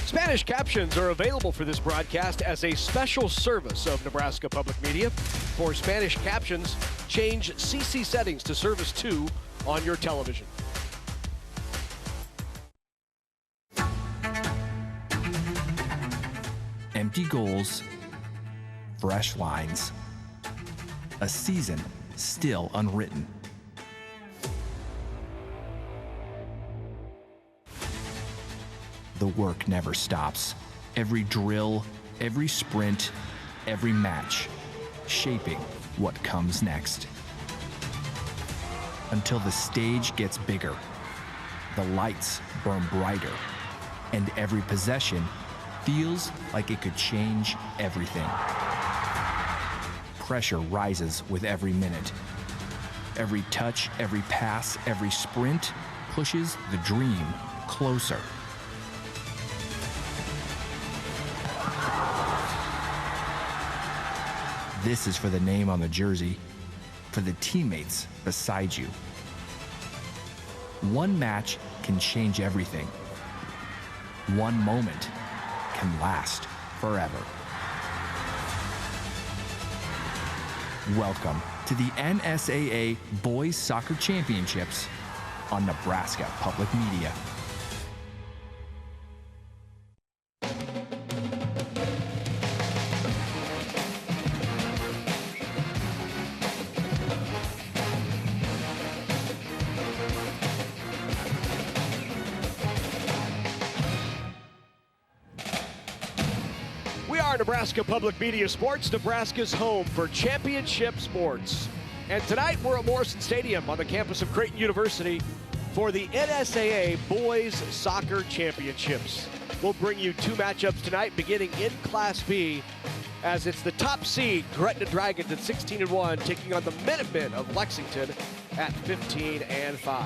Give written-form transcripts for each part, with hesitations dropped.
Spanish captions are available for this broadcast as a special service of Nebraska Public Media. For Spanish captions, change CC settings to Service 2 on your television. Empty goals, fresh lines, a season still unwritten. The work never stops. Every drill, every sprint, every match, shaping what comes next. Until the stage gets bigger, the lights burn brighter, and every possession feels like it could change everything. Pressure rises with every minute. Every touch, every pass, every sprint pushes the dream closer. This is for the name on the jersey, for the teammates beside you. One match can change everything. One moment can last forever. Welcome to the NSAA Boys Soccer Championships on Nebraska Public Media. Nebraska Public Media Sports, Nebraska's home for championship sports. And tonight we're at Morrison Stadium on the campus of Creighton University for the NSAA Boys Soccer Championships. We'll bring you two matchups tonight, beginning in Class B, as it's the top seed Gretna Dragons at 16-1 taking on the Minutemen of Lexington at 15-5.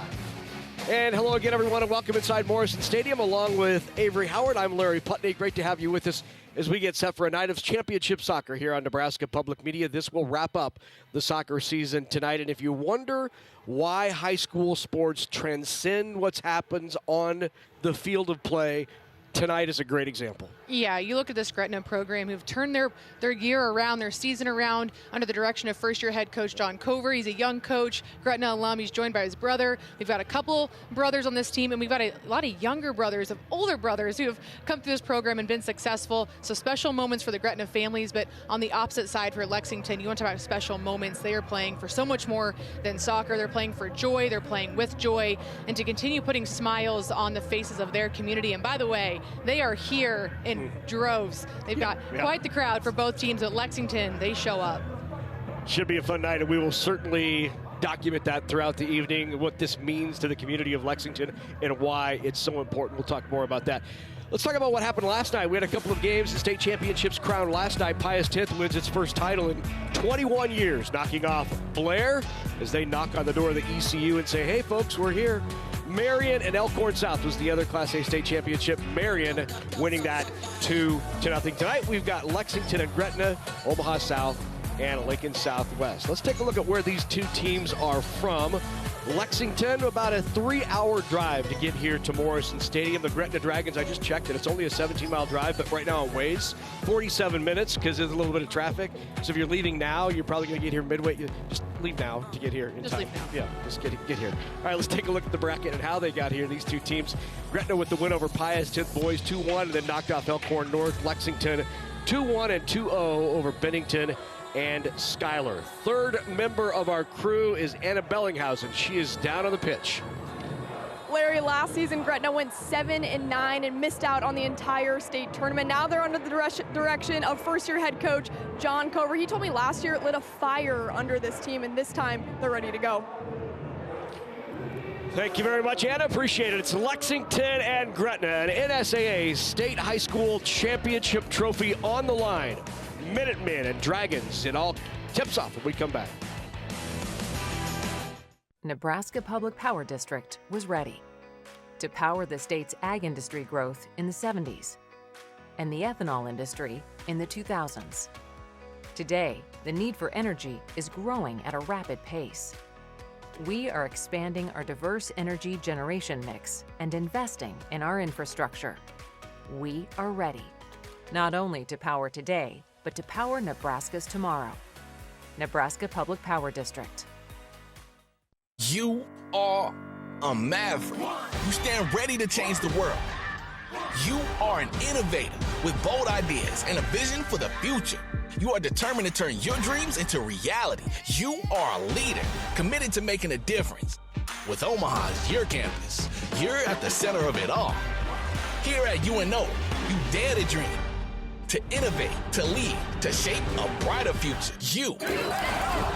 And hello again, everyone, and welcome inside Morrison Stadium along with Avery Howard. I'm Larry Putney. Great to have you with us as we get set for a night of championship soccer here on Nebraska Public Media. This will wrap up the soccer season tonight. And if you wonder why high school sports transcend what happens on the field of play, tonight is a great example. Yeah, you look at this Gretna program who've turned their year around, their season around under the direction of first-year head coach John Cover. He's a young coach, Gretna alum. He's joined by his brother. We've got a couple brothers on this team, and we've got a lot of younger brothers, of older brothers who have come through this program and been successful. So special moments for the Gretna families, but on the opposite side for Lexington, you want to talk about special moments. They are playing for so much more than soccer. They're playing for joy. They're playing with joy, and to continue putting smiles on the faces of their community. And by the way, they are here in droves. They've got quite the crowd for both teams. At Lexington, they show up. Should be a fun night, and we will certainly document that throughout the evening, what this means to the community of Lexington and why it's so important. We'll talk more about that. Let's talk about what happened last night. We had a couple of games. The state championships crowned last night. Pius 10th wins its first title in 21 years, knocking off Blair as they knock on the door of the ECU and say, hey, folks, we're here. Marion and Elkhorn South was the other Class A state championship. Marion winning that 2-0. Tonight we've got Lexington and Gretna, Omaha South, and Lincoln Southwest. Let's take a look at where these two teams are from. Lexington, about a 3-hour drive to get here to Morrison Stadium. The Gretna Dragons, I just checked it, it's only a 17-mile drive, but right now it weighs 47 minutes because there's a little bit of traffic. So if you're leaving now, you're probably going to get here midway. Just leave now to get here in time. Leave now. Yeah, just get here. All right, let's take a look at the bracket and how they got here. These two teams, Gretna with the win over Pius 10th boys 2-1, and then knocked off Elkhorn North. Lexington 2-1 and 2-0 over Bennington and Schuyler. Third member of our crew is Anna Bellinghausen. She is down on the pitch. Larry, last season Gretna went 7-9 and missed out on the entire state tournament. Now they're under the direction of first-year head coach John Cover. He told me last year it lit a fire under this team, and this time they're ready to go. Thank you very much, Anna. Appreciate it. It's Lexington and Gretna, an NSAA State High School Championship trophy on the line. Minutemen and Dragons. It all tips off when we come back. Nebraska Public Power District was ready to power the state's ag industry growth in the 70s and the ethanol industry in the 2000s. Today, the need for energy is growing at a rapid pace. We are expanding our diverse energy generation mix and investing in our infrastructure. we are ready. Not only to power today, but to power Nebraska's tomorrow. Nebraska Public Power District. You are a maverick. You stand ready to change the world. You are an innovator with bold ideas and a vision for the future. You are determined to turn your dreams into reality. You are a leader, committed to making a difference. With Omaha as your campus, you're at the center of it all. Here at UNO, you dare to dream, to innovate, to lead, to shape a brighter future. You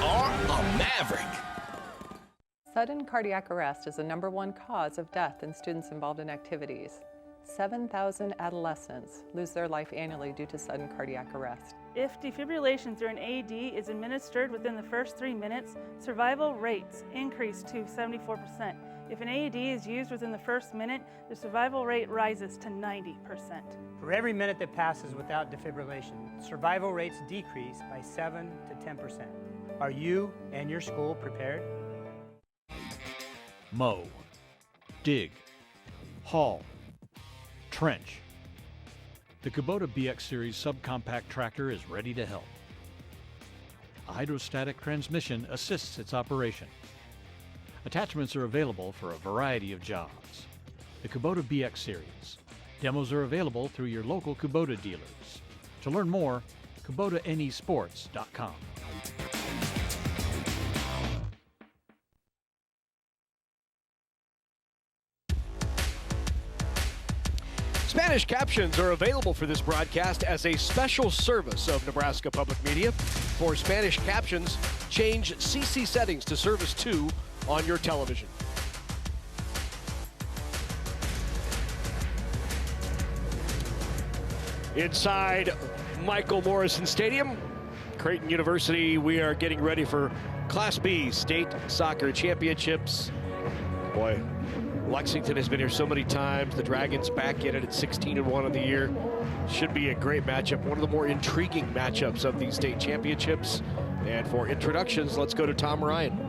are a maverick. Sudden cardiac arrest is the #1 cause of death in students involved in activities. 7,000 adolescents lose their life annually due to sudden cardiac arrest. If defibrillation through an AED is administered within the first 3 minutes, survival rates increase to 74%. If an AED is used within the first minute, the survival rate rises to 90%. For every minute that passes without defibrillation, survival rates decrease by 7 to 10%. Are you and your school prepared? Mow, dig, haul, trench. The Kubota BX Series subcompact tractor is ready to help. A hydrostatic transmission assists its operation. Attachments are available for a variety of jobs. The Kubota BX Series. Demos are available through your local Kubota dealers. To learn more, KubotaNEsports.com. Spanish captions are available for this broadcast as a special service of Nebraska Public Media. For Spanish captions, change CC settings to Service 2 on your television. Inside Michael Morrison Stadium, Creighton University, we are getting ready for Class B State Soccer Championships. Boy, Lexington has been here so many times. The Dragons back in it at 16-1 on the year. Should be a great matchup. One of the more intriguing matchups of these state championships. And for introductions, let's go to Tom Ryan.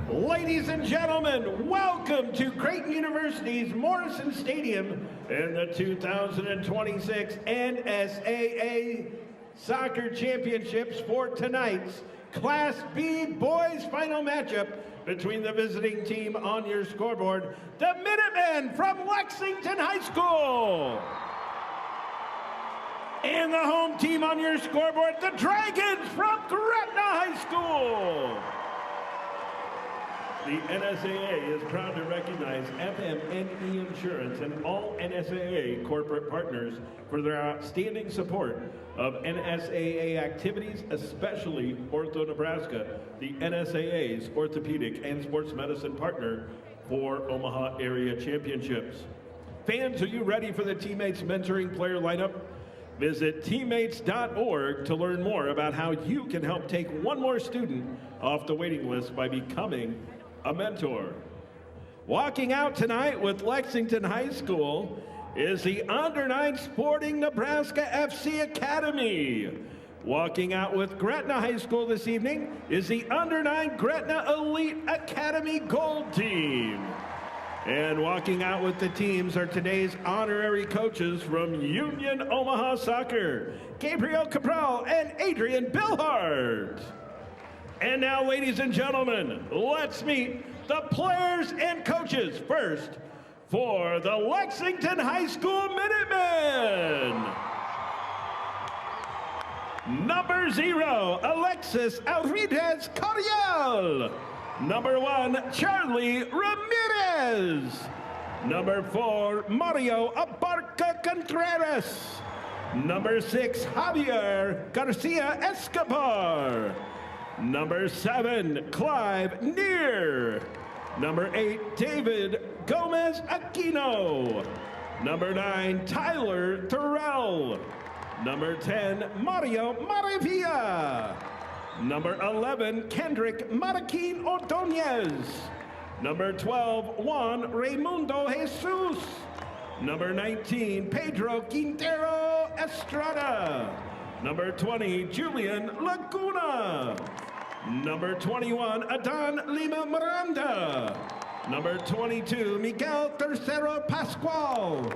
Ladies and gentlemen, welcome to Creighton University's Morrison Stadium in the 2026 NSAA Soccer Championships for tonight's Class B boys final matchup between the visiting team on your scoreboard, the Minutemen from Lexington High School. And the home team on your scoreboard, the Dragons from Gretna High School. The NSAA is proud to recognize FMNE Insurance and all NSAA corporate partners for their outstanding support of NSAA activities, especially Ortho Nebraska, the NSAA's orthopedic and sports medicine partner for Omaha area championships. Fans, are you ready for the Teammates mentoring player lineup? Visit teammates.org to learn more about how you can help take one more student off the waiting list by becoming a mentor. Walking out tonight with Lexington High School is the Under-9 Sporting Nebraska FC Academy. Walking out with Gretna High School this evening is the Under-9 Gretna Elite Academy Gold Team. And walking out with the teams are today's honorary coaches from Union Omaha Soccer, Gabriel Cabral and Adrian Billhart. And now, ladies and gentlemen, let's meet the players and coaches. First, for the Lexington High School Minutemen. Number 0, Alexis Alrides Cariel. Number 1, Charlie Ramirez. Number 4, Mario Abarca Contreras. Number 6, Javier Garcia Escobar. Number 7, Clive Neer. Number 8, David Gomez Aquino. Number 9, Tyler Terrell. Number 10, Mario Maravilla. Number 11, Kendrick Maraquin Ordonez. Number 12, Juan Raimundo Jesus. Number 19, Pedro Quintero Estrada. Number 20, Julian Laguna. Number 21, Adan Lima Miranda. Number 22, Miguel Tercero Pascual.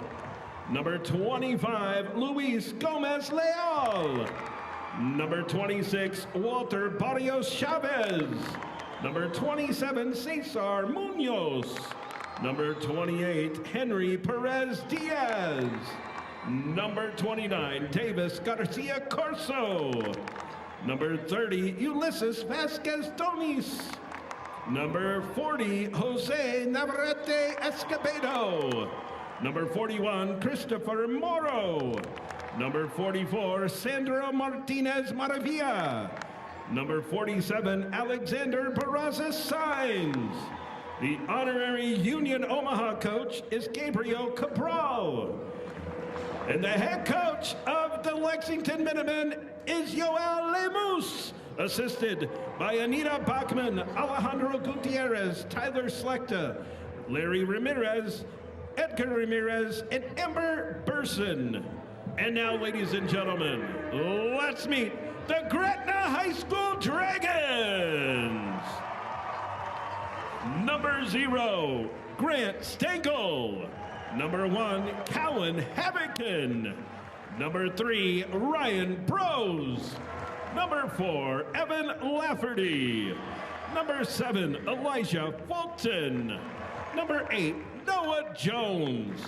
Number 25, Luis Gomez Leal. Number 26, Walter Barrios Chavez. Number 27, Cesar Munoz. Number 28, Henry Perez Diaz. Number 29, Davis Garcia Corso. Number 30, Ulysses Vasquez Donis. Number 40, Jose Navarrete Escobedo. Number 41, Christopher Moro. Number 44, Sandro Martinez Maravilla. Number 47, Alexander Barraza Sainz. The honorary Union Omaha coach is Gabriel Cabral. And the head coach of the Lexington Minutemen is Yoel Lemus, assisted by Anita Bachman, Alejandro Gutierrez, Tyler Slechta, Larry Ramirez, Edgar Ramirez, and Ember Burson. And now, ladies and gentlemen, let's meet the Gretna High School Dragons. Number 0, Grant Stengel. Number 1, Callan Havican. Number 3, Ryan Brose. Number 4, Evan Lafferty. Number 7, Elijah Fulton. Number 8, Noah Jones.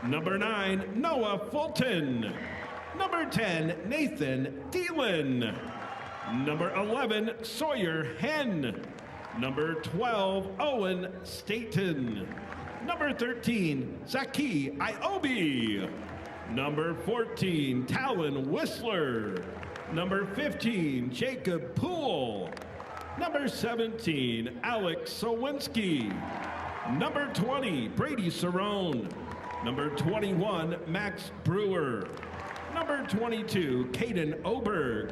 Number 9, Noah Fulton. Number 10, Nathan Dealin. Number 11, Sawyer Henn. Number 12, Owen Staten. Number 13, Zaki Iobi. Number 14, Talon Whistler. Number 15, Jacob Poole. Number 17, Alex Sowinski. Number 20, Brady Cerrone. Number 21, Max Brewer. Number 22, Caden Oberg.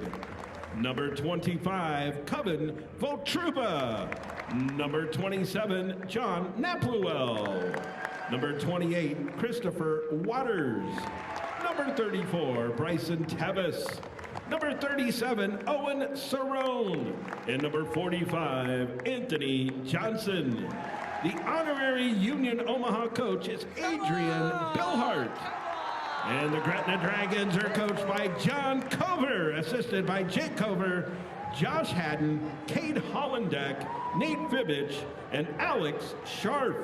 Number 25, Coven Voltruba. Number 27, John Napluel. Number 28, Christopher Waters. Number 34, Bryson Tevis. Number 37, Owen Cerrone. And number 45, Anthony Johnson. The honorary Union Omaha coach is Adrian Billhart. And the Gretna Dragons are coached by John Cover, assisted by Jake Cover, Josh Haddon, Cade Hollendeck, Nate Fibbich, and Alex Scharf.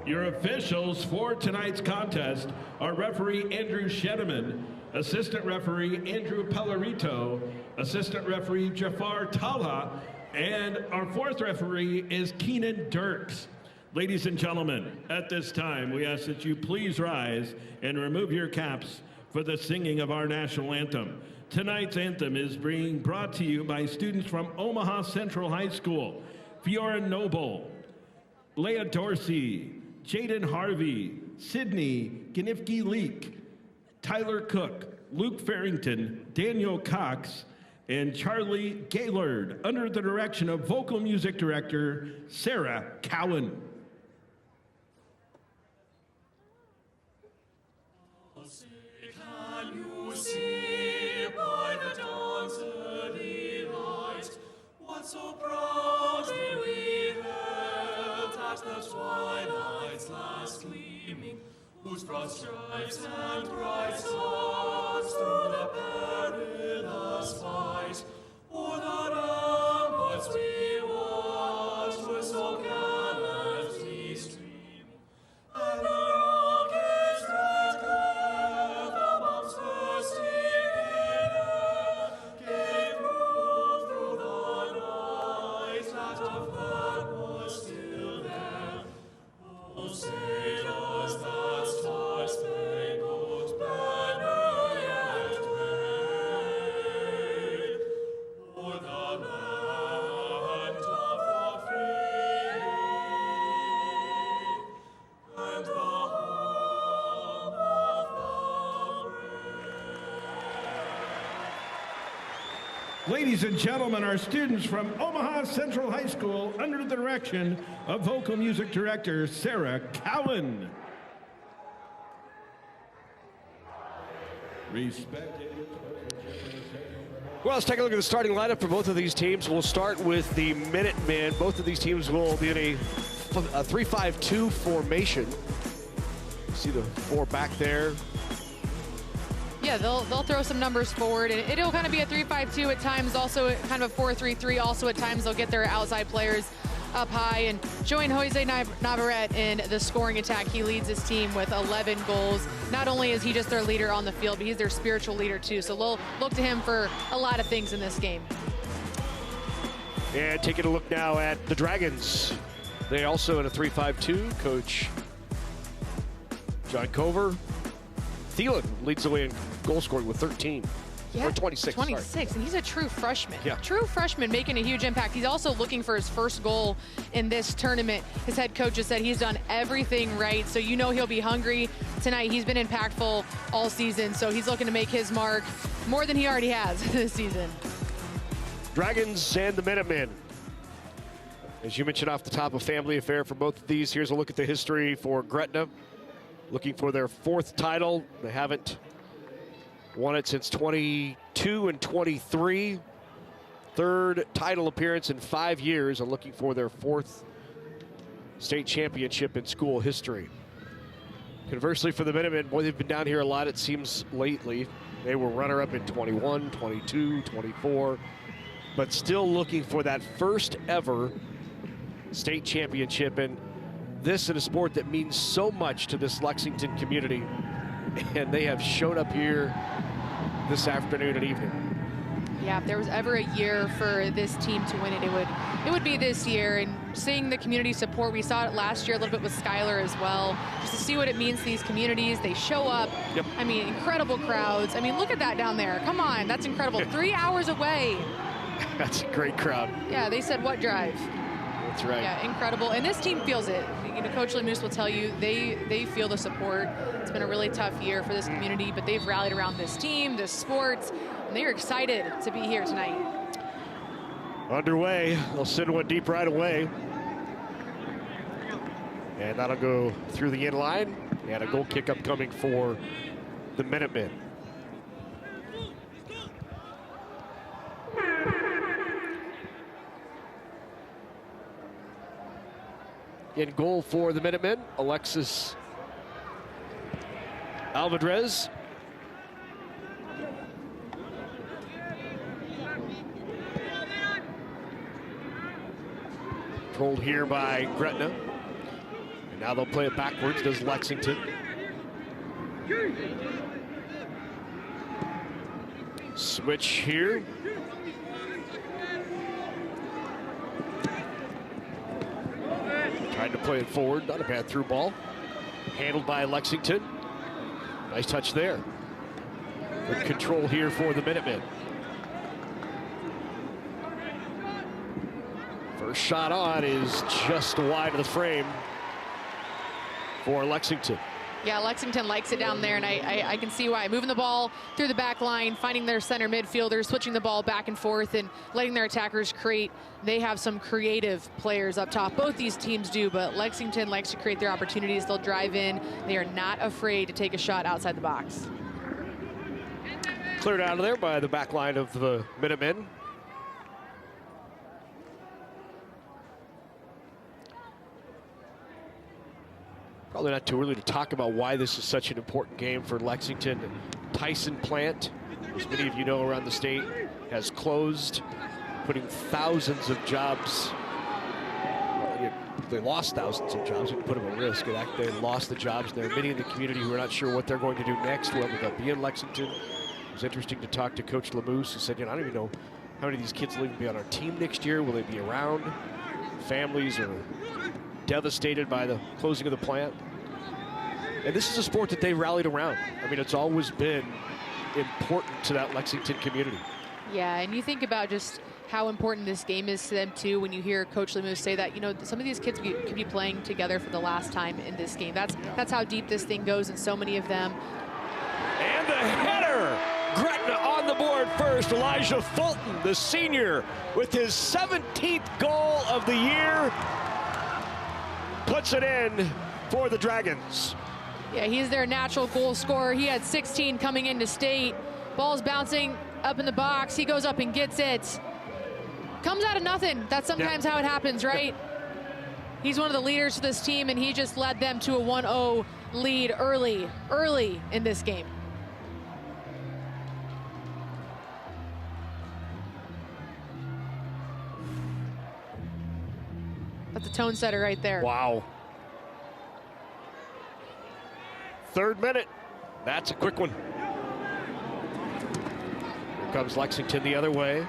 Your officials for tonight's contest are referee Andrew Shedeman, assistant referee Andrew Pellerito, assistant referee Jafar Talha, and our fourth referee is Keenan Dirks. Ladies and gentlemen, at this time, we ask that you please rise and remove your caps for the singing of our national anthem. Tonight's anthem is being brought to you by students from Omaha Central High School: Fiora Noble, Leah Dorsey, Jaden Harvey, Sydney Ganifke Leak, Tyler Cook, Luke Farrington, Daniel Cox, and Charlie Gaylord, under the direction of vocal music director Sarah Cowan. Can you see by the dawn's early light what so proudly we held at the twilight's last gleaming, whose broad stripes and bright stars through the perilous fight o'er the ramparts we watched were so gallantly streaming, and the rockets that curved amongst thirsty air gave proof through the night that a flag was still there. Oh, sailors, that star-spangled banner yet wave o'er the land of the free and the home of the brave. Ladies and gentlemen, our students from Omaha Central High School, under the direction of vocal music director Sarah Cowan. Respected Well, let's take a look at the starting lineup for both of these teams. We'll start with the Minutemen. Both of these teams will be in a 3-5-2 formation. See the 4 back there. Yeah, they'll throw some numbers forward, and it'll kind of be a 3-5-2 at times, also kind of a 4-3-3. Also at times they'll get their outside players up high, and join Jose Navarrete in the scoring attack. He leads his team with 11 goals. Not only is he just their leader on the field, but he's their spiritual leader too. So we'll look to him for a lot of things in this game. And taking a look now at the Dragons. They also in a 3-5-2. Coach John Cover. Thielen leads the way in goal scoring with 13. Yeah, or 26. 26, and he's a true freshman. Yeah. True freshman making a huge impact. He's also looking for his first goal in this tournament. His head coach has said he's done everything right, so you know he'll be hungry tonight. He's been impactful all season, so he's looking to make his mark more than he already has this season. Dragons and the Minutemen. As you mentioned off the top, a family affair for both of these. Here's a look at the history for Gretna. Looking for their 4th title. They haven't won it since 22 and 23. 3rd title appearance in 5 years, and looking for their 4th state championship in school history. Conversely for the Minutemen, boy, they've been down here a lot, it seems, lately. They were runner-up in 21, 22, 24, but still looking for that first ever state championship. And this in a sport that means so much to this Lexington community, and they have shown up here this afternoon and evening. Yeah, if there was ever a year for this team to win it, it would be this year. And seeing the community support, we saw it last year a little bit with Skylar as well, just to see what it means to these communities. They show up. Yep. I mean, incredible crowds. I mean, look at that down there. Come on, that's incredible. 3 hours away. That's a great crowd. Yeah, they said what drive? That's right. Yeah, incredible. And this team feels it. You know, Coach Lemus will tell you they feel the support. It's been a really tough year for this community, but they've rallied around this team, this sport, and they're excited to be here tonight. Underway. They'll send one deep right away. And that'll go through the end line. And a goal kick upcoming for the Minutemen. In goal for the Minutemen, Alexis Alvarez. Controlled here by Gretna. And now they'll play it backwards, does Lexington. Switch here. Trying to play it forward, not a bad through ball. Handled by Lexington. Nice touch there. Good control here for the Minutemen. First shot on is just wide of the frame for Lexington. Yeah, Lexington likes it down there, and I can see why. Moving the ball through the back line, finding their center midfielders, switching the ball back and forth, and letting their attackers create. They have some creative players up top. Both these teams do, but Lexington likes to create their opportunities. They'll drive in. They are not afraid to take a shot outside the box. Cleared out of there by the back line of the Minutemen. Probably not too early to talk about why this is such an important game for Lexington. Tyson plant, as many of you know around the state, has closed, putting thousands of jobs. Well, they lost thousands of jobs. You can put them at risk. They lost the jobs. There are many in the community who are not sure what they're going to do next, whether they'll be in Lexington. It was interesting to talk to Coach Lemus, who said, I don't even know how many of these kids will even be on our team next year. Will they be around? Families are devastated by the closing of the plant. And this is a sport that they rallied around. I mean, it's always been important to that Lexington community. Yeah, and you think about just how important this game is to them too when you hear Coach Lemus say that, some of these kids could be playing together for the last time in this game. That's how deep this thing goes, and so many of them. And the header! Gretna on the board first. Elijah Fulton, the senior, with his 17th goal of the year, puts it in for the Dragons. Yeah, he's their natural goal scorer. He had 16 coming into state. Ball's bouncing up in the box. He goes up and gets it. Comes out of nothing. That's sometimes how it happens, right? He's one of the leaders of this team, and he just led them to a 1-0 lead early in this game. That's a tone setter right there. Wow. 3rd minute. That's a quick one. Here comes Lexington the other way.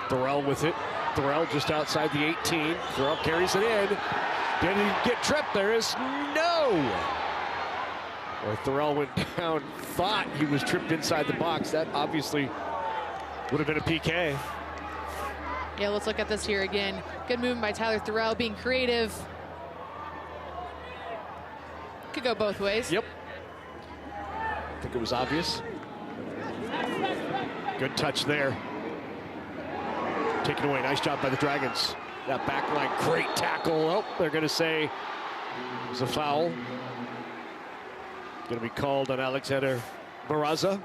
Thorell with it. Thorell just outside the 18. Thorell carries it in. Did he get tripped? There is no. Or Thorell went down, thought he was tripped inside the box. That obviously would have been a PK. Yeah, let's look at this here again. Good movement by Tyler Thorell, being creative. Could go both ways. Yep. I think it was obvious. Good touch there. Taken away. Nice job by the Dragons. That back line, great tackle. Oh, they're going to say it was a foul. Going to be called on Alexander Barraza.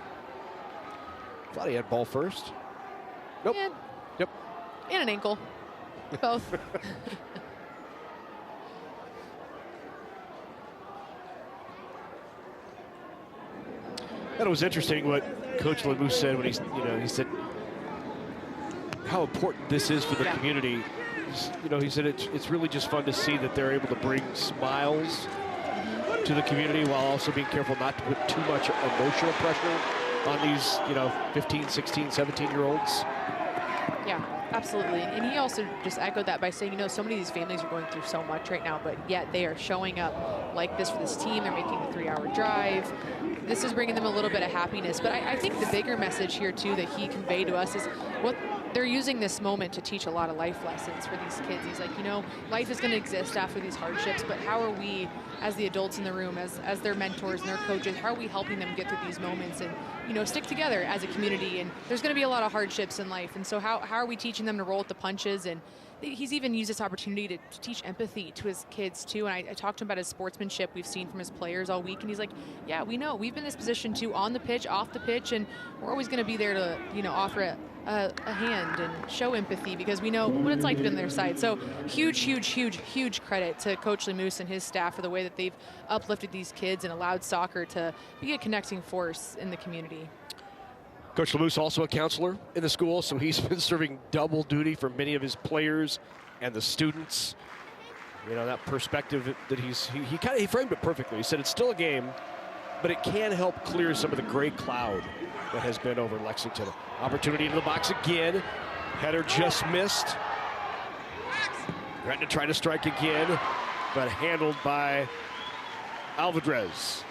Thought he had ball first. Nope. And, yep. And an ankle. Both. And it was interesting what Coach Lemus said when he said how important this is for the community. He said it's really just fun to see that they're able to bring smiles to the community while also being careful not to put too much emotional pressure on these, 15, 16, 17-year-olds. Yeah, absolutely. And he also just echoed that by saying, so many of these families are going through so much right now, but yet they are showing up like this for this team. They're making the 3-hour drive. This is bringing them a little bit of happiness. But I think the bigger message here, too, that he conveyed to us is what they're using this moment to teach a lot of life lessons for these kids. He's like, life is going to exist after these hardships, but how are we, as the adults in the room, as their mentors and their coaches, how are we helping them get through these moments and, stick together as a community? And there's going to be a lot of hardships in life. And so how are we teaching them to roll with the punches? And he's even used this opportunity to teach empathy to his kids, too. And I talked to him about his sportsmanship we've seen from his players all week. And he's like, yeah, we know. We've been in this position, too, on the pitch, off the pitch. And we're always going to be there to, offer a hand and show empathy because we know what it's like to be on their side. So huge credit to Coach Lemus and his staff for the way that they've uplifted these kids and allowed soccer to be a connecting force in the community. Coach Lemus also a counselor in the school, so he's been serving double duty for many of his players and the students. That perspective that he framed it perfectly. He said it's still a game, but it can help clear some of the gray cloud that has been over Lexington. Opportunity into the box again. Header just missed. Gretna trying to strike again, but handled by Alvarez.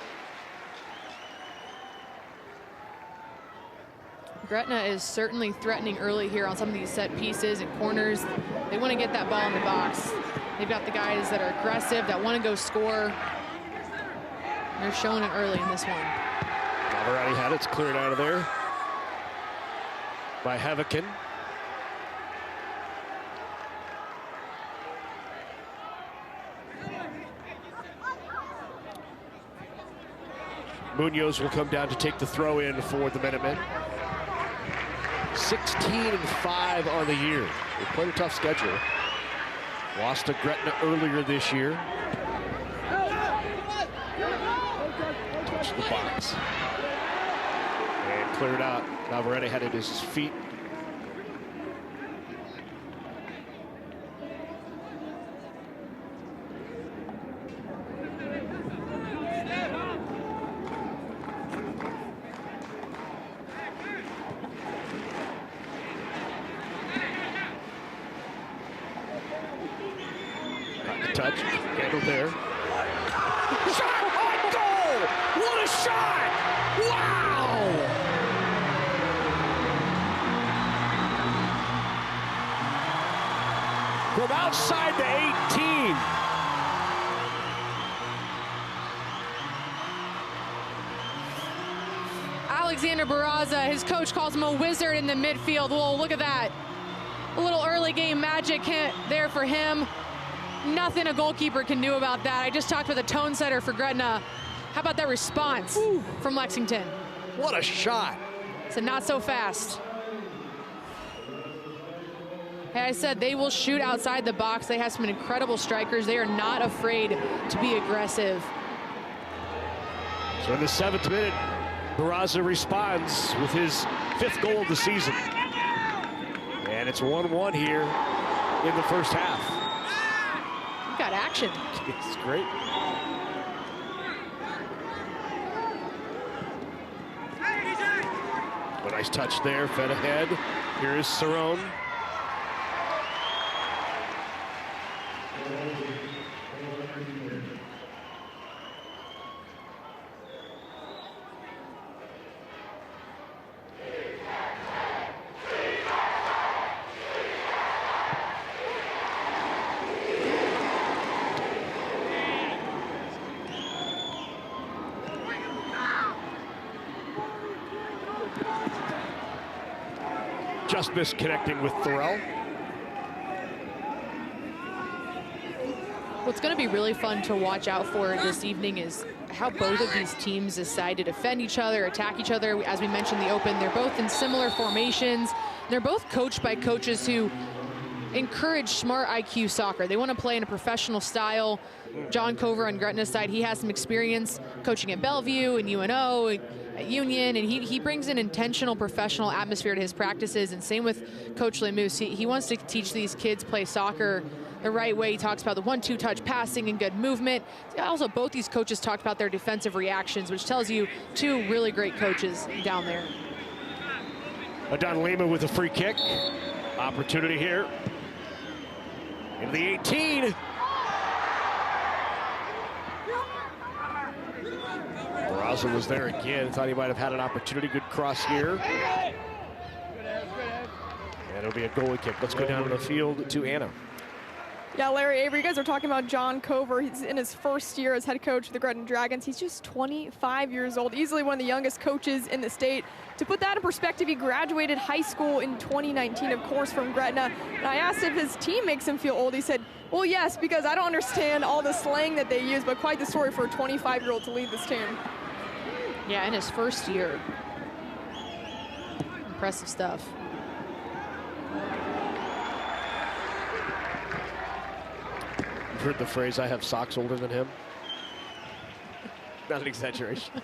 Gretna is certainly threatening early here on some of these set pieces and corners. They want to get that ball in the box. They've got the guys that are aggressive, that want to go score. They're showing it early in this one. Already had it. It's cleared out of there by Havikin. Munoz will come down to take the throw in for the Minutemen. 16-5 on the year. They played a tough schedule. Lost to Gretna earlier this year. Touched the box. And cleared out. Navarrete had it at his feet. Touch, handled there. Shot on goal! What a shot! Wow! From outside the 18. Alexander Barraza, his coach calls him a wizard in the midfield. Well, look at that. A little early game magic there for him. Nothing a goalkeeper can do about that. I just talked with a tone setter for Gretna. How about that response from Lexington? What a shot. So not so fast. Hey, I said they will shoot outside the box. They have some incredible strikers. They are not afraid to be aggressive. So in the 7th minute, Barraza responds with his 5th goal of the season. And it's 1-1 here in the first half. We've got action. It's great. A nice touch there, fed ahead. Here is Cerrone. Just missed connecting with Thorell. What's going to be really fun to watch out for this evening is how both of these teams decide to defend each other, attack each other. As we mentioned in the open, they're both in similar formations. They're both coached by coaches who encourage smart IQ soccer. They want to play in a professional style. John Cover on Gretna's side, he has some experience coaching at Bellevue and UNO, at Union, and he brings an intentional professional atmosphere to his practices, and same with Coach Lemus. He wants to teach these kids play soccer the right way. He talks about the 1-2 touch passing and good movement. Also, both these coaches talked about their defensive reactions, which tells you two really great coaches down there. Adon Lima with a free kick. Opportunity here. Into the 18. Barraza was there again. Thought he might have had an opportunity. Good cross here. And it'll be a goalie kick. Let's go down to the field to Anna. Yeah, Larry, Avery, you guys are talking about John Cover. He's in his first year as head coach of the Gretna Dragons. He's just 25 years old, easily one of the youngest coaches in the state. To put that in perspective, he graduated high school in 2019, of course, from Gretna. And I asked if his team makes him feel old. He said, well, yes, because I don't understand all the slang that they use, but quite the story for a 25-year-old to lead this team. Yeah, in his first year. Impressive stuff. You've heard the phrase, I have socks older than him? Not an exaggeration.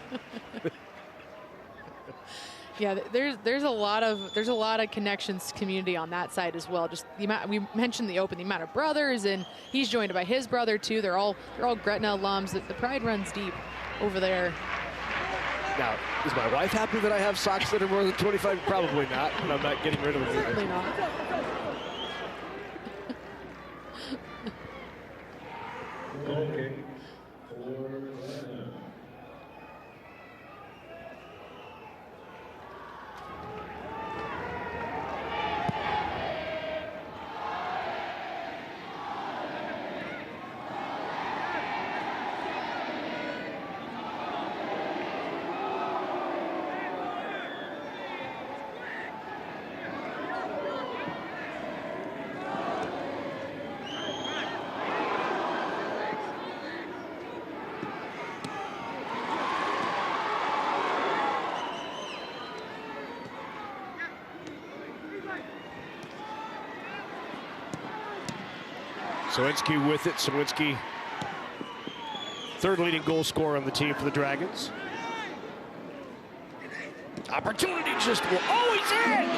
Yeah, there's a lot of connections community on that side as well. Just the amount, we mentioned the open, the amount of brothers, and he's joined by his brother too. They're all Gretna alums. The pride runs deep over there. Now, is my wife happy that I have socks that are more than 25? Probably not, but I'm not getting rid of them. Certainly not. Okay. Sawinski with it. Sawinski, third leading goal scorer on the team for the Dragons. Opportunity just, oh, he's in!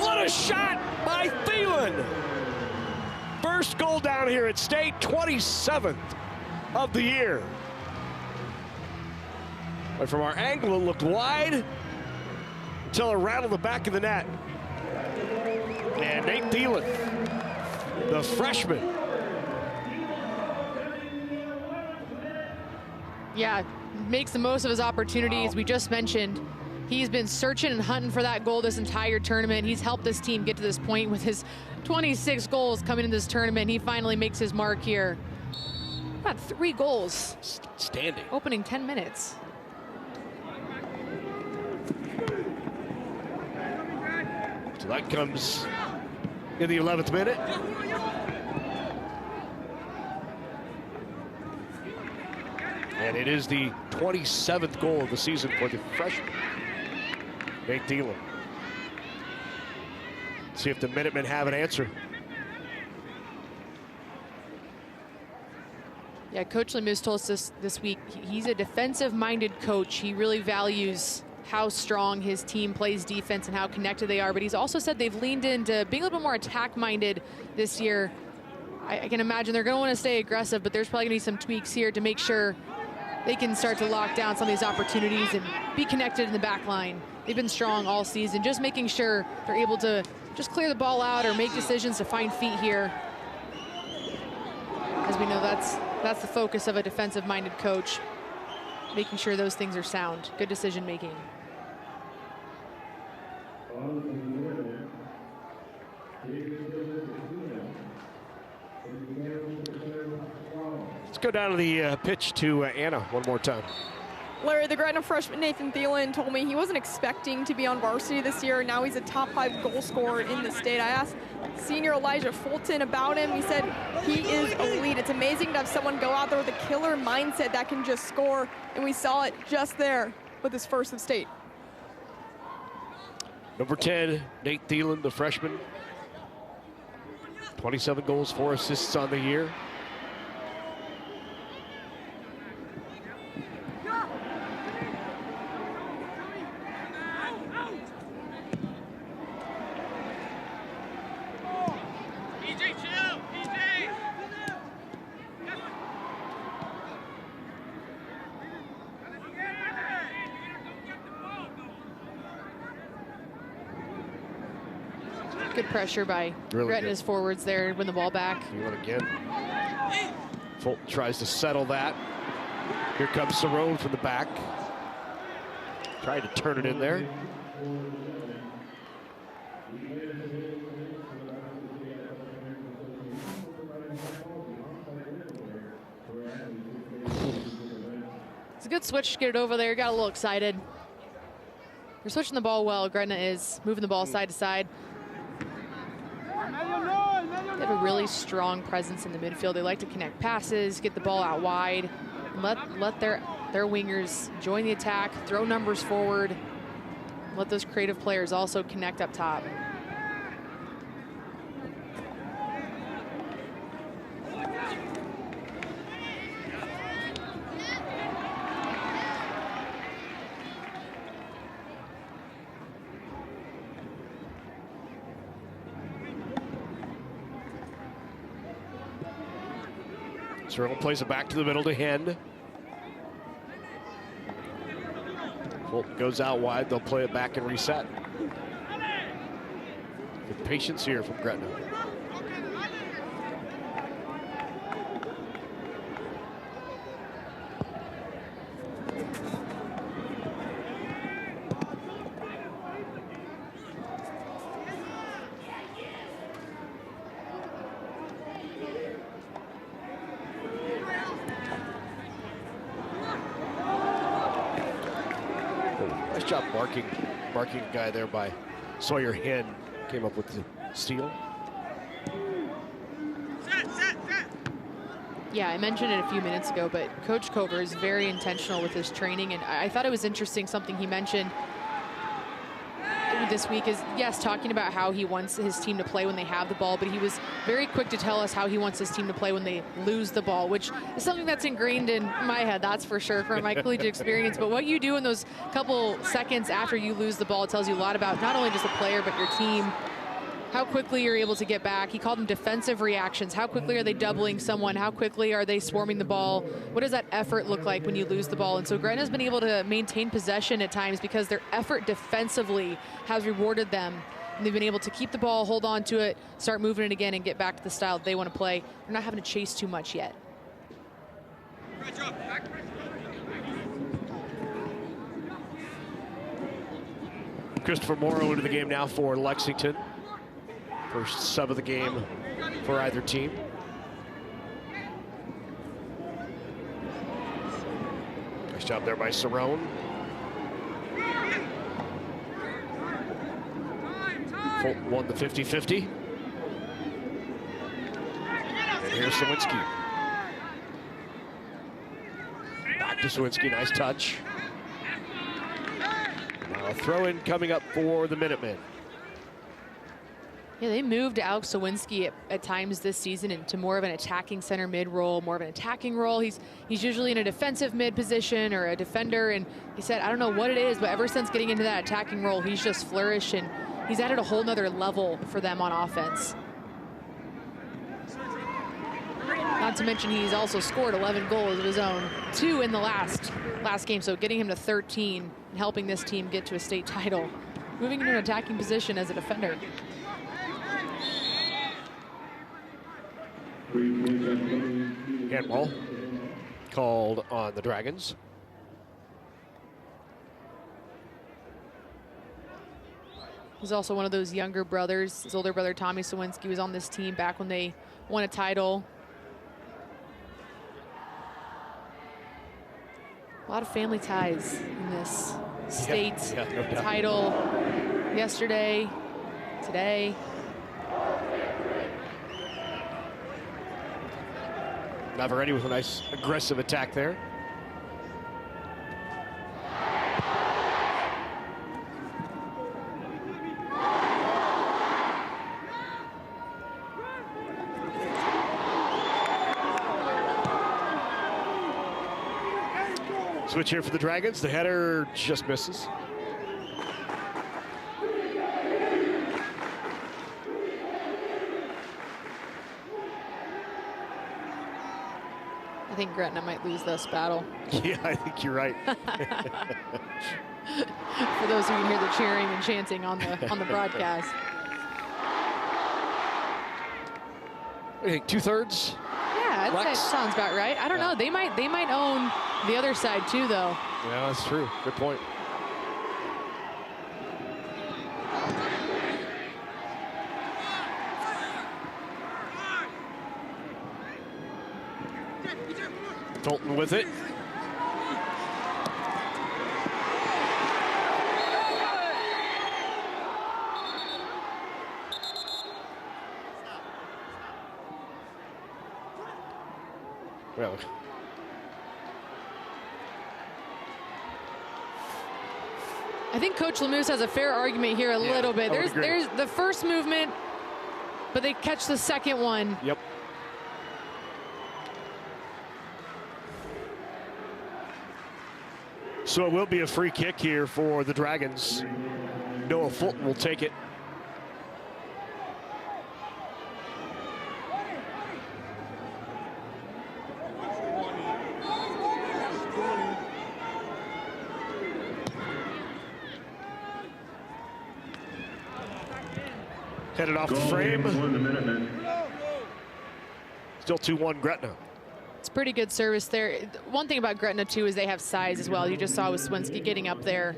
What a shot by Thielen! First goal down here at State, 27th of the year. But from our angle, it looked wide until it rattled the back of the net. And Nate Thielen, the freshman. Yeah, makes the most of his opportunities. We just mentioned he's been searching and hunting for that goal this entire tournament. He's helped this team get to this point with his 26 goals coming into this tournament. He finally makes his mark here. Got 3 goals. Standing. Opening 10 minutes. So that comes in the 11th minute. And it is the 27th goal of the season for the freshman, Nate Thielen. See if the Minutemen have an answer. Yeah, Coach Lemieux told us this week, he's a defensive-minded coach. He really values how strong his team plays defense and how connected they are. But he's also said they've leaned into being a little bit more attack-minded this year. I can imagine they're going to want to stay aggressive, but there's probably going to be some tweaks here to make sure they can start to lock down some of these opportunities and be connected in the back line. They've been strong all season, just making sure they're able to just clear the ball out or make decisions to find feet here. As we know, that's the focus of a defensive-minded coach, making sure those things are sound, good decision-making. Let's go down to the pitch to Anna one more time. Larry, the Gretna freshman Nathan Thielen told me he wasn't expecting to be on varsity this year. Now he's a top 5 goal scorer in the state. I asked senior Elijah Fulton about him. He said he is elite. It's amazing to have someone go out there with a killer mindset that can just score, and we saw it just there with his first of state. Number 10, Nate Thielen, the freshman. 27 goals, 4 assists on the year. Good pressure by Gretna's forwards there, win the ball back. Thielen again. Fulton tries to settle that. Here comes Cerrone from the back. Trying to turn it in there. It's a good switch to get it over there. Got a little excited. They're switching the ball well. Gretna is moving the ball side to side. They have a really strong presence in the midfield. They like to connect passes, get the ball out wide, and let their wingers join the attack, throw numbers forward, let those creative players also connect up top. Cerrone plays it back to the middle to Hen. Fulton goes out wide. They'll play it back and reset. Good patience here from Gretna. Nice job marking a guy there by Sawyer Hen. Came up with the steal. Yeah, I mentioned it a few minutes ago, but Coach Cover is very intentional with his training, and I thought it was interesting something he mentioned this week is, yes, talking about how he wants his team to play when they have the ball, but he was very quick to tell us how he wants his team to play when they lose the ball, which is something that's ingrained in my head, that's for sure, from my collegiate experience. But what you do in those couple seconds after you lose the ball, it tells you a lot about not only just the player, but your team, how quickly you're able to get back. He called them defensive reactions. How quickly are they doubling someone? How quickly are they swarming the ball? What does that effort look like when you lose the ball? And so Gretna's been able to maintain possession at times because their effort defensively has rewarded them. And they've been able to keep the ball, hold on to it, start moving it again, and get back to the style that they want to play. They're not having to chase too much yet. Christopher Morrow into the game now for Lexington. First sub of the game for either team. Nice job there by Cerrone. Fulton won the 50-50. And here's Sawinski. Back to Sawinski, nice touch. Now a throw-in coming up for the Minutemen. Yeah, they moved Alex Sawinski at times this season into more of an attacking center mid role, more of an attacking role. He's usually in a defensive mid position or a defender, and he said, I don't know what it is, but ever since getting into that attacking role, he's just flourished, and he's added a whole nother level for them on offense. Not to mention he's also scored 11 goals of his own, 2 in the last game, so getting him to 13 and helping this team get to a state title. Moving into an attacking position as a defender. Handball called on the Dragons. He's also one of those younger brothers. His older brother, Tommy Sawinski, was on this team back when they won a title. A lot of family ties in this state no doubt. title yesterday, today. Navarrete with a nice aggressive attack there. Switch here for the Dragons. The header just misses. I think Gretna might lose this battle. Yeah, I think you're right. For those who can hear the cheering and chanting on the broadcast. What do you think, 2/3? Yeah, that sounds about right. I don't know. They might own the other side too, though. Yeah, that's true. Good point. Dalton with it. Well, I think Coach Lemus has a fair argument here a little bit. There's the first movement, but they catch the second one. Yep. So it will be a free kick here for the Dragons. Noah Fulton will take it. Headed off the frame. Still 2-1 Gretna. It's pretty good service there. One thing about Gretna, too, is they have size as well. You just saw with Sawinski getting up there.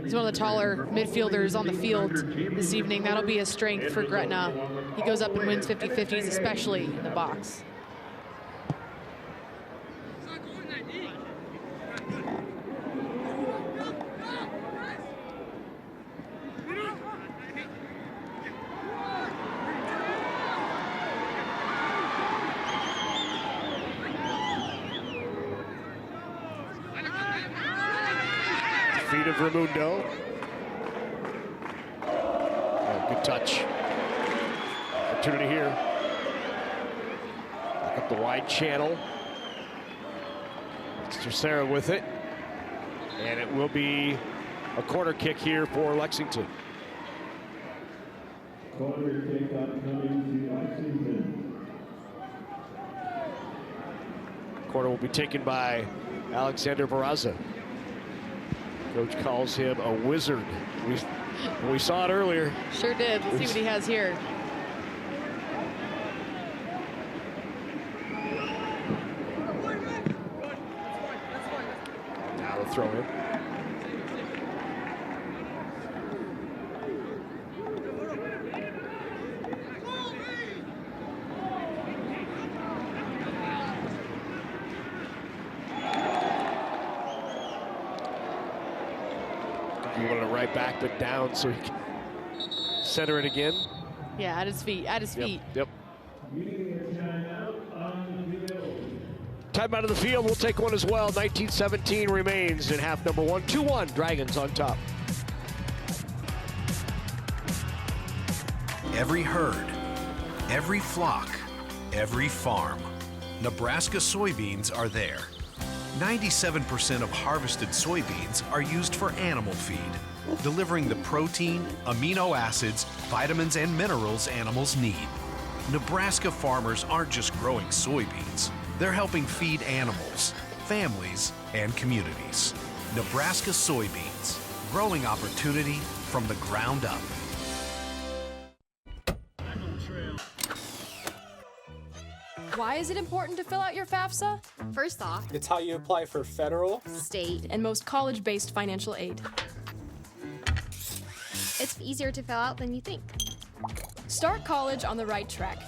He's one of the taller midfielders on the field this evening. That'll be a strength for Gretna. He goes up and wins 50-50s, especially in the box. Feet of Raimundo. Oh, good touch. Opportunity here. Back up the wide channel. It's Tercera with it. And it will be a corner kick here for Lexington. Corner kick upcoming to Lexington. Corner will be taken by Alexander Barraza. Coach calls him a wizard. We saw it earlier. Sure did. Let's see what he has here. Now the throw in. You wanted it right back, but down so he can center it again. Yeah, at his feet, Yep. Time out of the field, we'll take one as well. 19-17 remains in half number one. 2-1, Dragons on top. every herd, every flock, every farm. Nebraska soybeans are there. 97% of harvested soybeans are used for animal feed, delivering the protein, amino acids, vitamins, and minerals animals need. Nebraska farmers aren't just growing soybeans, they're helping feed animals, families, and communities. Nebraska soybeans, growing opportunity from the ground up. Why is it important to fill out your FAFSA? First off, it's how you apply for federal, state, and most college-based financial aid. It's easier to fill out than you think. Start college on the right track.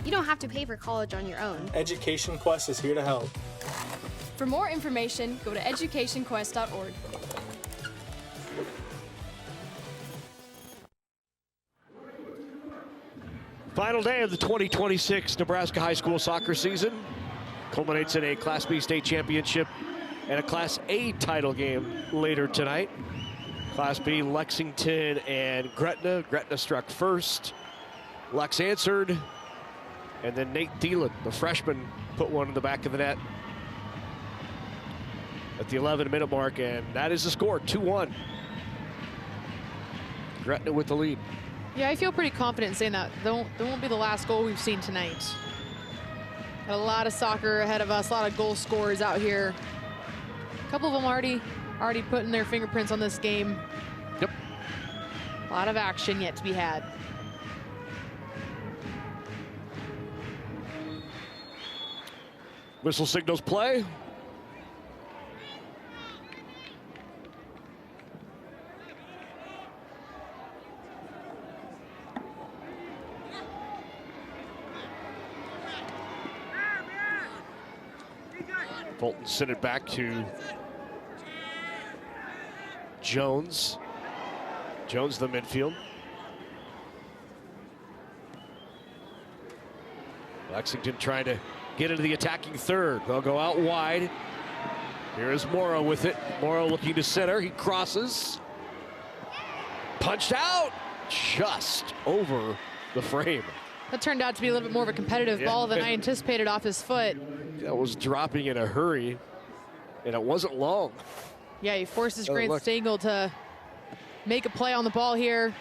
You don't have to pay for college on your own. Education Quest is here to help. For more information, go to educationquest.org. Final day of the 2026 Nebraska high school soccer season culminates in a Class B state championship and a Class A title game later tonight. Class B, Lexington and Gretna. Gretna struck first. Lex answered. And then Nate Thielen, the freshman, put one in the back of the net at the 11-minute mark, and that is the score, 2-1. Gretna with the lead. Yeah, I feel pretty confident in saying that. That won't be the last goal we've seen tonight. Got a lot of soccer ahead of us, a lot of goal scorers out here. A couple of them already putting their fingerprints on this game. Yep. A lot of action yet to be had. Whistle signals play. Fulton sent it back to Jones. Jones, the midfield. Lexington trying to get into the attacking third. They'll go out wide. Here is Morrow with it. Morrow looking to center. He crosses. Punched out. Just over the frame. That turned out to be a little bit more of a competitive ball than I anticipated off his foot. That was dropping in a hurry, and it wasn't long. Yeah, he forces Grant Stengel to make a play on the ball here.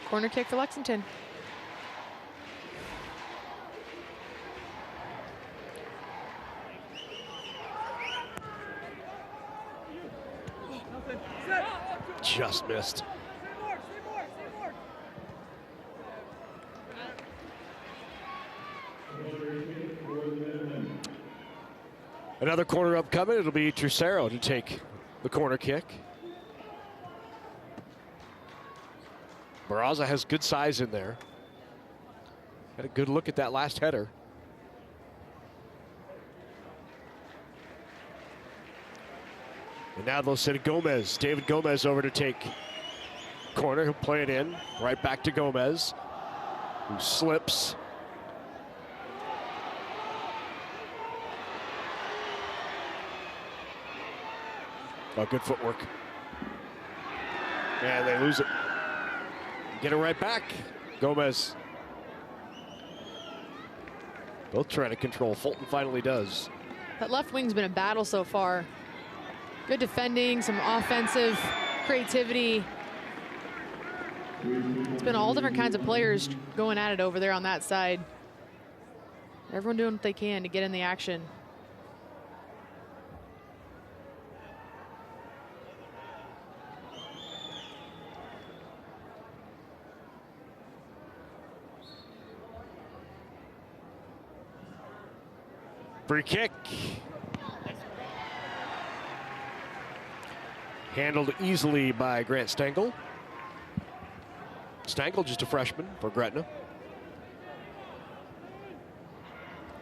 Corner kick for Lexington. Just missed. Another corner upcoming. It'll be Tercero to take the corner kick. Barraza has good size in there. Had a good look at that last header. And now they'll send Gomez, David Gomez, over to take corner. He'll play it in, right back to Gomez, who slips. Oh, good footwork. And they lose it. Get it right back. Gomez. Both trying to control. Fulton finally does. That left wing's been a battle so far. Good defending, some offensive creativity. It's been all different kinds of players going at it over there on that side. Everyone doing what they can to get in the action. Free kick. Handled easily by Grant Stengel. Stengel, just a freshman for Gretna.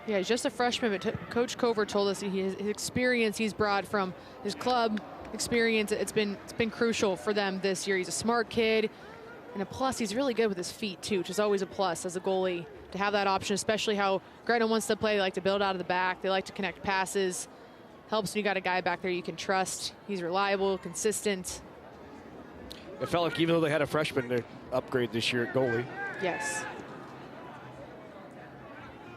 Yeah, he's just a freshman, but Coach Cover told us his experience he's brought from his club experience, it's been crucial for them this year. He's a smart kid, and a plus, he's really good with his feet too, which is always a plus as a goalie to have that option, especially how Gretna wants to play. They like to build out of the back. They like to connect passes. Helps when you got a guy back there you can trust. He's reliable, consistent. It felt like even though they had a freshman to upgrade this year at goalie. Yes.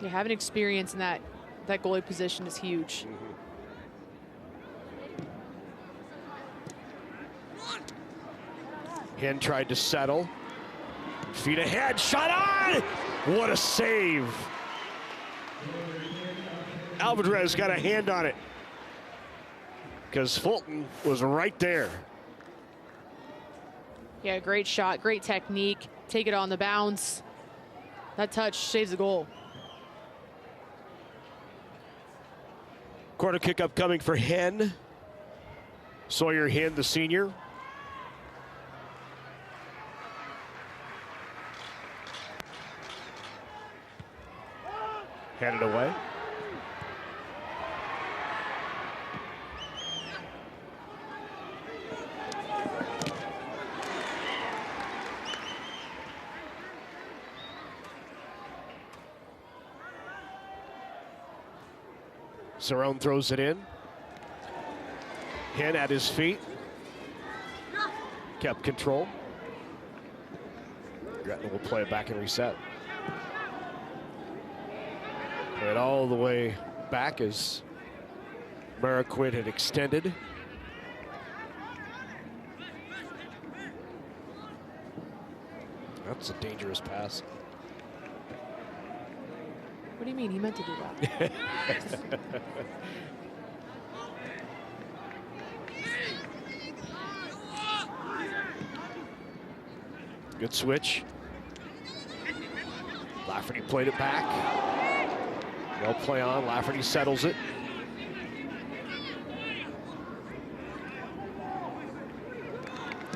Yeah, having experience in that goalie position is huge. Hen tried to settle. Feet ahead, shot on! What a save. Alvarez got a hand on it because Fulton was right there. Yeah, great shot, great technique. Take it on the bounce. That touch saves the goal. Corner kick upcoming for Hen. Sawyer Hen, the senior. Headed away. Cerrone throws it in. Hen at his feet. Kept control. Gretna will play it back and reset. Play it all the way back as Mariquit had extended. That's a dangerous pass. What do you mean? He meant to do that. Good switch. Lafferty played it back. Well play on. Lafferty settles it.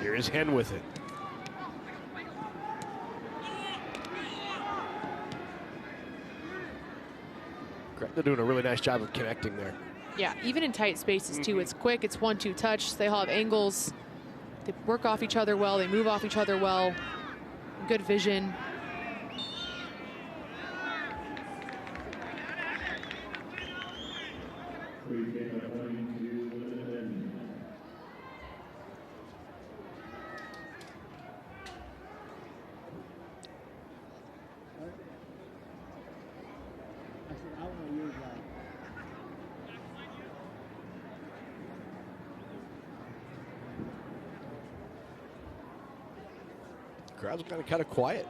Here is Hen with it. They're doing a really nice job of connecting there. Yeah, even in tight spaces too. It's quick, it's 1-2 touch. They all have angles. They work off each other well. They move off each other well. Good vision. Crowd's kind of quiet.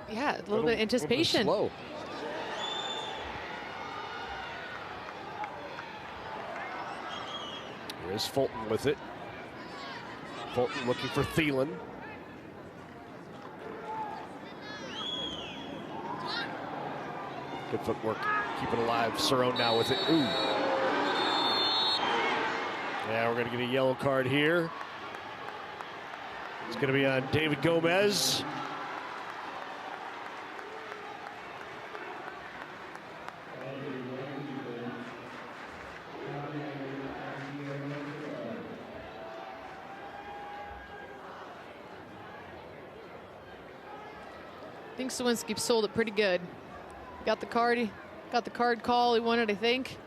Yeah, a little bit of anticipation. Slow. Here's Fulton with it. Fulton looking for Thielen. Good footwork. Keep it alive. Cerrone now with it. Ooh. Yeah, we're going to get a yellow card here. It's going to be on David Gomez. I think Sawinski sold it pretty good. Got the card call he wanted, I think.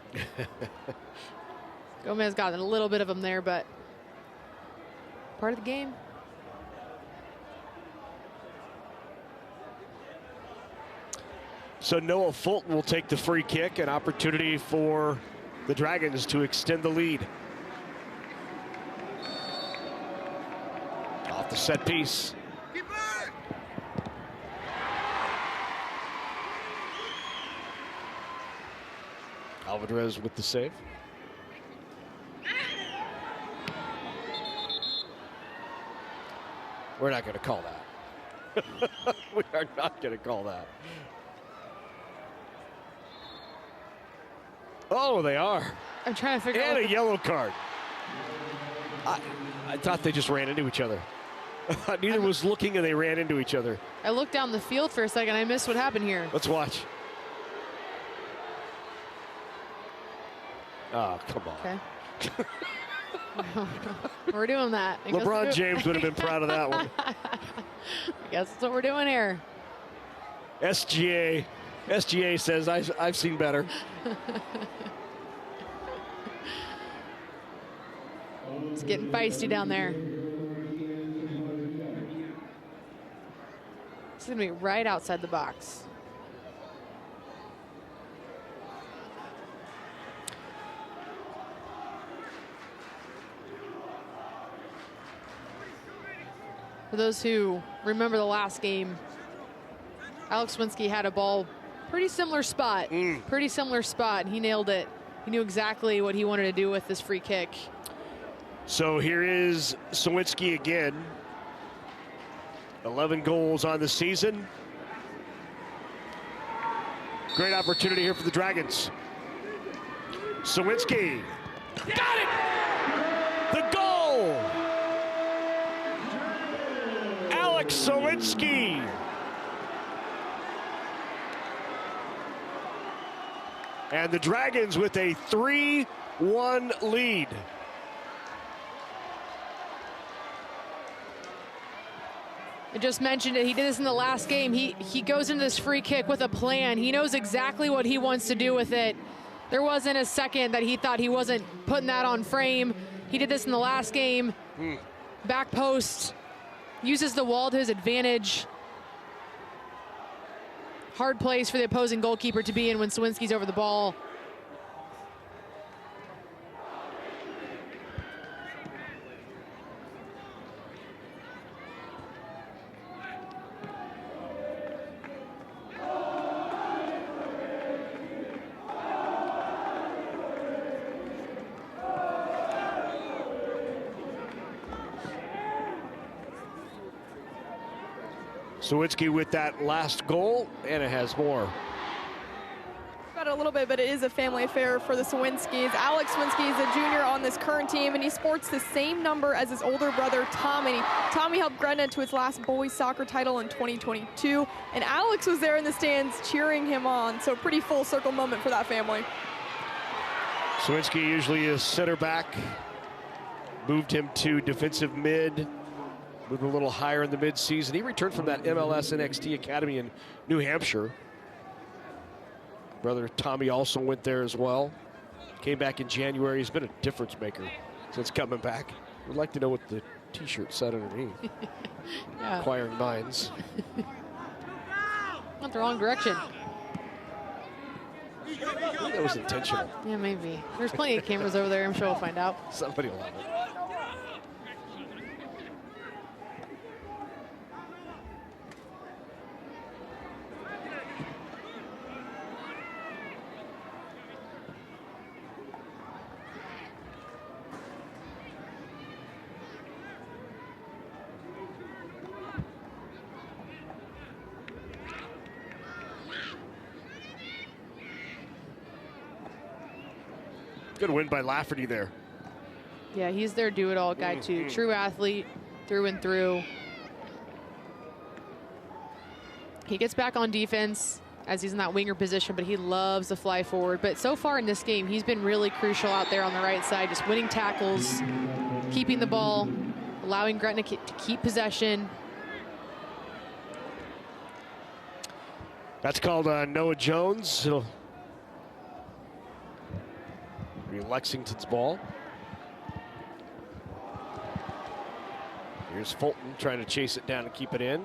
Gomez got a little bit of him there, but part of the game. So Noah Fulton will take the free kick, an opportunity for the Dragons to extend the lead. Off the set piece. Alvarez with the save. We're not going to call that. We are not going to call that. Oh, they are. I'm trying to figure out. And a yellow card. I thought they just ran into each other. Neither was looking, and they ran into each other. I looked down the field for a second. I missed what happened here. Let's watch. Oh, come on. Okay. We're doing that. LeBron James would have been proud of that one. I guess that's what we're doing here. SGA says, I've seen better. It's getting feisty down there. It's going to be right outside the box. For those who remember the last game, Alex Swinsky had a ball pretty similar spot. Pretty similar spot, and he nailed it. He knew exactly what he wanted to do with this free kick. So here is Swinsky again. 11 goals on the season. Great opportunity here for the Dragons. Swinsky. Got it! The goal! Alex Swinsky. And the Dragons with a 3-1 lead. I just mentioned it. He did this in the last game. He goes into this free kick with a plan. He knows exactly what he wants to do with it. There wasn't a second that he thought he wasn't putting that on frame. He did this in the last game. Back post. Uses the wall to his advantage. Hard place for the opposing goalkeeper to be in when Swinsky's over the ball. Swinsky with that last goal, and it has more. Got it a little bit, but it is a family affair for the Swinskys. Alex Swinsky is a junior on this current team, and he sports the same number as his older brother, Tommy. Tommy helped Gretna to its last boys soccer title in 2022, and Alex was there in the stands cheering him on, so a pretty full circle moment for that family. Swinsky usually is center back. Moved him to defensive mid. Moved a little higher in the mid-season. He returned from that MLS NXT Academy in New Hampshire. Brother Tommy also went there as well. Came back in January. He's been a difference maker since coming back. We'd like to know what the t-shirt said underneath. Yeah. Inquiring minds. Went the wrong direction. I think that was intentional. Yeah, maybe. There's plenty of cameras over there. I'm sure we'll find out. Somebody will have it. Good win by Lafferty there. Yeah, he's their do-it-all guy too. True athlete through and through. He gets back on defense as he's in that winger position, but he loves to fly forward. But so far in this game, he's been really crucial out there on the right side, just winning tackles, keeping the ball, allowing Gretna to keep possession. That's called Noah Jones. It'll be Lexington's ball. Here's Fulton trying to chase it down and keep it in.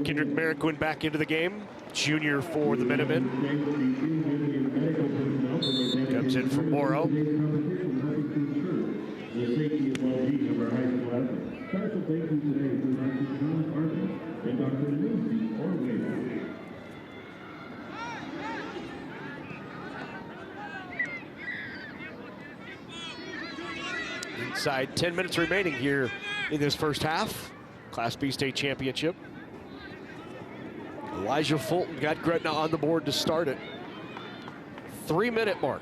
Kendrick Merrick went back into the game. Junior for the Minutemen. Comes in for Morrow. Special thank you today to Dr. John Arthur and Dr. Lucy Orway. Inside 10 minutes remaining here in this first half. Class B state championship. Elijah Fulton got Gretna on the board to start it. 3-minute mark.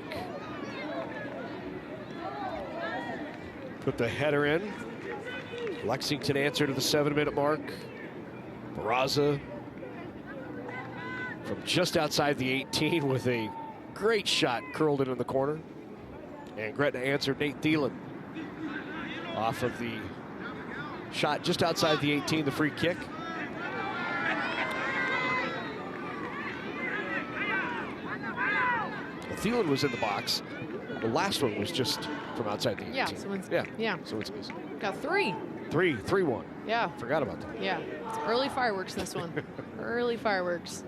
Put the header in. Lexington answered to the 7-minute mark. Barraza from just outside the 18 with a great shot curled in the corner. And Gretna answered Nate Thielen off of the shot just outside the 18, the free kick. A Thielen was in the box. The last one was just from outside the 18. Yeah, So it's got 3. 3-1. Yeah. Forgot about that. Yeah, it's early fireworks this one. Early fireworks.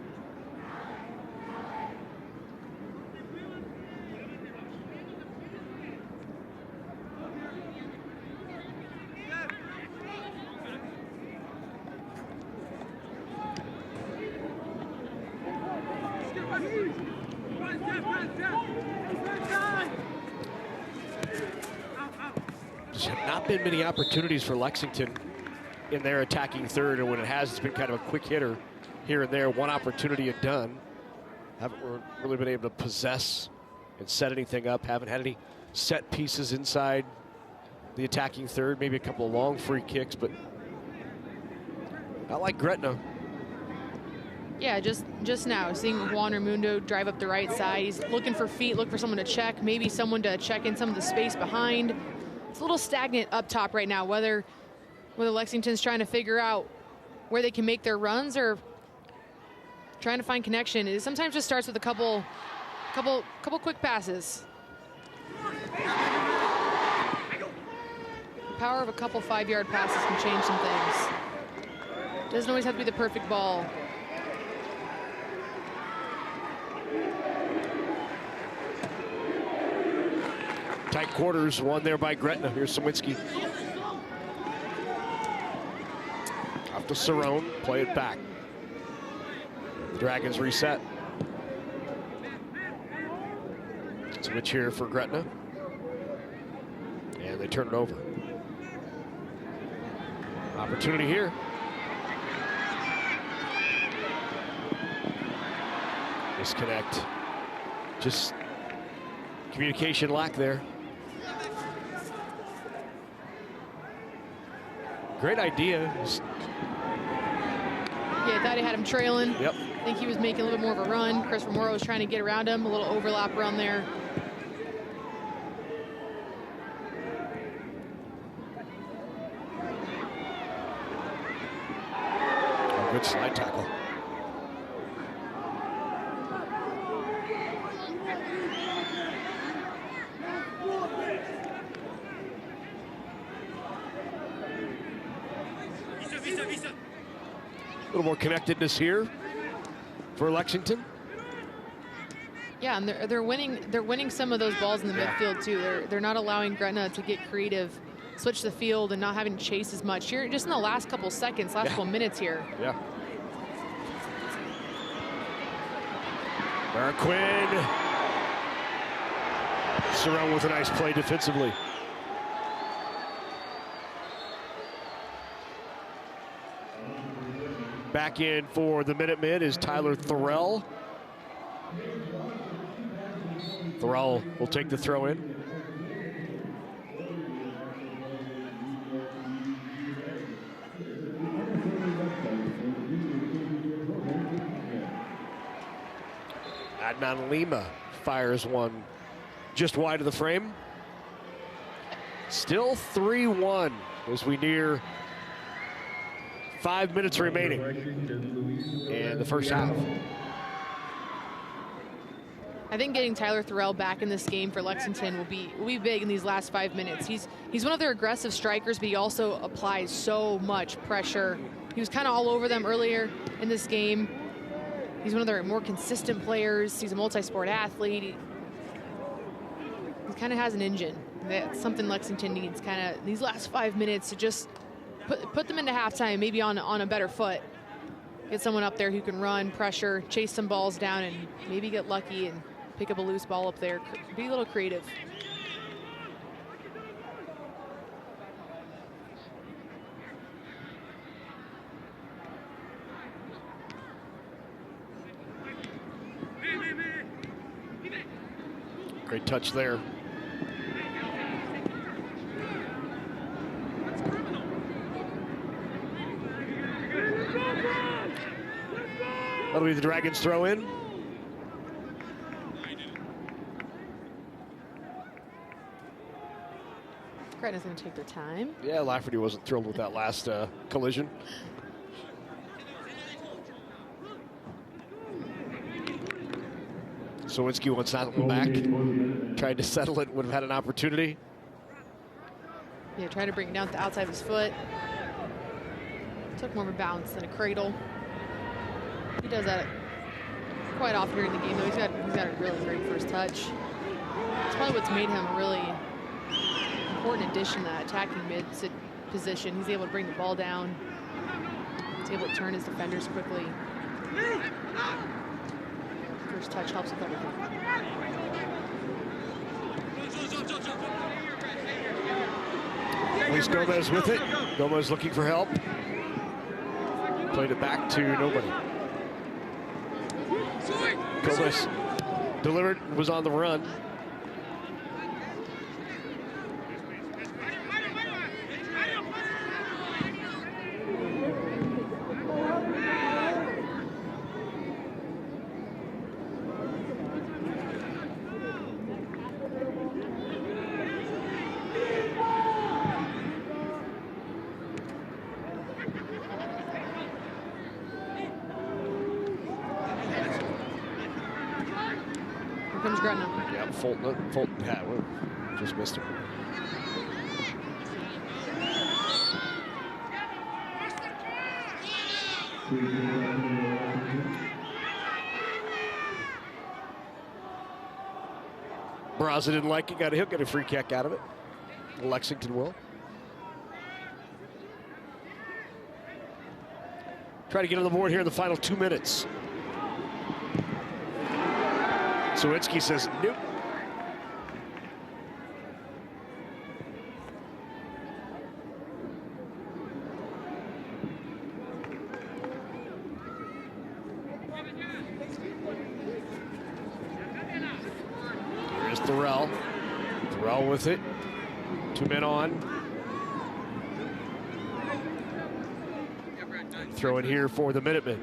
There's not been many opportunities for Lexington in their attacking third, and when it has, it's been kind of a quick hitter here and there. One opportunity and done. Haven't really been able to possess and set anything up. Haven't had any set pieces inside the attacking third. Maybe a couple of long free kicks, but not like Gretna. Yeah, just now, seeing Juan Raimundo drive up the right side. He's looking for feet, look for someone to check, maybe someone to check in some of the space behind. It's a little stagnant up top right now, whether Lexington's trying to figure out where they can make their runs or trying to find connection. It sometimes just starts with a couple quick passes. The power of a couple 5-yard passes can change some things. Doesn't always have to be the perfect ball. Tight quarters, one there by Gretna. Here's Sawinski. Off to Cerrone, play it back. The Dragons reset. Switch here for Gretna. And they turn it over. Opportunity here. Disconnect. Just communication lack there. Great idea. Yeah, thought he had him trailing. Yep. I think he was making a little more of a run. Chris Romero was trying to get around him. A little overlap run there. Oh, good slide tackle. A little more connectedness here for Lexington. Yeah, and they're winning some of those balls in the midfield too. They're not allowing Gretna to get creative, switch the field, and not having to chase as much here. Just in the last couple seconds, last couple minutes here. Yeah. Quinn. Cerrone with a nice play defensively. Back in for the Minutemen is Tyler Thorell. Thorell will take the throw in. Adnan Lima fires one just wide of the frame. Still 3-1 as we near 5 minutes remaining in the first half. I think getting Tyler Thorell back in this game for Lexington will be big in these last 5 minutes. He's one of their aggressive strikers, but he also applies so much pressure. He was kind of all over them earlier in this game. He's one of their more consistent players. He's a multi-sport athlete. He kind of has an engine. That's something Lexington needs kind of these last 5 minutes to just put them into halftime, maybe on a better foot. Get someone up there who can run, pressure, chase some balls down, and maybe get lucky and pick up a loose ball up there. Be a little creative. Great touch there. That'll be the Dragons throw in. Gretna's going to take their time. Yeah, Lafferty wasn't thrilled with that last collision. Sawinski wants that one back. Tried to settle it, would have had an opportunity. Yeah, trying to bring it down to the outside of his foot. Took more of a bounce than a cradle. He does that quite often during the game, though. He's got a really great first touch. It's probably what's made him a really important addition, that attacking mid position. He's able to bring the ball down. He's able to turn his defenders quickly. First touch helps with everything. Luis Gomez with it. Gomez looking for help. Played it back to nobody. Gomez delivered, was on the run. Comes Gretna. Yeah, Fulton just missed him. Barraza didn't like it. He'll get a free kick out of it. Lexington will. Try to get on the board here in the final 2 minutes. Sawinski says nope. Here's Thorell. Thorell with it. 2 men on. Throw in here for the Minutemen.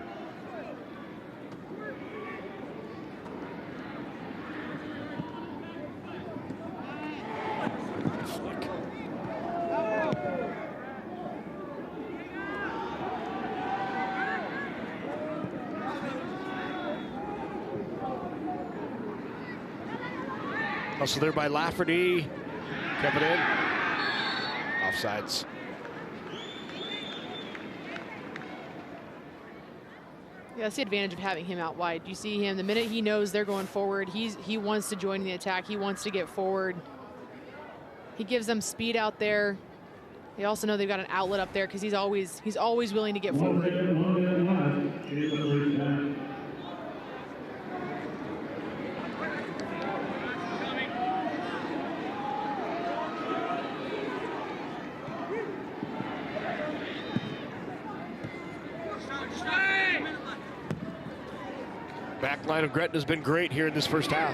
Also there by Lafferty. Kept it in. Offsides. Yeah, that's the advantage of having him out wide. You see him, the minute he knows they're going forward, he wants to join the attack. He wants to get forward. He gives them speed out there. They also know they've got an outlet up there because he's always willing to get forward. Back line of Gretna has been great here in this first half.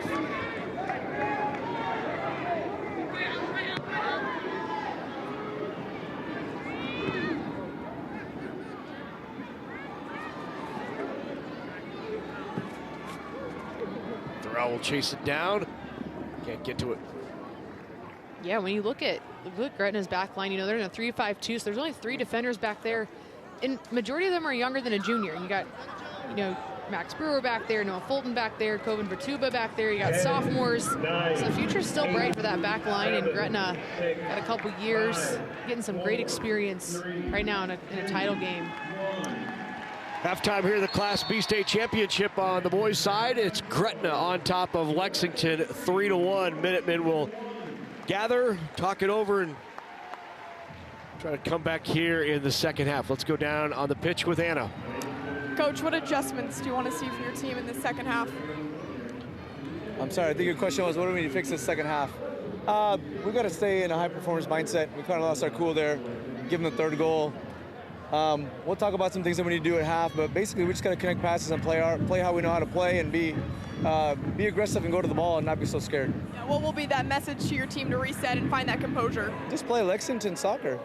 Thorell will chase it down. Can't get to it. Yeah, when you look at Gretna's back line, you know, they're in a 3-5-2, so there's only 3 defenders back there. And majority of them are younger than a junior. You got, you know, Max Brewer back there, Noah Fulton back there, Coven Vertuba back there. You got sophomores. So the future's still bright for that back line, and Gretna got a couple years, getting some great experience right now in a title game. Halftime here in the Class B state championship on the boys' side. It's Gretna on top of Lexington, 3-1. Minutemen will gather, talk it over, and try to come back here in the second half. Let's go down on the pitch with Anna. Coach, what adjustments do you want to see from your team in the second half? I'm sorry, I think your question was, what do we need to fix this second half? We've got to stay in a high-performance mindset. We kind of lost our cool there, give them the third goal. We'll talk about some things that we need to do at half, but basically we just got to connect passes and play how we know how to play, and be aggressive and go to the ball and not be so scared. Yeah, what will be that message to your team to reset and find that composure? Just play Lexington soccer.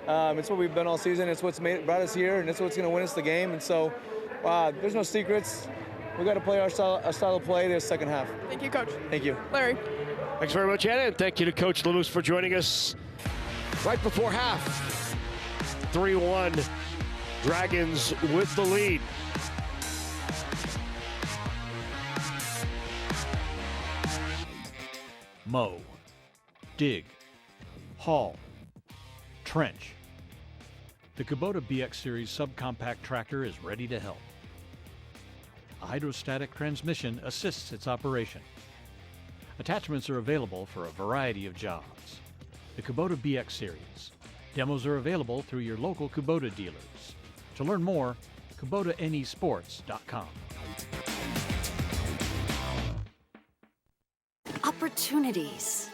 It's what we've been all season. It's what's brought us here, and it's what's going to win us the game. And so there's no secrets. We got to play our style of play this second half. Thank you, Coach. Thank you. Larry. Thanks very much, Anna, and thank you to Coach Lemus for joining us right before half. 3-1, Dragons with the lead. mow, dig, haul, trench. The Kubota BX Series subcompact tractor is ready to help. A hydrostatic transmission assists its operation. Attachments are available for a variety of jobs. The Kubota BX Series. Demos are available through your local Kubota dealers. To learn more, KubotaNEsports.com. Opportunities.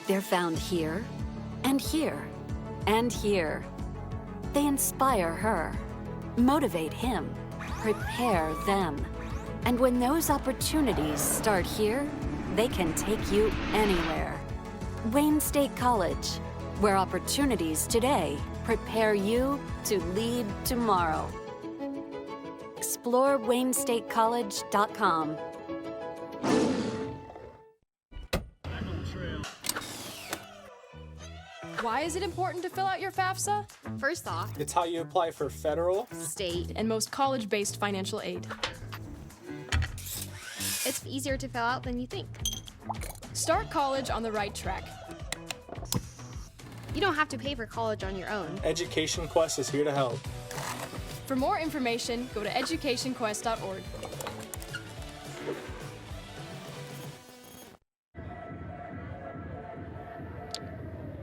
They're found here, and here, and here. They inspire her, motivate him, prepare them. And when those opportunities start here, they can take you anywhere. Wayne State College, where opportunities today prepare you to lead tomorrow. Explore WayneStateCollege.com. Why is it important to fill out your FAFSA? First off, It's how you apply for federal, state, And most college-based financial aid. it's easier to fill out than you think. Start college on the right track. You don't have to pay for college on your own. Education Quest is here to help. For more information, go to educationquest.org.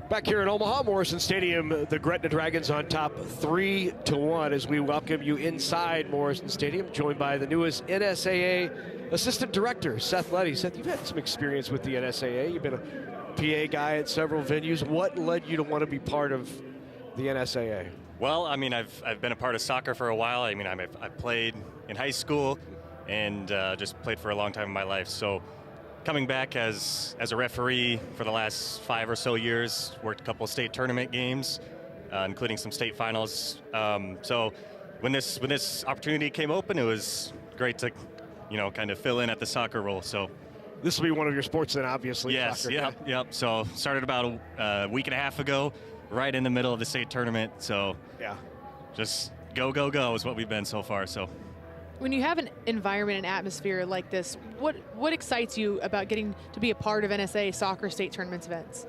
Back here in Omaha, Morrison Stadium, the Gretna Dragons on top 3-1 as we welcome you inside Morrison Stadium, joined by the newest NSAA Assistant Director, Seth Leddy. Seth, you've had some experience with the NSAA. You've been a PA guy at several venues. What led you to want to be part of the NSAA? Well, I mean, I've been a part of soccer for a while. I mean, I played in high school and just played for a long time in my life. So coming back as a referee for the last 5 or so years, worked a couple of state tournament games, including some state finals. So when this opportunity came open, it was great to, kind of fill in at the soccer role. So this will be one of your sports then, obviously. yes, soccer. yep. So started about a week and a half ago, right in the middle of the state tournament. So yeah, just go is what we've been so far. So. When you have an environment and atmosphere like this, what excites you about getting to be a part of NSAA soccer state tournaments events?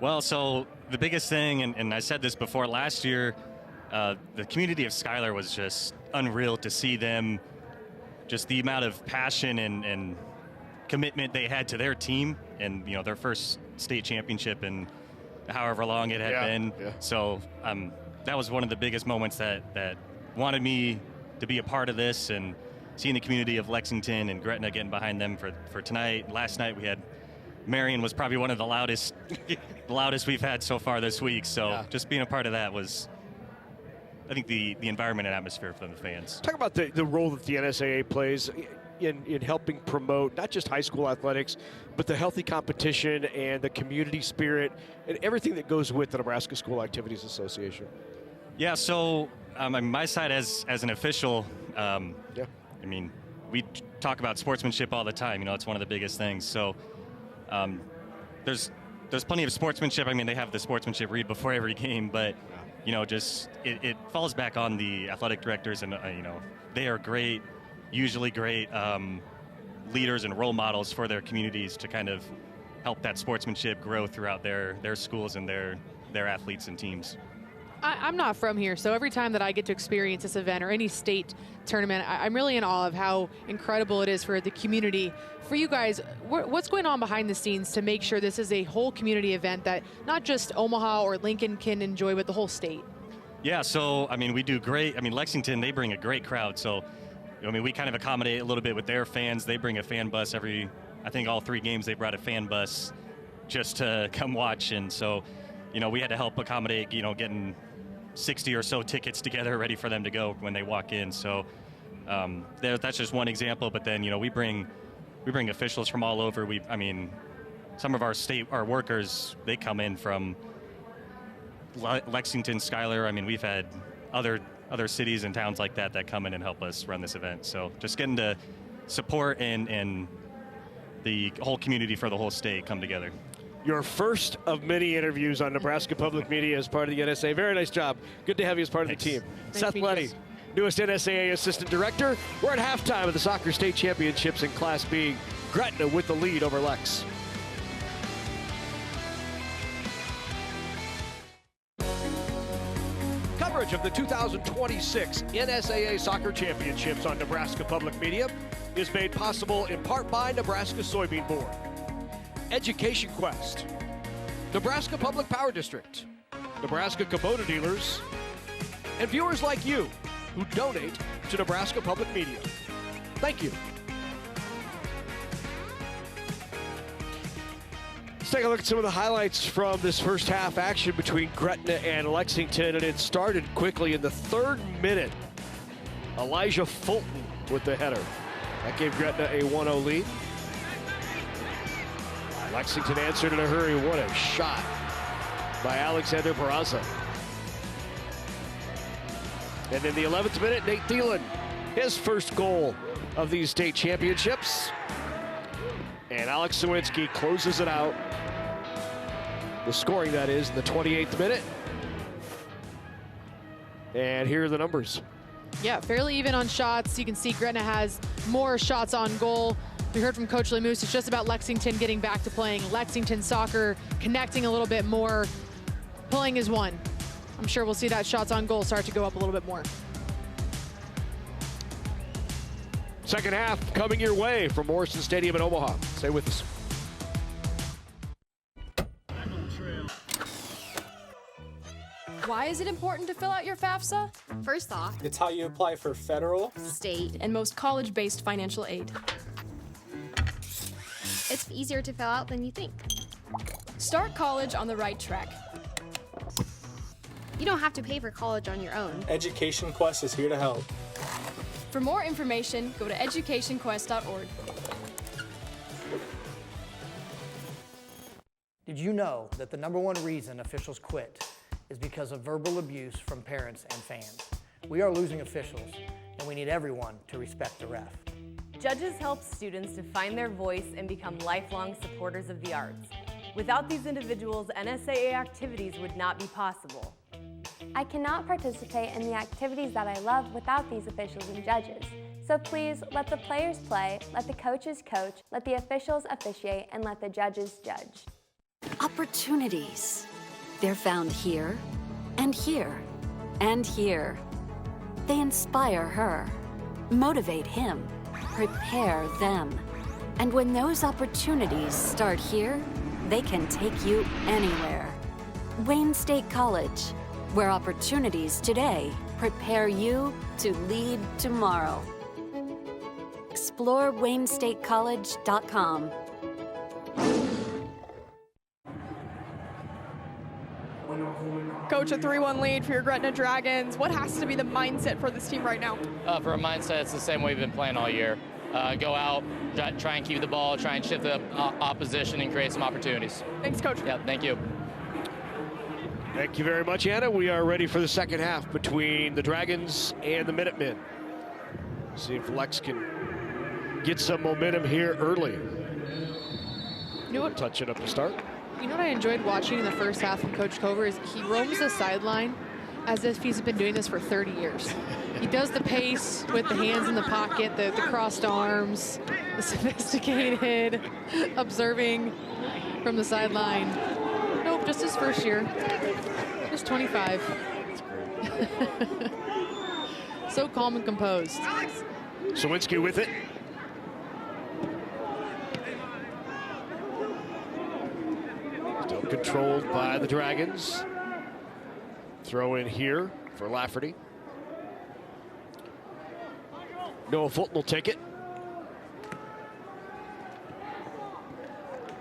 Well, so the biggest thing, and I said this before last year, the community of Schuyler was just unreal to see them, just the amount of passion and commitment they had to their team and, their first state championship and however long it had been. Yeah. So that was one of the biggest moments that wanted me to be a part of this, and seeing the community of Lexington and Gretna getting behind them for tonight. Last night we had Marion was probably one of the loudest we've had so far this week. So just being a part of that was, I think, the environment and atmosphere for the fans. Talk about the role that the NSAA plays in helping promote not just high school athletics, but the healthy competition and the community spirit and everything that goes with the Nebraska School Activities Association. Yeah, so on my side as an official, I mean, we talk about sportsmanship all the time. It's one of the biggest things. So there's plenty of sportsmanship. I mean, they have the sportsmanship read before every game, but just it falls back on the athletic directors, and they are usually great leaders and role models for their communities to kind of help that sportsmanship grow throughout their schools and their athletes and teams. I'm not from here, so every time that I get to experience this event or any state tournament, I'm really in awe of how incredible it is for the community. For you guys, what's going on behind the scenes to make sure this is a whole community event that not just Omaha or Lincoln can enjoy, but the whole state? Yeah, so, I mean, we do great. I mean, Lexington, they bring a great crowd. So, we kind of accommodate a little bit with their fans. They bring a fan bus I think all 3 games they brought a fan bus just to come watch. And so, we had to help accommodate, getting 60 or so tickets together ready for them to go when they walk in. So that's just one example. But then, we bring officials from all over. Some of our workers, they come in from Lexington, Schuyler. I mean, we've had other cities and towns like that come in and help us run this event. So just getting to support and the whole community for the whole state come together. Your first of many interviews on Nebraska Public Media as part of the NSAA. Very nice job. Good to have you as part of the team. Seth Leddy, newest NSAA Assistant Director. We're at halftime of the Soccer State Championships in Class B. Gretna with the lead over Lex. Coverage of the 2026 NSAA Soccer Championships on Nebraska Public Media is made possible in part by Nebraska Soybean Board, Education Quest, Nebraska Public Power District, Nebraska Kubota Dealers, and viewers like you who donate to Nebraska Public Media. Thank you. Let's take a look at some of the highlights from this first half action between Gretna and Lexington, and it started quickly in the 3rd minute. Elijah Fulton with the header. That gave Gretna a 1-0 lead. Lexington answered in a hurry. What a shot by Alexander Barraza. And in the 11th minute, Nate Thielen, his first goal of these state championships. And Alex Sawinski closes it out. The scoring, that is, in the 28th minute. And here are the numbers. Yeah, fairly even on shots. You can see Gretna has more shots on goal. We heard from Coach Lemoose, it's just about Lexington getting back to playing Lexington soccer, connecting a little bit more. Pulling is one. I'm sure we'll see that shots on goal start to go up a little bit more. Second half coming your way from Morrison Stadium in Omaha. Stay with us. Why is it important to fill out your FAFSA? First off, It's how you apply for federal, state, And most college-based financial aid. it's easier to fill out than you think. Start college on the right track. You don't have to pay for college on your own. Education Quest is here to help. For more information, go to educationquest.org. Did you know that the #1 reason officials quit is because of verbal abuse from parents and fans? We are losing officials, and we need everyone to respect the ref. Judges help students to find their voice and become lifelong supporters of the arts. Without these individuals, NSAA activities would not be possible. I cannot participate in the activities that I love without these officials and judges. So please let the players play, let the coaches coach, let the officials officiate, and let the judges judge. Opportunities. They're found here, and here, and here. They inspire her, motivate him, prepare them. And when those opportunities start here, they can take you anywhere. Wayne State College, where opportunities today prepare you to lead tomorrow. Explore WayneStateCollege.com. Coach, a 3-1 lead for your Gretna Dragons. What has to be the mindset for this team right now? For a mindset, it's the same way we've been playing all year. Go out, try and keep the ball, try and shift the opposition and create some opportunities. Thanks, Coach. Yeah, thank you. Thank you very much, Anna. We are ready for the second half between the Dragons and the Minutemen. See if Lex can get some momentum here early. You know what? Touch it up to start. You know what I enjoyed watching in the first half from Coach Cover is he roams the sideline as if he's been doing this for 30 years. He does the pace with the hands in the pocket, the crossed arms, the sophisticated observing from the sideline. Nope, just his first year. Just 25. So calm and composed. Sawinski with it. Still controlled by the Dragons. Throw in here for Lafferty. Noah Fulton will take it.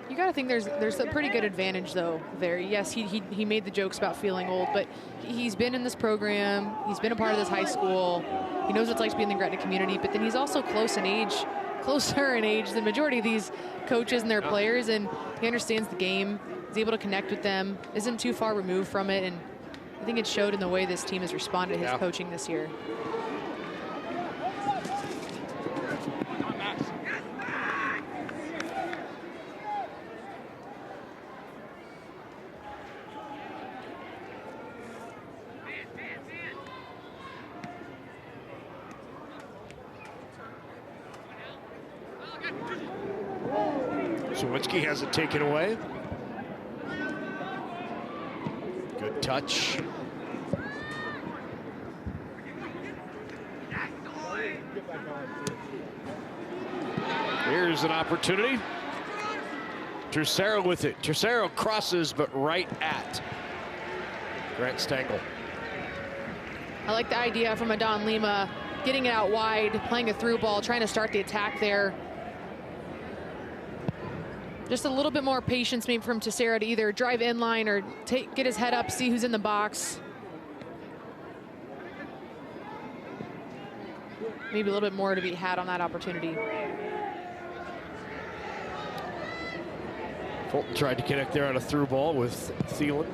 You got to think there's a pretty good advantage though there. Yes, he made the jokes about feeling old, but he's been in this program. He's been a part of this high school. He knows what it's like to be in the Gretna community, but then he's also closer in age than the majority of these coaches and their players, and he understands the game. He's able to connect with them, isn't too far removed from it, and I think it showed in the way this team has responded to his coaching this year. Sawinski has it taken away. Good touch. Here's an opportunity. Tercero with it. Tercero crosses, but right at Grant Stengel. I like the idea from Adon Lima, getting it out wide, playing a through ball, trying to start the attack there. Just a little bit more patience maybe from Tercero to either drive inline or get his head up, see who's in the box. Maybe a little bit more to be had on that opportunity. Fulton tried to connect there on a through ball with Thielen.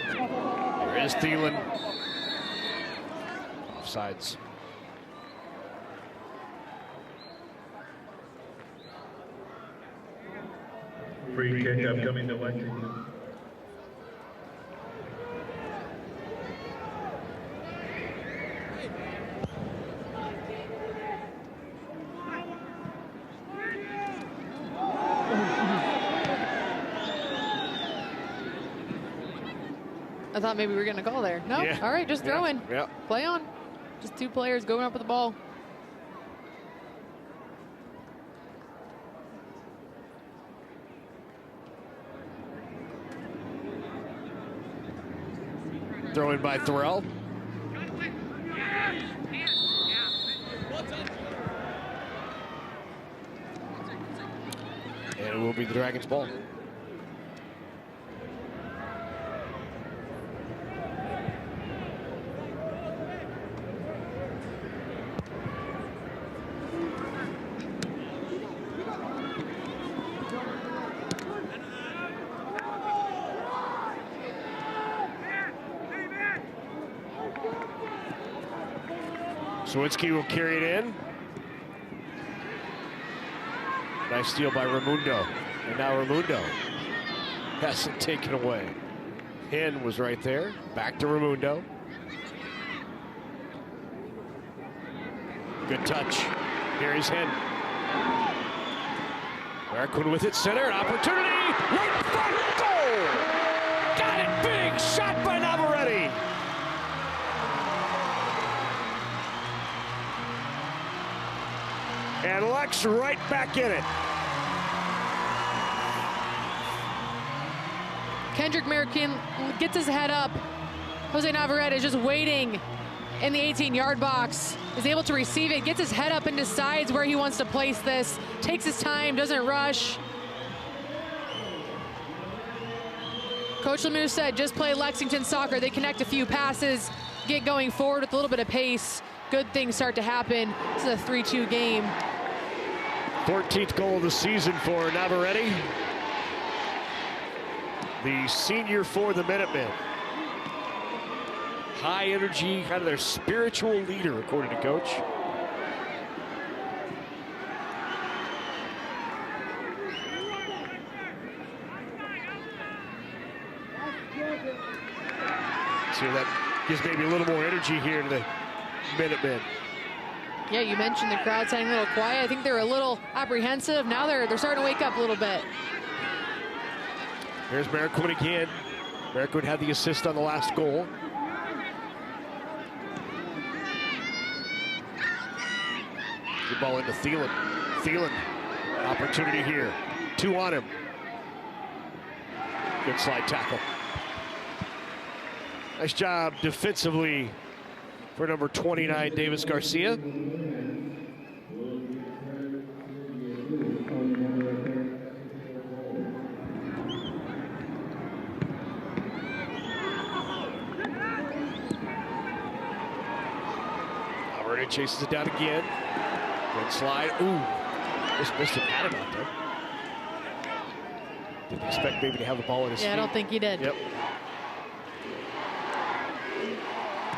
There is Thielen. Offsides. Free kick upcoming to Lexington. I thought maybe we were going to call there. No? Yeah. All right, just throw in. Yeah. Play on. Just two players going up with the ball. Throw in by Thorell. And it will be the Dragons' ball. Sawinski will carry it in. Nice steal by Raimundo. And now Raimundo has it taken away. Hen was right there. Back to Raimundo. Good touch. Here is Hen. Merquin with it, center, an opportunity. Right front, goal! Got it big, shot by Navarrete. And Lex right back in it. Kendrick Merquin gets his head up. Jose Navarrete is just waiting in the 18-yard box. Is able to receive it, gets his head up and decides where he wants to place this. Takes his time, doesn't rush. Coach Lemieux said, just play Lexington soccer. They connect a few passes, get going forward with a little bit of pace. Good things start to happen. This is a 3-2 game. 14th goal of the season for Navarrete. The senior for the Minutemen. High energy, kind of their spiritual leader, according to Coach. So that gives maybe a little more energy here to the Minutemen. Yeah, you mentioned the crowd sounding a little quiet. I think they're a little apprehensive. Now they're starting to wake up a little bit. Here's Merquin again. Merquin had the assist on the last goal. Good ball into Thielen. Thielen, opportunity here. 2 on him. Good slide tackle. Nice job defensively for number 29, Davis Garcia. Already chases it down again. Good slide. Ooh, just missed it. Had him out there. Didn't expect maybe to have the ball in his feet. I don't think he did. Yep.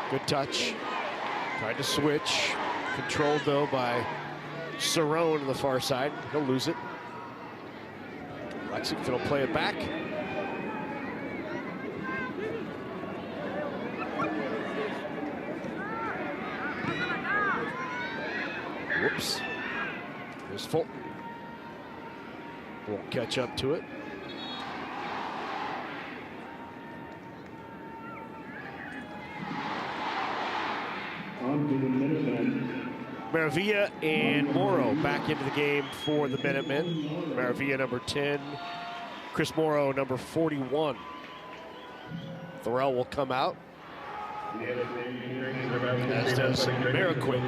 Good touch. Tried to switch. Controlled, though, by Cerrone on the far side. He'll lose it. Lexington will play it back. Whoops. There's Fulton. Won't catch up to it. Maravilla and Morrow back into the game for the Minutemen. Maravilla, number 10. Chris Morrow, number 41. Thorell will come out. As does Mariquit.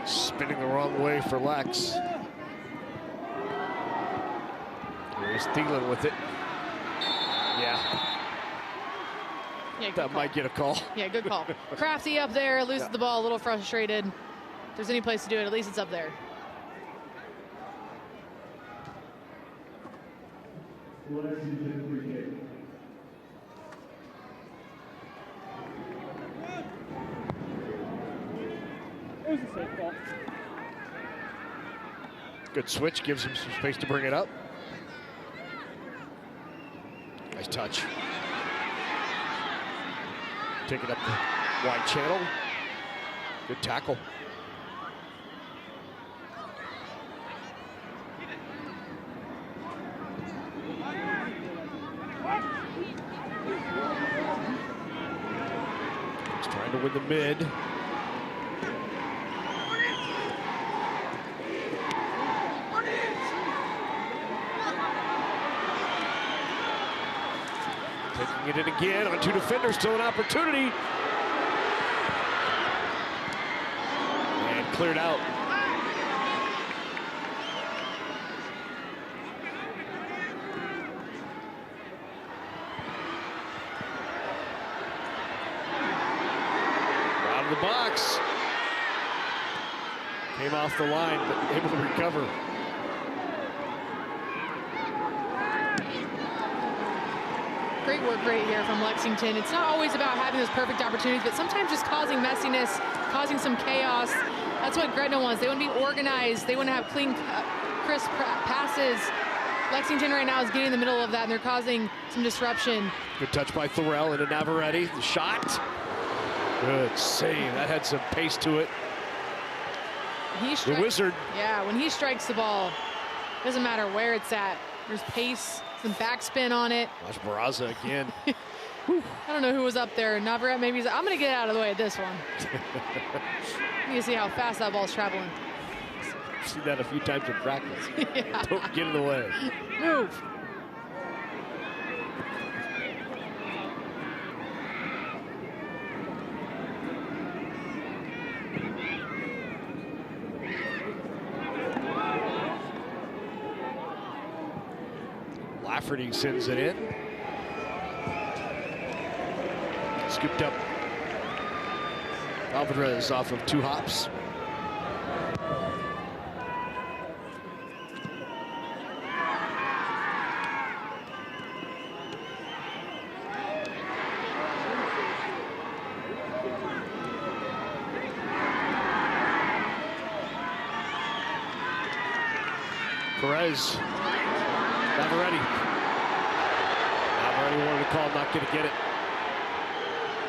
Spinning the wrong way for Lex. Here's Thielen with it. Yeah, that might get a call. Yeah, good call. Crafty up there, loses the ball, a little frustrated. If there's any place to do it, at least it's up there. It was a safe ball. Good switch, gives him some space to bring it up. Nice touch. Take it up the wide channel. Good tackle. He's trying to win the mid. Taking it in again on two defenders, still an opportunity. And cleared out. Out of the box. Came off the line, but able to recover. Great work right here from Lexington. It's not always about having those perfect opportunities, but sometimes just causing messiness, causing some chaos. That's what Gretna wants. They want to be organized. They want to have clean, crisp passes. Lexington right now is getting in the middle of that, and they're causing some disruption. Good touch by Thorell into Navarrete. The shot. Good save. That had some pace to it. The Wizard. Yeah, when he strikes the ball, doesn't matter where it's at. There's pace, some backspin on it. Watch Barraza again. I don't know who was up there. Navarrete maybe. I'm going to get out of the way of this one. You can see how fast that ball's traveling. I've seen that a few times in practice. Yeah. Don't get in the way. Move. Lafferty sends it in. Scooped up Alvarez off of two hops. Perez. Navarrete. Navarrete wanted to call, not going to get it.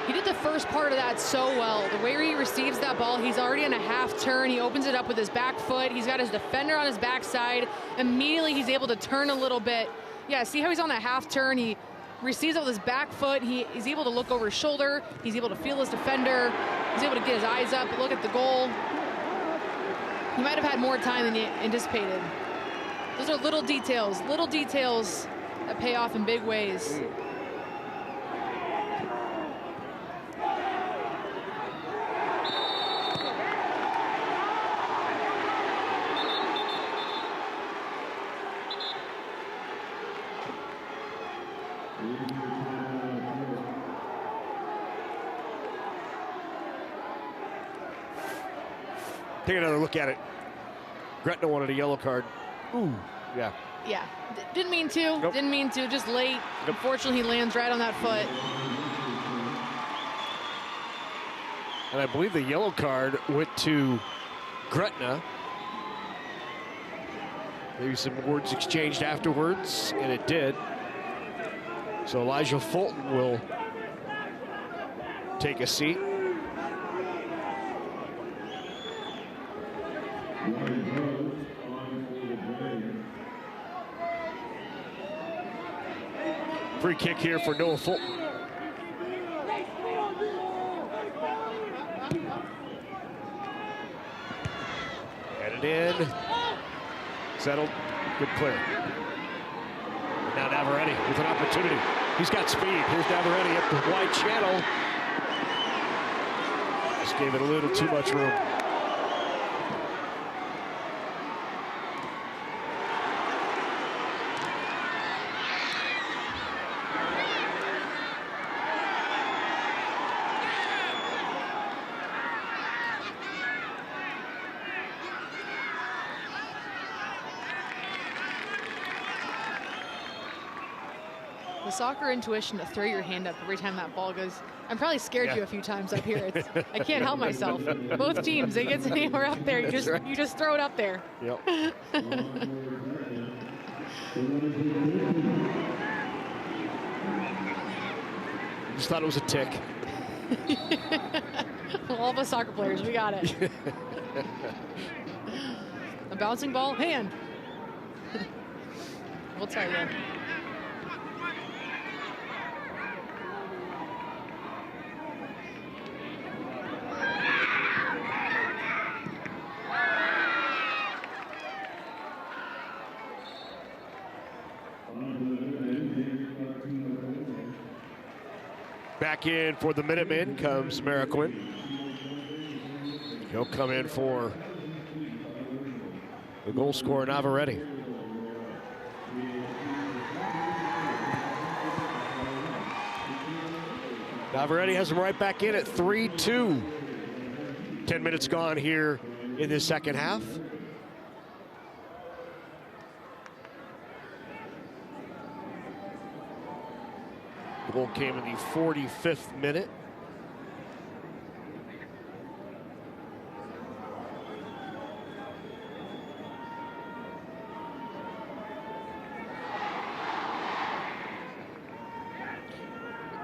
He did the first part of that so well. The way he receives that ball, he's already on a half turn. He opens it up with his back foot. He's got his defender on his backside. Immediately, he's able to turn a little bit. Yeah, see how he's on that half turn? He receives it with his back foot. He's able to look over his shoulder. He's able to feel his defender. He's able to get his eyes up, look at the goal. He might have had more time than he anticipated. Those are little details that pay off in big ways. Take another look at it. Gretna wanted a yellow card. Ooh, yeah. Yeah, didn't mean to. Nope. Didn't mean to, just late. Nope. Unfortunately, he lands right on that foot. And I believe the yellow card went to Gretna. Maybe some words exchanged afterwards, and it did. So Elijah Fulton will take a seat. kick here for Noah Fulton. Headed in. Settled. Good clear. And now Navarrete with an opportunity. He's got speed. Here's Navarrete up the wide channel. Just gave it a little too much room. The soccer intuition to throw your hand up every time that ball goes. I'm probably scared you a few times up here. I can't help myself. Both teams, it gets anywhere up there. You just throw it up there. Yep. Just thought it was a tick. All of us soccer players, we got it. A bouncing ball, hand. We'll tell you. Back in for the Minutemen comes Morrison. He'll come in for the goal scorer, Navarrete. Navarrete has him right back in at 3-2. 10 minutes gone here in this second half. The goal came in the 45th minute.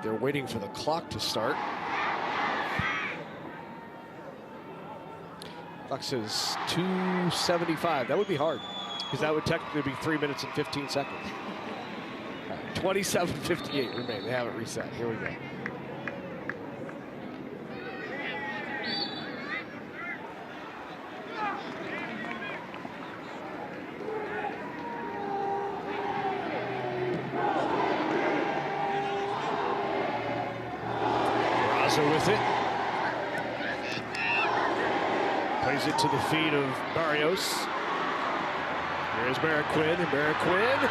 They're waiting for the clock to start. Clock says 2:75. That would be hard, because that would technically be 3 minutes and 15 seconds. 27:58 remain. They haven't reset. Here we go. With it. Plays it to the feet of Barrios. Here's Morrison. Morrison.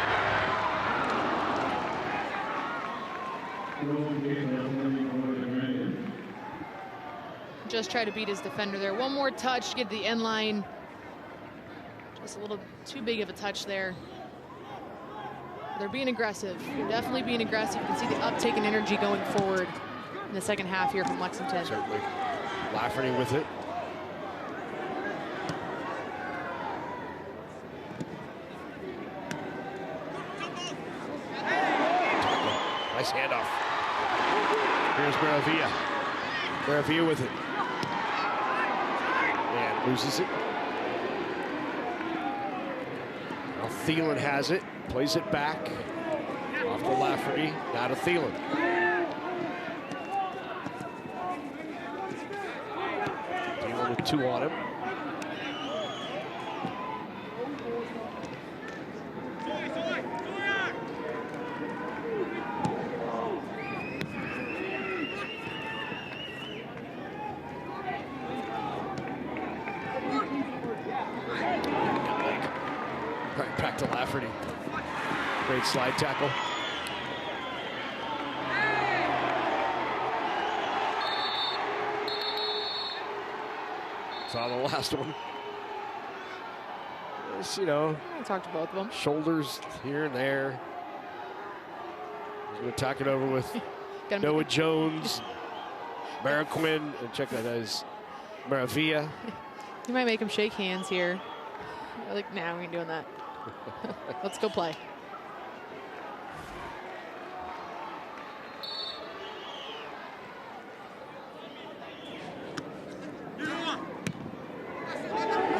Just try to beat his defender there. One more touch, get the end line. Just a little too big of a touch there. They're being aggressive. They're definitely being aggressive. You can see the uptake in energy going forward in the second half here from Lexington. Certainly. Lafferty with it. Nice handoff. Here's Maravilla. Maravilla with it. And loses it. Now Thielen has it. Plays it back. Off to Lafferty. Now to Thielen. Thielen with 2 on him. Right back to Lafferty. Great slide tackle. Saw the last one. Just, you know, I talked to both of them. Shoulders here and there. He's going to talk it over with Noah Jones, Morrison, and check that as Maravilla. You might make him shake hands here. They're like, nah, we ain't doing that. Let's go play.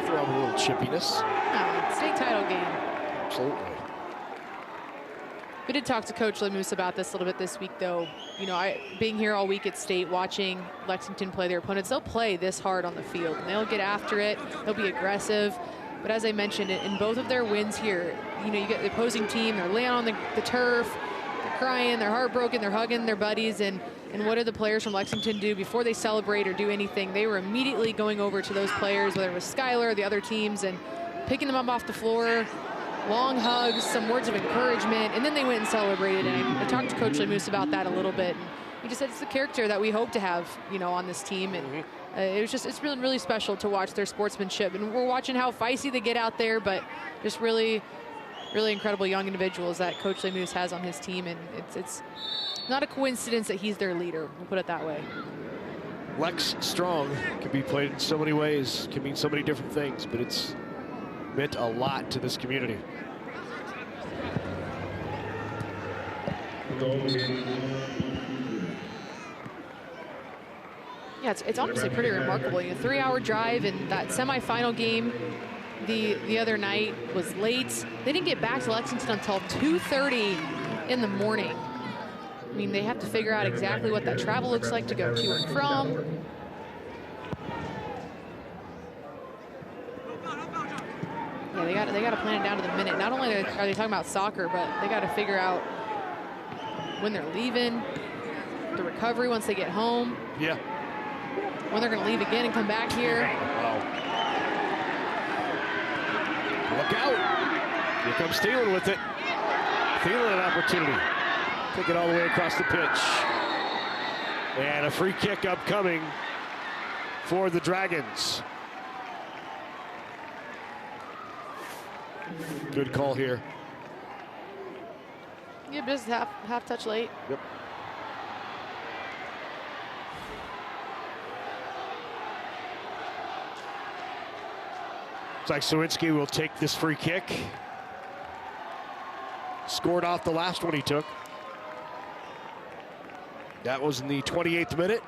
Throw him a little chippiness. Oh, state title game. Absolutely. We did talk to Coach Lemus about this a little bit this week, though. You know, being here all week at State, watching Lexington play their opponents, they'll play this hard on the field, and they'll get after it. They'll be aggressive. But as I mentioned, in both of their wins here, you know, you get the opposing team, they're laying on the turf, they're crying, they're heartbroken, they're hugging their buddies, and what did the players from Lexington do before they celebrate or do anything? They were immediately going over to those players, whether it was Skylar or the other teams, and picking them up off the floor, long hugs, some words of encouragement, and then they went and celebrated. And I talked to Coach Lemus about that a little bit. And he just said it's the character that we hope to have, you know, on this team. And it's really, really special to watch their sportsmanship. And we're watching how feisty they get out there, but just really, really incredible young individuals that Coach Lemus has on his team. And it's not a coincidence that he's their leader. We'll put it that way. Lex Strong can be played in so many ways, can mean so many different things, but it's meant a lot to this community. Yeah, it's honestly pretty remarkable. You know, 3-hour drive, and that semifinal game the other night was late. They didn't get back to Lexington until 2:30 in the morning. I mean, they have to figure out exactly what that travel looks like to go to and from. Yeah, they got to plan it down to the minute. Not only are they talking about soccer, but they got to figure out when they're leaving, the recovery once they get home. Yeah. When they're going to leave again and come back here. Wow. Look out. Here comes Thielen with it. Thielen an opportunity. Take it all the way across the pitch. And a free kick upcoming for the Dragons. Good call here. Yeah, just half touch late. Yep. It's like Sawinski will take this free kick. Scored off the last one he took. That was in the 28th minute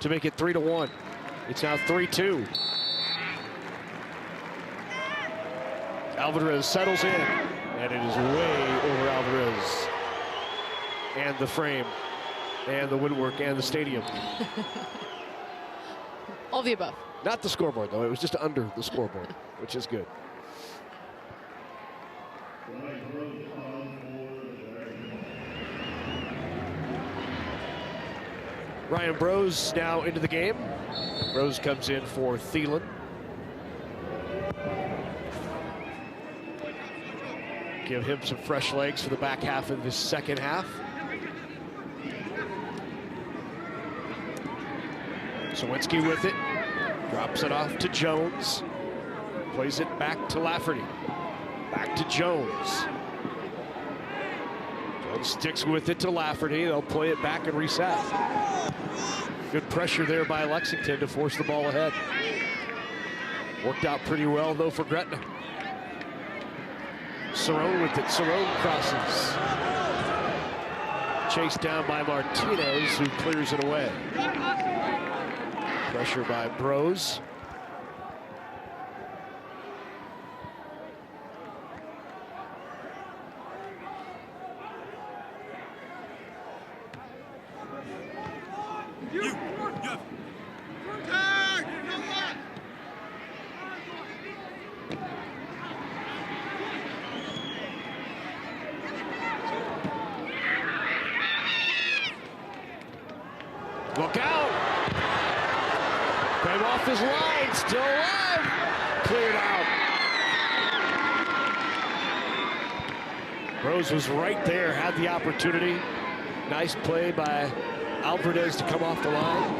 to make it 3-1. It's now 3-2. Alvarez settles in, and it is way over Alvarez. And the frame, and the woodwork, and the stadium. All of the above. Not the scoreboard, though. It was just under the scoreboard, which is good. Ryan Brose now into the game. Brose comes in for Thielen. Give him some fresh legs for the back half of this second half. Sawinski with it. Drops it off to Jones. Plays it back to Lafferty. Back to Jones. Jones sticks with it to Lafferty. They'll play it back and reset. Good pressure there by Lexington to force the ball ahead. Worked out pretty well, though, for Gretna. Cerrone with it. Cerrone crosses. Chased down by Martinez, who clears it away. Pressure by Brose. Look out! Came off his line, still alive. Cleared out. Rose was right there, had the opportunity. Nice play by Alvarez to come off the line.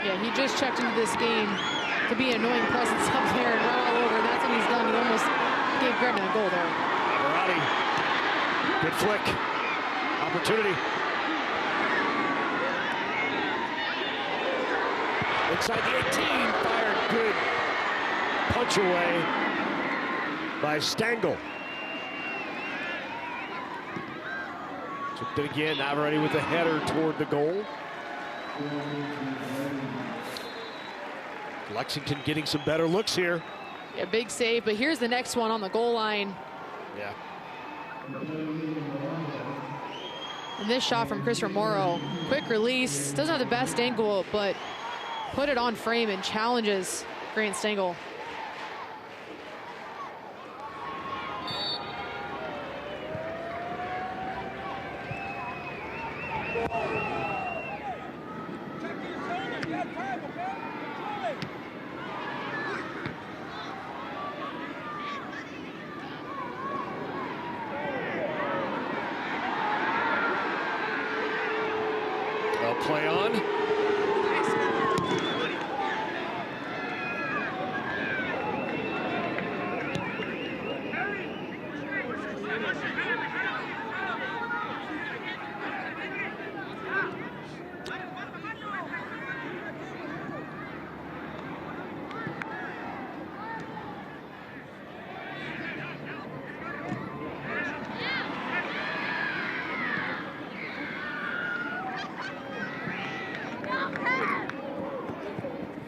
Yeah, he just checked into this game to be an annoying presence up there and run all over. And that's what he's done. He almost gave Gretna a goal there. Good flick. Opportunity. Inside the 18, fired good. Punch away by Stangl. Took it again, Navarrete with a header toward the goal. Lexington getting some better looks here. Yeah, big save, but here's the next one on the goal line. Yeah. And this shot from Christopher Morrow, quick release, doesn't have the best angle, but put it on frame and challenges Grant Stengel. Play on.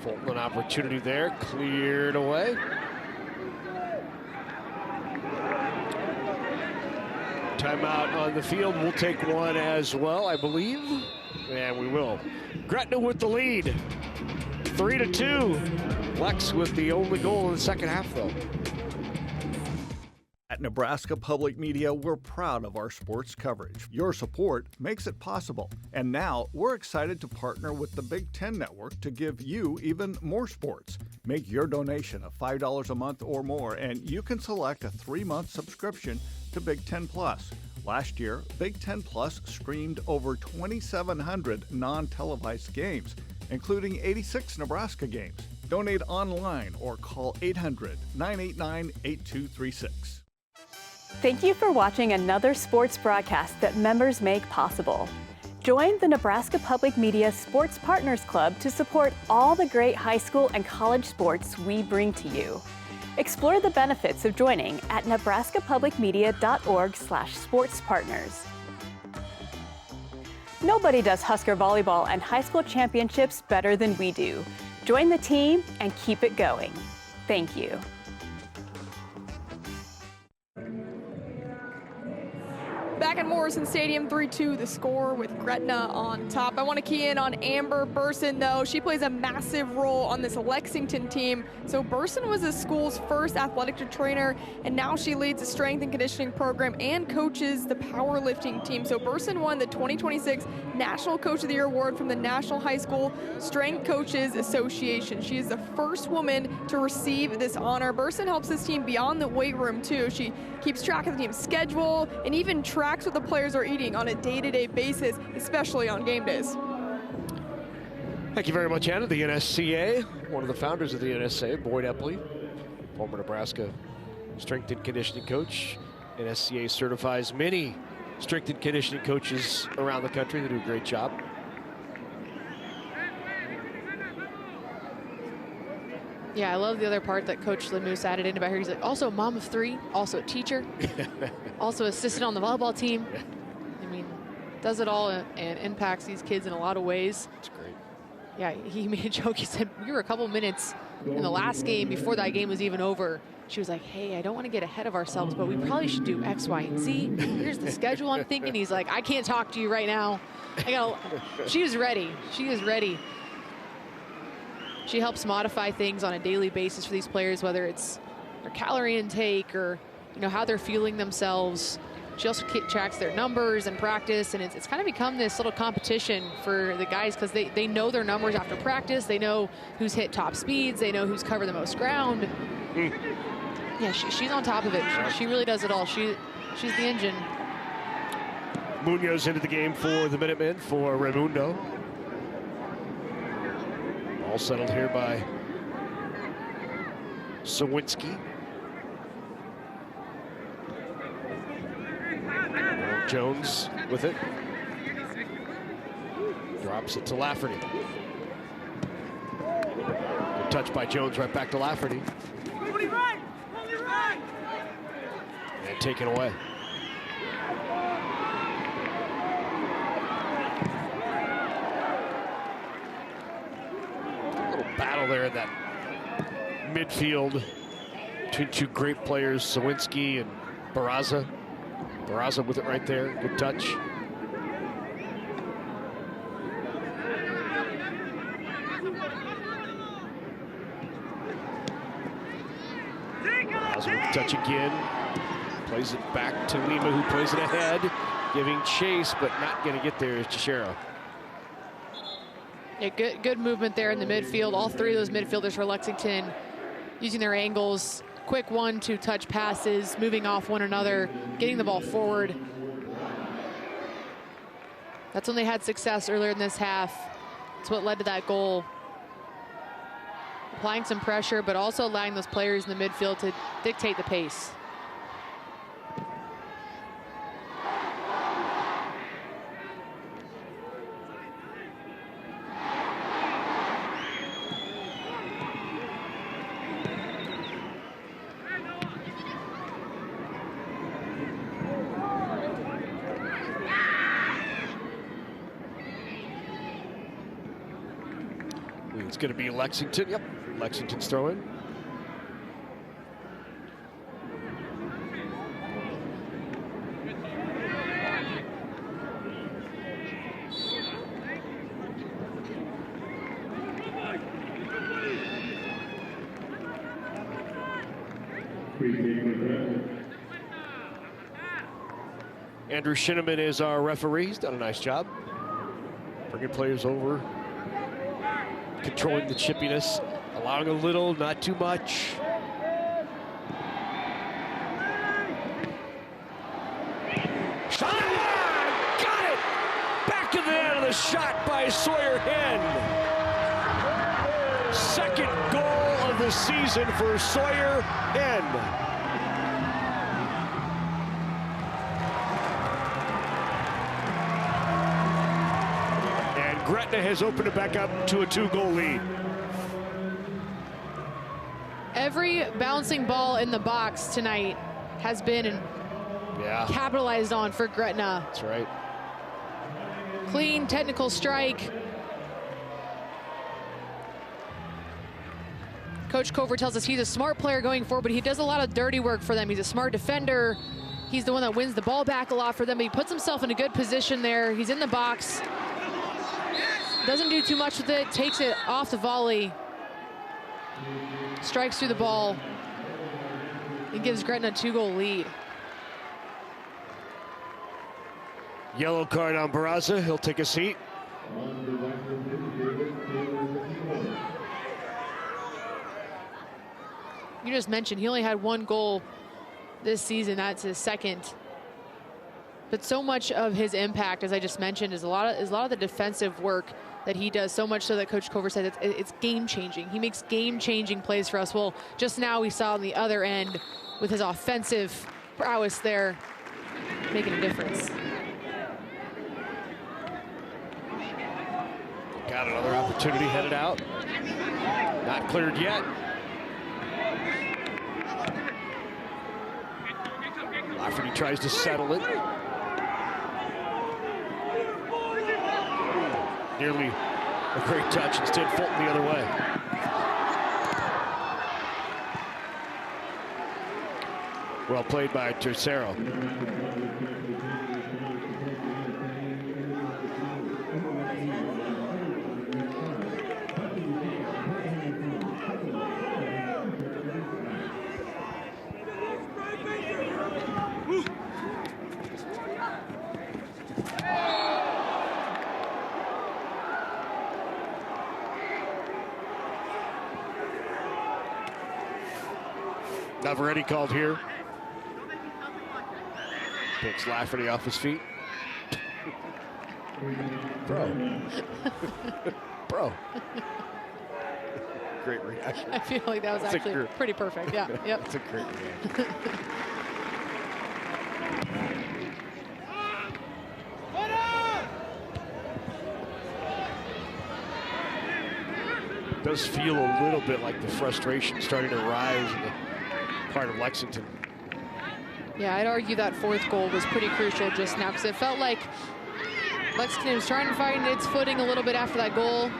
Fulton, an opportunity there, cleared away. Timeout on the field. We'll take one as well, I believe. And we will. Gretna with the lead. 3-2. Lex with the only goal in the second half, though. At Nebraska Public Media, we're proud of our sports coverage. Your support makes it possible. And now, we're excited to partner with the Big Ten Network to give you even more sports. Make your donation of $5 a month or more, and you can select a 3-month subscription to Big Ten Plus. Last year, Big Ten Plus streamed over 2,700 non-televised games, including 86 Nebraska games. Donate online or call 800-989-8236. Thank you for watching another sports broadcast that members make possible. Join the Nebraska Public Media Sports Partners Club to support all the great high school and college sports we bring to you. Explore the benefits of joining at nebraskapublicmedia.org/sportspartners. Nobody does Husker volleyball and high school championships better than we do. Join the team and keep it going. Thank you. Back at Morrison Stadium, 3-2 the score with Gretna on top. I want to key in on Amber Burson, though. She plays a massive role on this Lexington team. So Burson was the school's first athletic trainer, and now she leads the strength and conditioning program and coaches the powerlifting team. So Burson won the 2026 National Coach of the Year award from the National High School Strength Coaches Association. She is the first woman to receive this honor. Burson helps this team beyond the weight room, too. She keeps track of the team's schedule and even tracks what the players are eating on a day-to-day basis, especially on game days. Thank you very much, Anna. The NSCA, one of the founders of the NSAA, Boyd Epley, former Nebraska strength and conditioning coach. NSCA certifies many strength and conditioning coaches around the country. They do a great job. Yeah, I love the other part that Coach Lemoose added in about her. He's like, also a mom of 3, also a teacher, also assistant on the volleyball team. I mean, does it all and impacts these kids in a lot of ways. That's great. Yeah, he made a joke. He said, we were a couple minutes in the last game before that game was even over. She was like, hey, I don't want to get ahead of ourselves, but we probably should do X, Y, and Z. Here's the schedule I'm thinking. He's like, I can't talk to you right now. She is ready. She is ready. She helps modify things on a daily basis for these players, whether it's their calorie intake or how they're fueling themselves. She also tracks their numbers and practice, and it's kind of become this little competition for the guys because they know their numbers after practice. They know who's hit top speeds. They know who's covered the most ground. Yeah, she's on top of it. She really does it all. She's the engine. Munoz into the game for the Minutemen for Raimundo. All settled here by Sawinski. Jones with it. Drops it to Lafferty. Good touch by Jones, right back to Lafferty. And taken away. Battle there in that midfield between two great players, Sawinski and Barraza. Barraza with it right there, good touch. Barraza with the touch again. Plays it back to Lima, who plays it ahead, giving chase, but not going to get there is Chishero. Yeah, good movement there in the midfield. All three of those midfielders for Lexington using their angles, quick 1-2 touch passes, moving off one another, getting the ball forward. That's when they had success earlier in this half. That's what led to that goal. Applying some pressure, but also allowing those players in the midfield to dictate the pace. It's going to be Lexington. Yep, Lexington's throwing. Andrew Shinneman is our referee. He's done a nice job bringing players over, controlling the chippiness, allowing a little, not too much. Shot! Got it! Back of the end of the shot by Sawyer Henn. Second goal of the season for Sawyer Henn. Gretna has opened it back up to a 2-goal lead. Every bouncing ball in the box tonight has been capitalized on for Gretna. That's right. Clean, technical strike. Coach Cover tells us he's a smart player going forward, but he does a lot of dirty work for them. He's a smart defender. He's the one that wins the ball back a lot for them, but he puts himself in a good position there. He's in the box. Doesn't do too much with it, takes it off the volley, strikes through the ball, and gives Gretna a 2-goal lead. Yellow card on Barraza, he'll take a seat. You just mentioned he only had 1 goal this season, that's his second. But so much of his impact, as I just mentioned, is a lot of the defensive work that he does, so much so that Coach Cover said it's game-changing. He makes game-changing plays for us. Well, just now we saw on the other end with his offensive prowess there, making a difference. Got another opportunity headed out. Not cleared yet. Lafferty tries to settle it. Nearly a great touch, instead Fulton the other way. Well played by Tercero. Already called here. Picks Lafferty off his feet. Bro. Bro. Great reaction. I feel like that was actually pretty perfect. Yeah, yep. That's a great reaction. It does feel a little bit like the frustration starting to rise in the part of Lexington. Yeah, I'd argue that 4th goal was pretty crucial just now, because it felt like Lexington was trying to find its footing a little bit after that goal.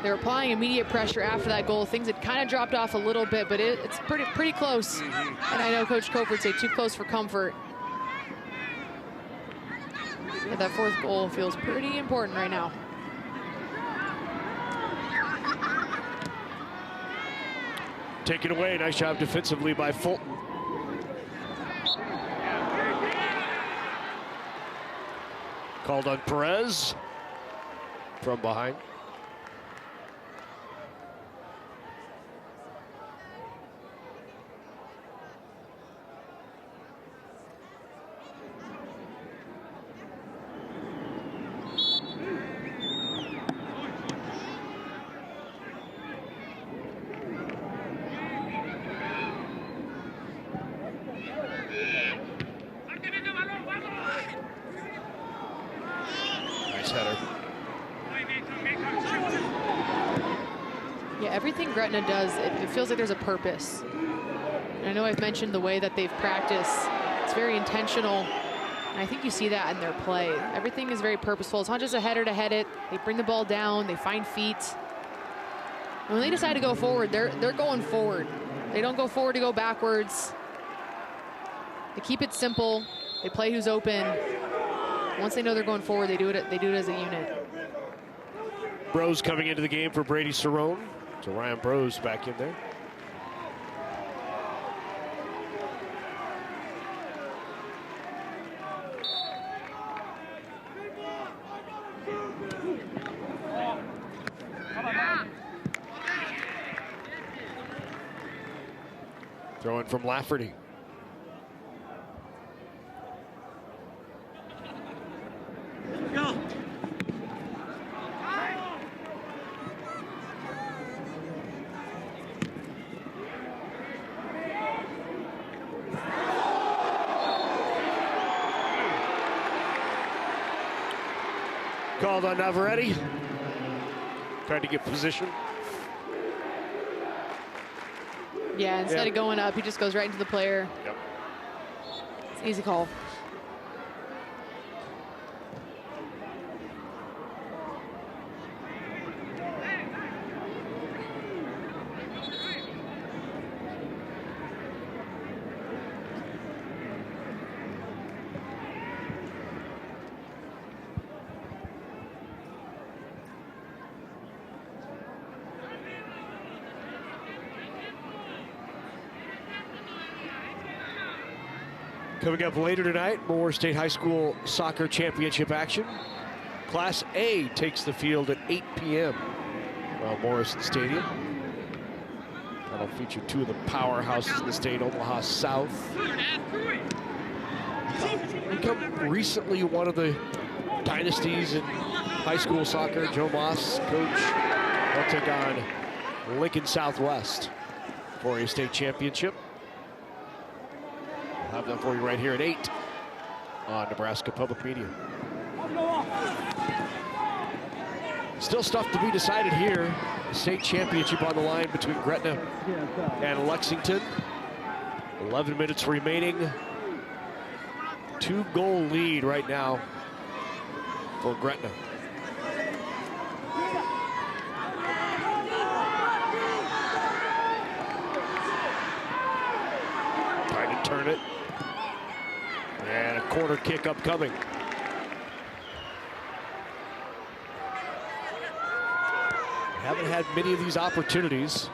They were applying immediate pressure after that goal. Things had kind of dropped off a little bit, but it's pretty close. And I know Coach Cope would say too close for comfort. But that fourth goal feels pretty important right now. Take it away. Nice job defensively by Fulton. Called on Perez from behind. Everything Gretna does, it feels like there's a purpose. And I know I've mentioned the way that they've practiced. It's very intentional. And I think you see that in their play. Everything is very purposeful. It's not just a header to head it. They bring the ball down. They find feet. And when they decide to go forward, they're going forward. They don't go forward to go backwards. They keep it simple. They play who's open. Once they know they're going forward, they do it as a unit. Bros coming into the game for Brady Cerrone. So Ryan Bros back in there. Throwing from Lafferty. Go. Called on Navarrete. Tried to get position. Yeah, instead of going up, he just goes right into the player. Yep. It's an easy call. Coming up later tonight, more State High School Soccer Championship action. Class A takes the field at 8 p.m. around Morrison Stadium. That'll feature two of the powerhouses in the state, Omaha South. Become recently one of the dynasties in high school soccer. Joe Moss, coach. They'll take on Lincoln Southwest for a state championship. Have that for you right here at 8 on Nebraska Public Media. Still stuff to be decided here. State championship on the line between Gretna and Lexington. 11 minutes remaining. 2-goal lead right now for Gretna. Trying to turn it. And a corner kick upcoming. Haven't had many of these opportunities.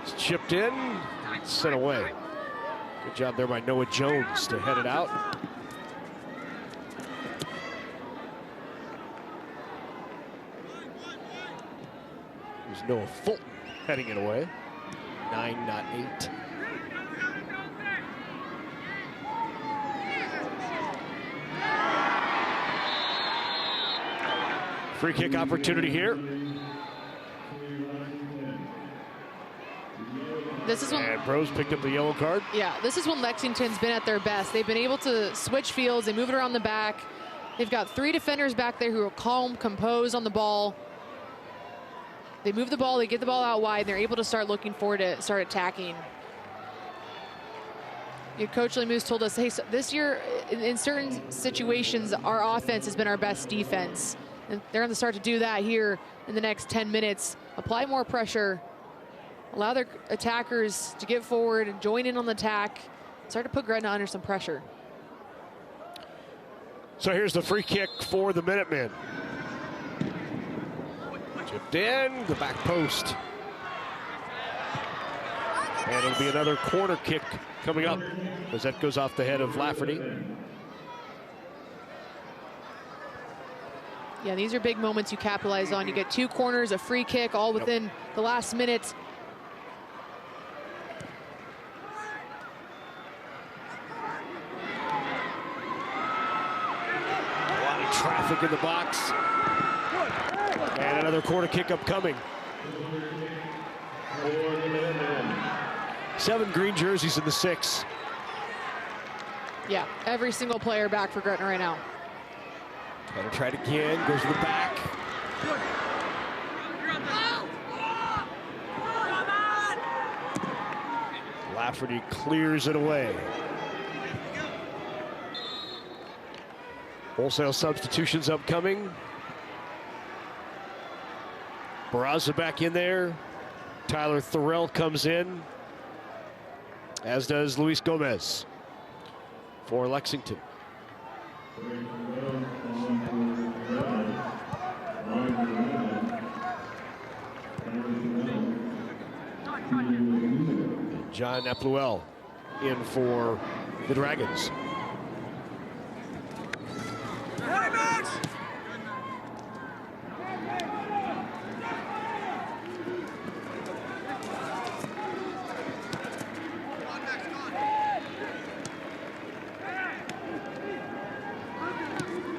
It's chipped in, sent away. Good job there by Noah Jones to head it out. There's Noah Fulton heading it away. 9, not 8. Free kick opportunity here. This is when, and Bros picked up the yellow card. Yeah, this is when Lexington's been at their best. They've been able to switch fields. They move it around the back. They've got 3 defenders back there who are calm, composed on the ball. They move the ball, they get the ball out wide, and they're able to start looking forward to start attacking. Your coach Lemus told us, hey, so this year, in certain situations, our offense has been our best defense. And they're going to start to do that here in the next 10 minutes. Apply more pressure. Allow their attackers to get forward and join in on the attack. Start to put Gretna under some pressure. So here's the free kick for the Minutemen. Chipped in, the back post. And it'll be another corner kick coming up as that goes off the head of Lafferty. Yeah, these are big moments you capitalize on. You get 2 corners, a free kick, all within the last minute. A lot of traffic in the box. And another corner kick upcoming. 7 green jerseys in the 6. Yeah, every single player back for Gretna right now. Gonna try it again, goes to the back. Lafferty clears it away. Wholesale substitutions upcoming. Barraza back in there. Tyler Thorell comes in, as does Luis Gomez for Lexington. John Epluel in for the Dragons.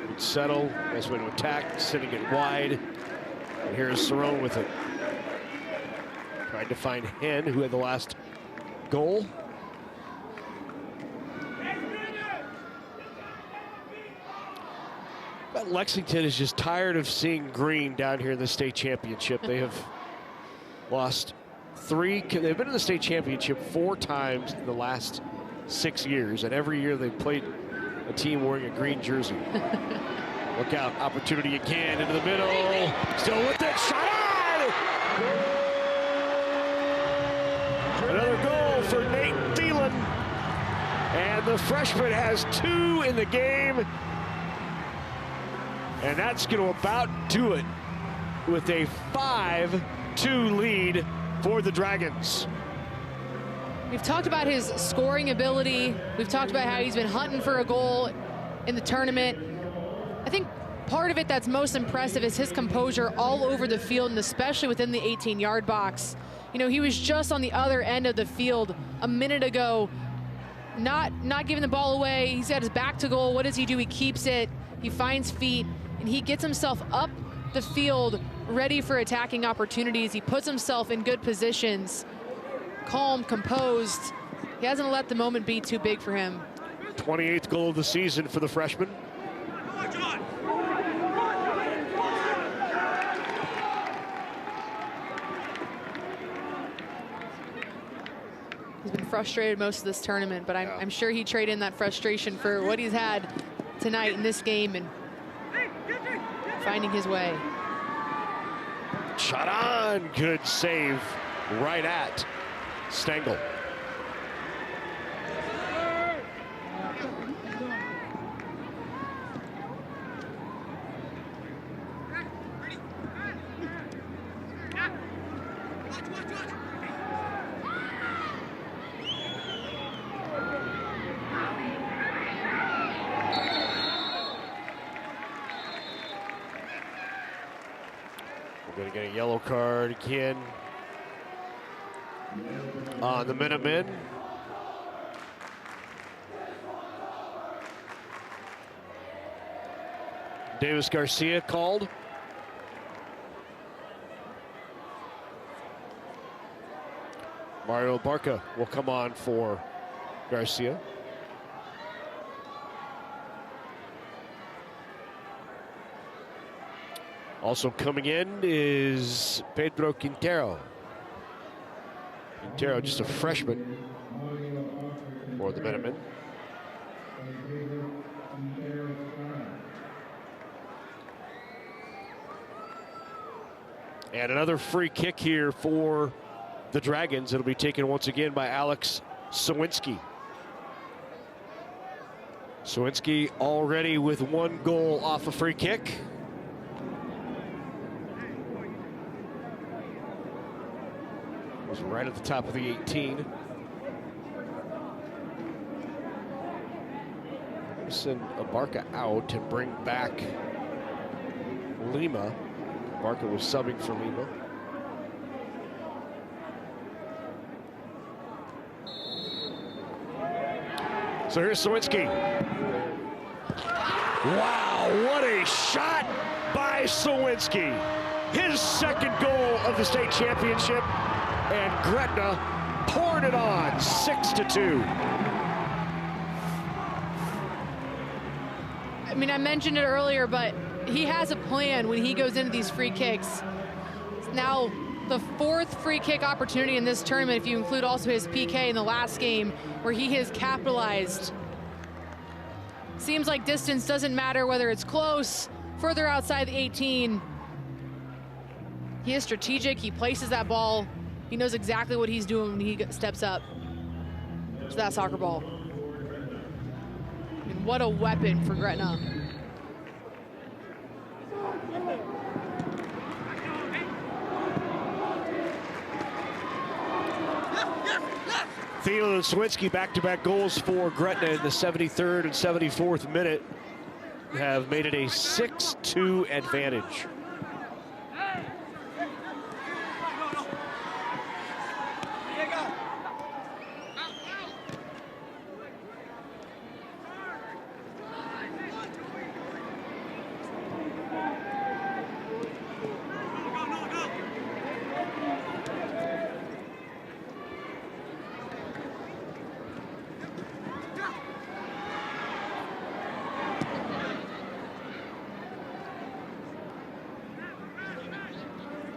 Good settle, nice way to attack, sitting it wide. And here's Cerrone with it. Trying to find Henn, who had the last goal. But Lexington is just tired of seeing green down here in the state championship. They have lost 3. They've been in the state championship 4 times in the last 6 years, and every year they've played a team wearing a green jersey. Look out, opportunity again into the middle. Still with it, shot on! Another goal for Nate Thielen. And the freshman has 2 in the game. And that's going to about do it with a 5-2 lead for the Dragons. We've talked about his scoring ability. We've talked about how he's been hunting for a goal in the tournament. I think part of it that's most impressive is his composure all over the field, and especially within the 18-yard box. You know, he was just on the other end of the field a minute ago, not giving the ball away. He's got his back to goal. What does he do? He keeps it. He finds feet, and he gets himself up the field ready for attacking opportunities. He puts himself in good positions, calm, composed. He hasn't let the moment be too big for him. 28th goal of the season for the freshman. He's been frustrated most of this tournament, but I'm sure he traded in that frustration for what he's had tonight in this game and finding his way. Shot on, good save right at Stengel. We're going to get a yellow card again on the Minutemen. Davis Garcia called. Mario Barca will come on for Garcia. Also coming in is Pedro Quintero. Quintero, just a freshman for the Minutemen. And another free kick here for the Dragons. It'll be taken once again by Alex Sawinski. Sawinski already with 1 goal off a free kick. Was right at the top of the 18. Send Abarca out and bring back Lima. Abarca was subbing for Lima. So here's Sawinski. Wow, what a shot by Sawinski. His second goal of the state championship, and Gretna poured it on 6-2. I mean, I mentioned it earlier, but he has a plan when he goes into these free kicks. It's now the 4th free kick opportunity in this tournament, if you include also his PK in the last game, where he has capitalized. Seems like distance doesn't matter, whether it's close, further outside the 18. He is strategic. He places that ball. He knows exactly what he's doing when he steps up to that soccer ball. And what a weapon for Gretna. Thielen and Sawinski back-to-back goals for Gretna in the 73rd and 74th minute have made it a 6-2 advantage.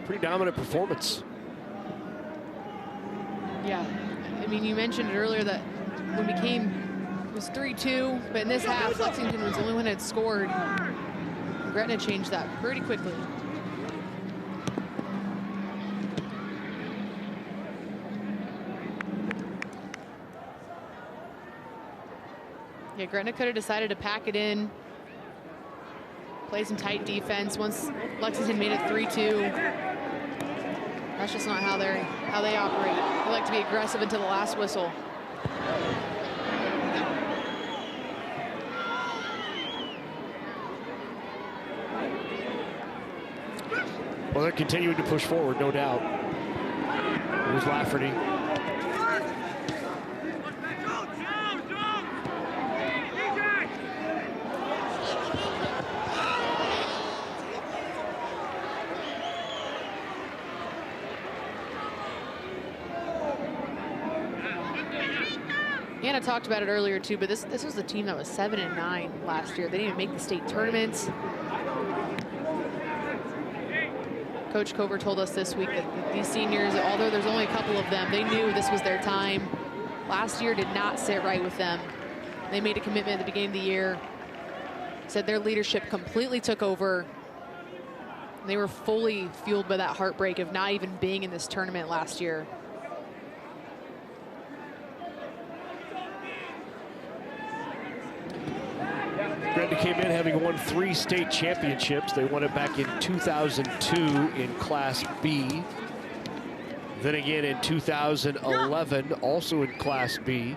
Pretty dominant performance. Yeah, I mean, you mentioned it earlier that when it was 3-2, but in this half, Lexington was the only one that had scored. And Gretna changed that pretty quickly. Yeah, Gretna could have decided to pack it in, play some tight defense. Once Lexington made it 3-2, that's just not how they operate. They like to be aggressive until the last whistle. Well, they're continuing to push forward, no doubt. Here's Lafferty. Anna talked about it earlier too, but this was the team that was 7-9 last year. They didn't even make the state tournaments. Coach Cover told us this week that these seniors, although there's only a couple of them, they knew this was their time. Last year did not sit right with them. They made a commitment at the beginning of the year. Said their leadership completely took over. They were fully fueled by that heartbreak of not even being in this tournament last year. Gretna came in having won 3 state championships. They won it back in 2002 in Class B. Then again in 2011, also in Class B.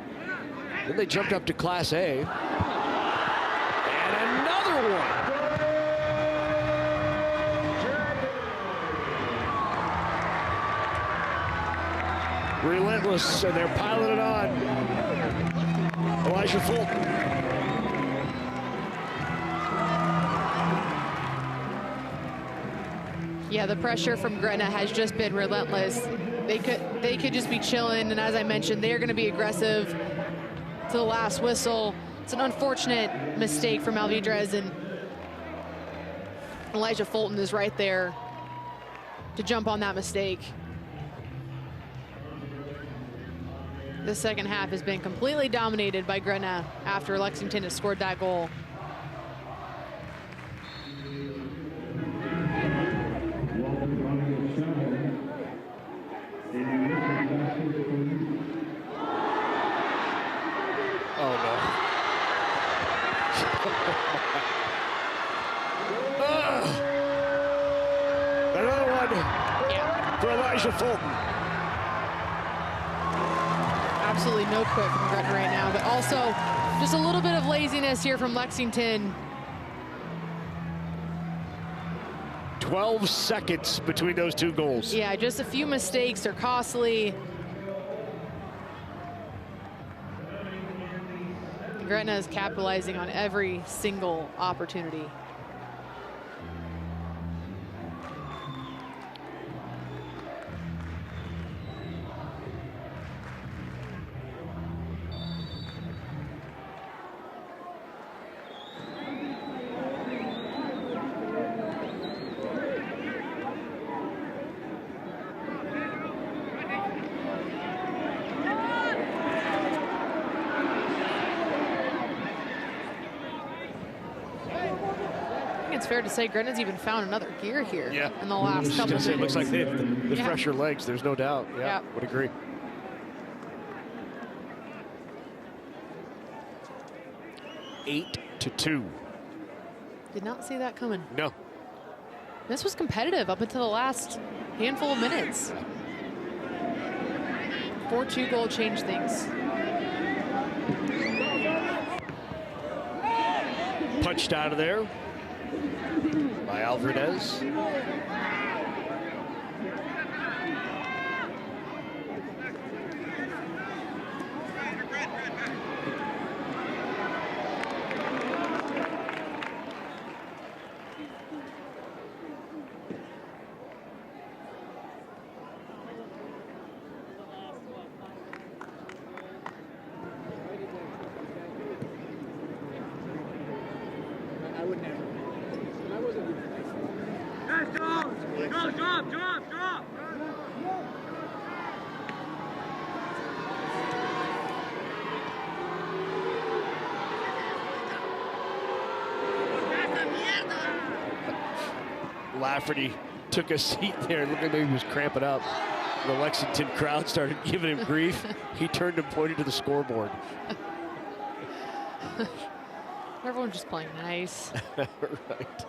Then they jumped up to Class A. And another one. Relentless, and they're piling it on. Elijah Fulton. Yeah, the pressure from Gretna has just been relentless. They could just be chilling, and as I mentioned, they're going to be aggressive to the last whistle. It's an unfortunate mistake from Alvidrez, and Elijah Fulton is right there to jump on that mistake. The second half has been completely dominated by Gretna after Lexington has scored that goal. Another one for Elijah Fulton. Absolutely no quit from Gretna right now, but also just a little bit of laziness here from Lexington. 12 seconds between those two goals. Yeah, just a few mistakes are costly. Gretna is capitalizing on every single opportunity. It's fair to say Gretna's even found another gear here in the last couple of minutes. It looks like they have the fresher legs, there's no doubt. Yeah, would agree. Eight to 2. Did not see that coming. No. This was competitive up until the last handful of minutes. 4-2 goal changed things. Punched out of there by Alvarez. Lafferty took a seat there and looked like maybe he was cramping up. The Lexington crowd started giving him grief. He turned and pointed to the scoreboard. Everyone's just playing nice. Right.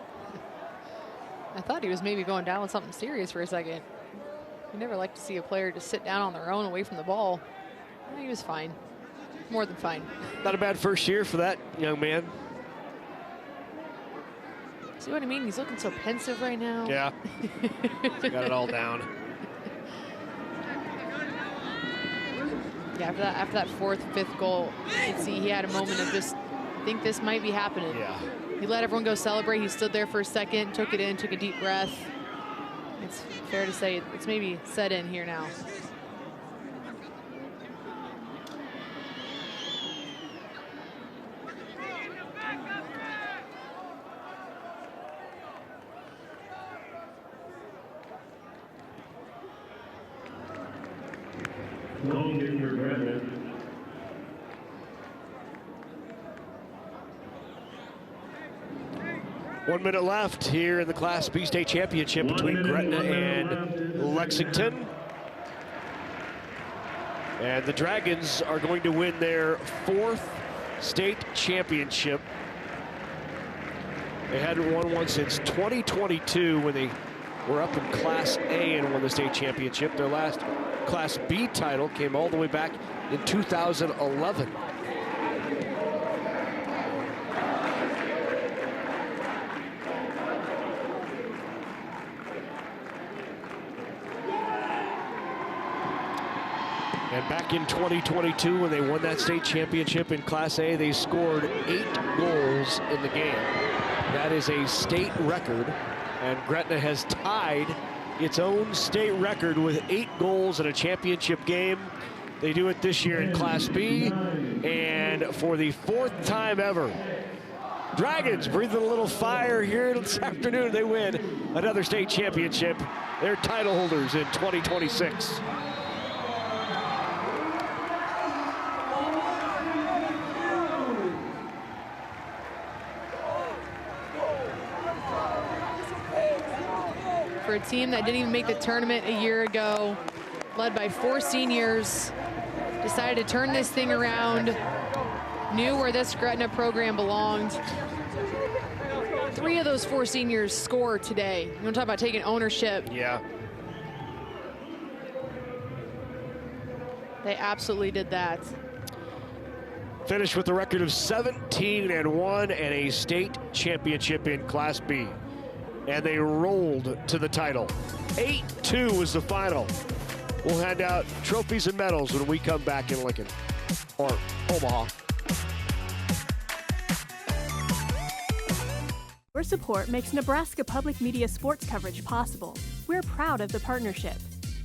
I thought he was maybe going down with something serious for a second. You never like to see a player just sit down on their own away from the ball. He was fine. More than fine. Not a bad first year for that young man. See what I mean? He's looking so pensive right now. Yeah. Got it all down. Yeah, after that fourth, fifth goal, you could see he had a moment of just, I think this might be happening. Yeah. He let everyone go celebrate. He stood there for a second, took it in, took a deep breath. It's fair to say it's maybe set in here now. Long kick for Gretna. One minute left here in the Class B state championship between Gretna and Lexington. And the Dragons are going to win their 4th state championship. They hadn't won one since 2022 when they were up in Class A and won the state championship. Their last Class B title came all the way back in 2011. And back in 2022, when they won that state championship in Class A, they scored 8 goals in the game. That is a state record, and Gretna has tied its own state record with 8 goals in a championship game. They do it this year in Class B, and for the 4th time ever, Dragons breathing a little fire here this afternoon. They win another state championship. They're title holders in 2026. For a team that didn't even make the tournament a year ago, led by 4 seniors, decided to turn this thing around. knew where this Gretna program belonged. 3 of those 4 seniors scored today. You want to talk about taking ownership? Yeah. They absolutely did that. Finished with a record of 17-1 and a state championship in Class B. And they rolled to the title. 8-2 was the final. We'll hand out trophies and medals when we come back in Lincoln or Omaha. Your support makes Nebraska Public Media sports coverage possible. We're proud of the partnership.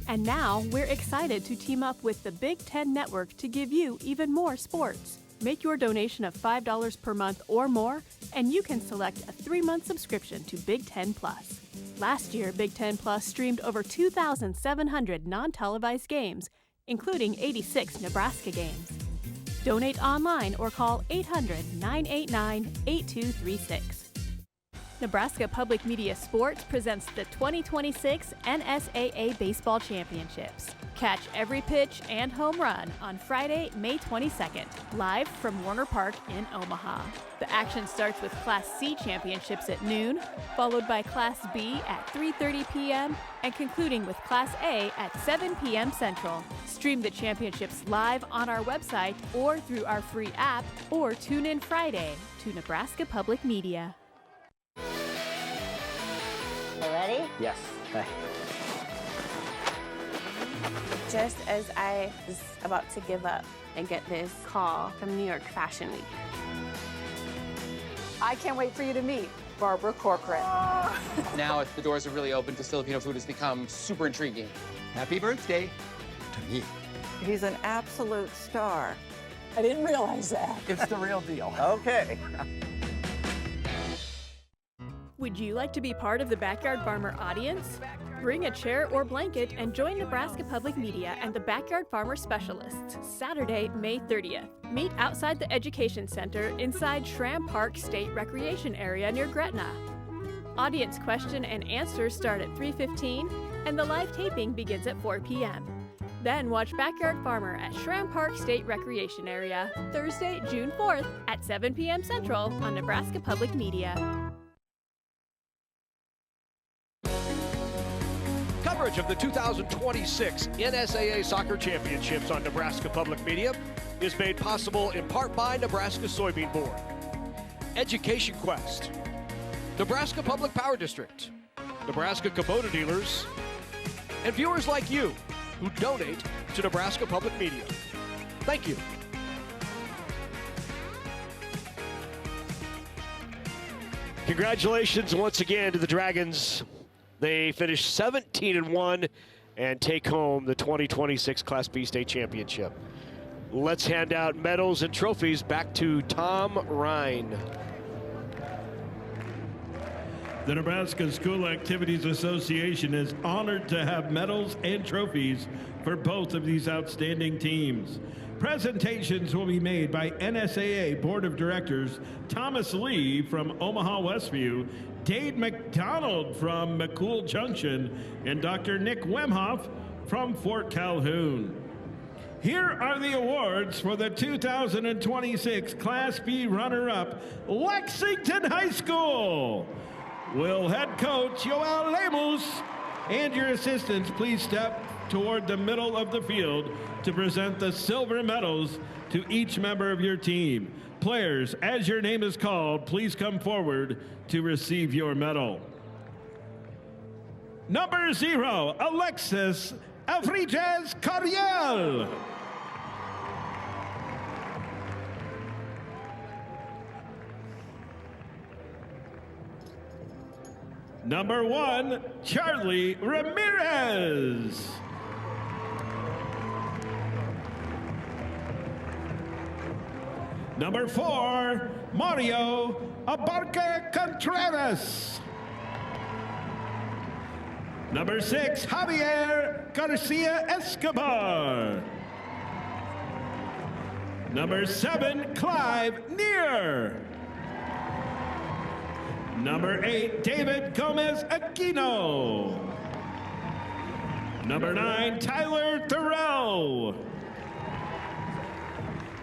And now we're excited to team up with the Big Ten Network to give you even more sports. Make your donation of $5 per month or more, and you can select a 3-month subscription to Big Ten Plus. Last year, Big Ten Plus streamed over 2,700 non-televised games, including 86 Nebraska games. Donate online or call 800-989-8236. Nebraska Public Media Sports presents the 2026 NSAA Baseball Championships. Catch every pitch and home run on Friday, May 22nd, live from Warner Park in Omaha. The action starts with Class C championships at noon, followed by Class B at 3:30 p.m., and concluding with Class A at 7 p.m. Central. Stream the championships live on our website or through our free app, or tune in Friday to Nebraska Public Media. Ready? Yes. Hey. Just as I was about to give up, I get this call from New York Fashion Week. I can't wait for you to meet Barbara Corcoran. Now the doors are really open because Filipino food has become super intriguing. Happy birthday to me. He's an absolute star. I didn't realize that. It's the real deal. Okay. Would you like to be part of the Backyard Farmer audience? Bring a chair or blanket and join Nebraska Public Media and the Backyard Farmer Specialists Saturday, May 30th. Meet outside the Education Center inside Schramm Park State Recreation Area near Gretna. Audience question and answers start at 3:15 and the live taping begins at 4 p.m. Then watch Backyard Farmer at Schramm Park State Recreation Area Thursday, June 4th at 7 p.m. Central on Nebraska Public Media. Coverage of the 2026 NSAA Soccer Championships on Nebraska Public Media is made possible in part by Nebraska Soybean Board, Education Quest, Nebraska Public Power District, Nebraska Kubota Dealers, and viewers like you who donate to Nebraska Public Media. Thank you. Congratulations once again to the Dragons. They finished 17-1 and take home the 2026 Class B State Championship. Let's hand out medals and trophies. Back to Tom Ryan. The Nebraska School Activities Association is honored to have medals and trophies for both of these outstanding teams. Presentations will be made by NSAA Board of Directors Thomas Lee from Omaha Westview, Dade McDonald from McCool Junction, and Dr. Nick Wemhoff from Fort Calhoun. Here are the awards for the 2026 Class B runner-up, Lexington High School. Will head coach Joel Lemus and your assistants please step toward the middle of the field to present the silver medals to each member of your team. Players, as your name is called, please come forward to receive your medal. Number 0, Alexis Afriges Cariel. Number 1, Charlie Ramirez. Number 4, Mario Abarca Contreras. Number 6, Javier Garcia Escobar. Number 7, Clive Neer. Number 8, David Gomez Aquino. Number 9, Tyler Thorell.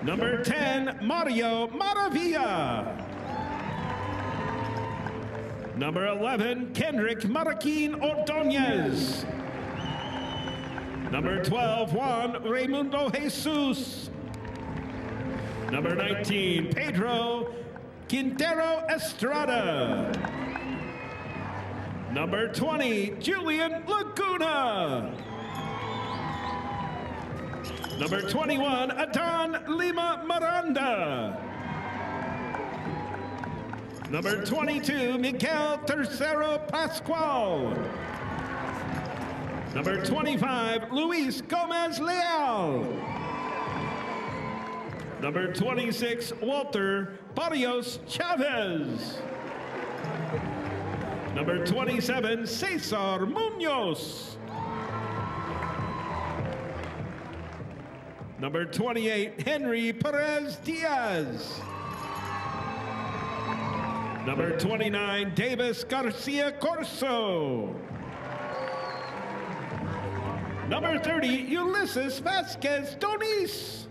Number 10, Mario Maravilla. Number 11, Kendrick Marroquin Ordonez. Number 12, Juan Raimundo Jesus. Number 19, Pedro Quintero Estrada. Number 20, Julian Laguna. Number 21, Adan Lima Miranda. Number 22, Miguel Tercero Pascual. Number 25, Luis Gomez Leal. Number 26, Walter Barrios Chavez. Number 27, Cesar Munoz. Number 28, Henry Perez Diaz. Number 29, Davis Garcia Corso. Number 30, Ulysses Vasquez Donis.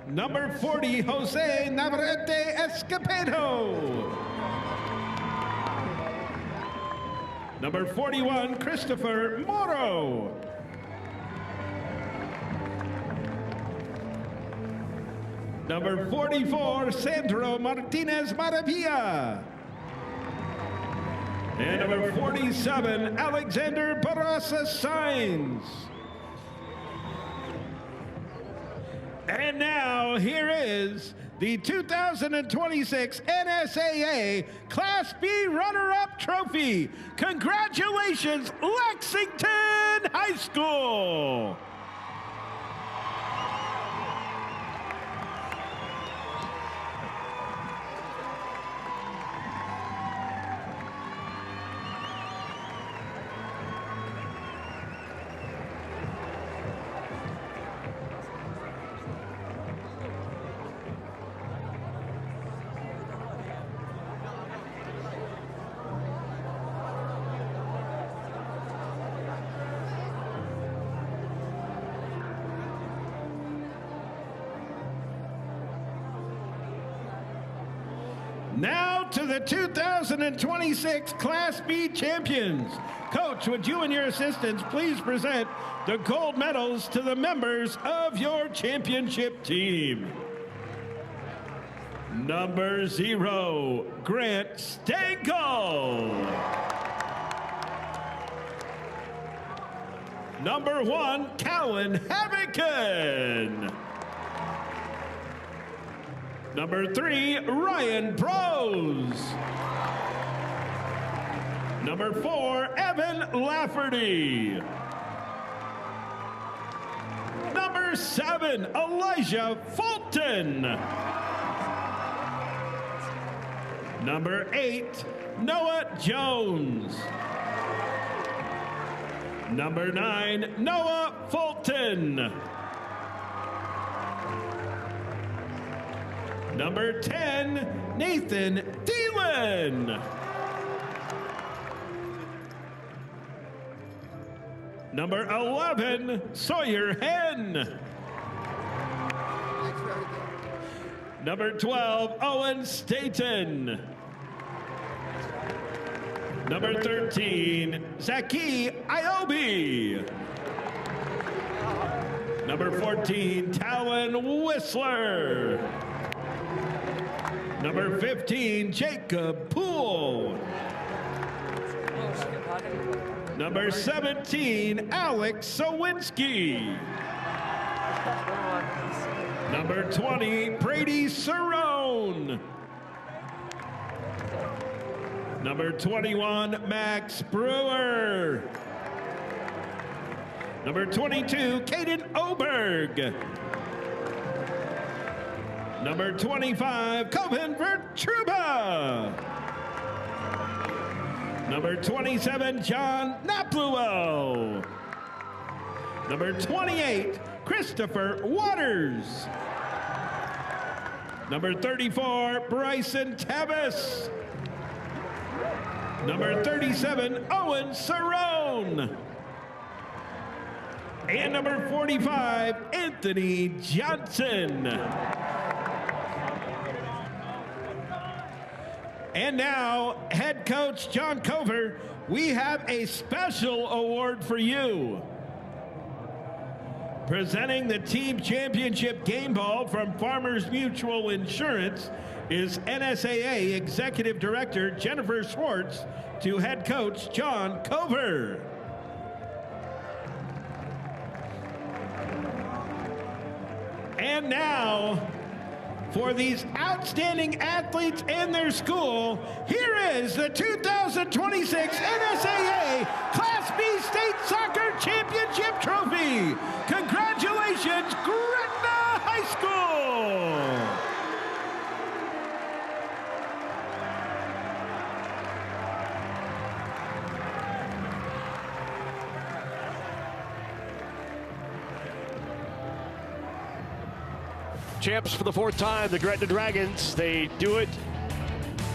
Number 40, Jose Navarrete Escobedo. Number 41, Christopher Moro. Number 44, Sandro Martinez Maravilla. And number 47, Alexander Barraza Sainz. And now, here is the 2026 NSAA Class B runner-up trophy. Congratulations, Lexington High School. Now to the 2026 Class B champions. Coach, would you and your assistants please present the gold medals to the members of your championship team. Number 0, Grant Stankel. Number 1, Callan Havican. Number 3, Ryan Brose. Number 4, Evan Lafferty. Number 7, Elijah Fulton. Number 8, Noah Jones. Number 9, Noah Fulton. Number 10, Nathan Thielen. Number 11, Sawyer Henn. Number 12, Owen Staten. Number 13, Zaki Iobi. Number 14, Talon Whistler. Number 15, Jacob Poole. Number 17, Alex Sowinski. Number 20, Brady Cerrone. Number 21, Max Brewer. Number 22, Caden Oberg. Number 25, Coven Vertruba. Number 27, John Napluel. Number 28, Christopher Waters. Number 34, Bryson Tavis. Number 37, Owen Cerrone. and number 45, Anthony Johnson. And now, head coach John Cover, we have a special award for you. Presenting the team championship game ball from Farmers Mutual Insurance is NSAA Executive Director Jennifer Schwartz to head coach John Cover. And now, for these outstanding athletes and their school, here is the 2026 NSAA Class B State Soccer Championship Trophy. Congratulations, Gretna High School. Champs for the fourth time, the Gretna Dragons. They do it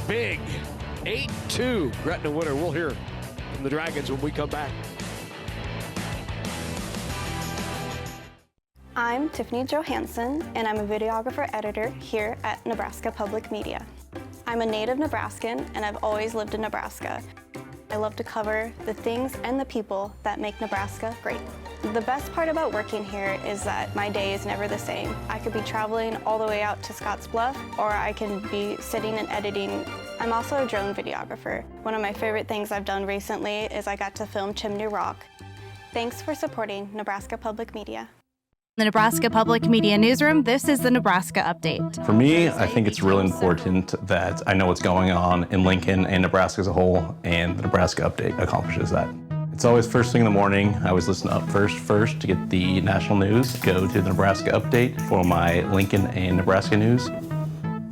big. 8-2 Gretna winner. We'll hear from the Dragons when we come back. I'm Tiffany Johansson, and I'm a videographer editor here at Nebraska Public Media. I'm a native Nebraskan, and I've always lived in Nebraska. I love to cover the things and the people that make Nebraska great. The best part about working here is that my day is never the same. I could be traveling all the way out to Scottsbluff, or I can be sitting and editing. I'm also a drone videographer. One of my favorite things I've done recently is I got to film Chimney Rock. Thanks for supporting Nebraska Public Media. The Nebraska Public Media Newsroom, this is the Nebraska Update. For me, I think it's really important that I know what's going on in Lincoln and Nebraska as a whole, and the Nebraska Update accomplishes that. It's always first thing in the morning. I always listen up first to get the national news. Go to the Nebraska Update for my Lincoln and Nebraska news.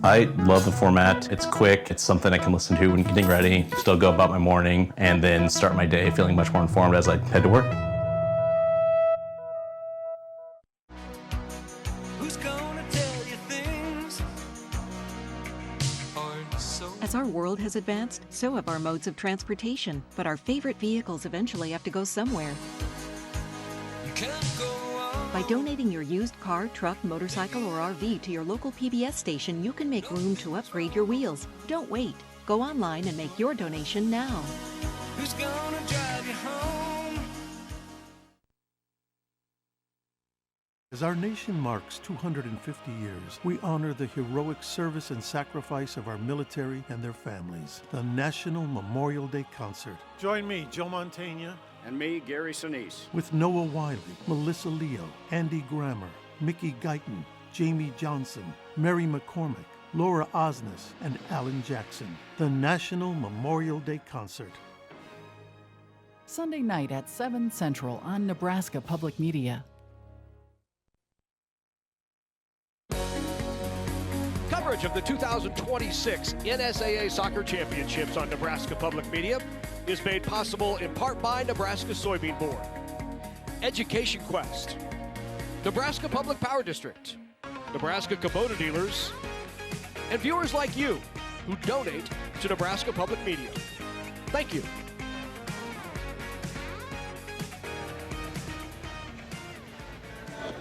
I love the format. It's quick. It's something I can listen to when getting ready, still go about my morning, and then start my day feeling much more informed as I head to work. As our world has advanced, so have our modes of transportation, but our favorite vehicles eventually have to go somewhere. By donating your used car, truck, motorcycle, or RV to your local PBS station, you can make room to upgrade your wheels. Don't wait. Go online and make your donation now. Who's gonna drive you home? As our nation marks 250 years, we honor the heroic service and sacrifice of our military and their families. The National Memorial Day Concert. Join me, Joe Mantegna. And me, Gary Sinise. With Noah Wiley, Melissa Leo, Andy Grammer, Mickey Guyton, Jamie Johnson, Mary McCormick, Laura Osnes, and Alan Jackson. The National Memorial Day Concert. Sunday night at 7 Central on Nebraska Public Media. Coverage of the 2026 NSAA Soccer Championships on Nebraska Public Media is made possible in part by Nebraska Soybean Board, Education Quest, Nebraska Public Power District, Nebraska Kubota Dealers, and viewers like you who donate to Nebraska Public Media. Thank you.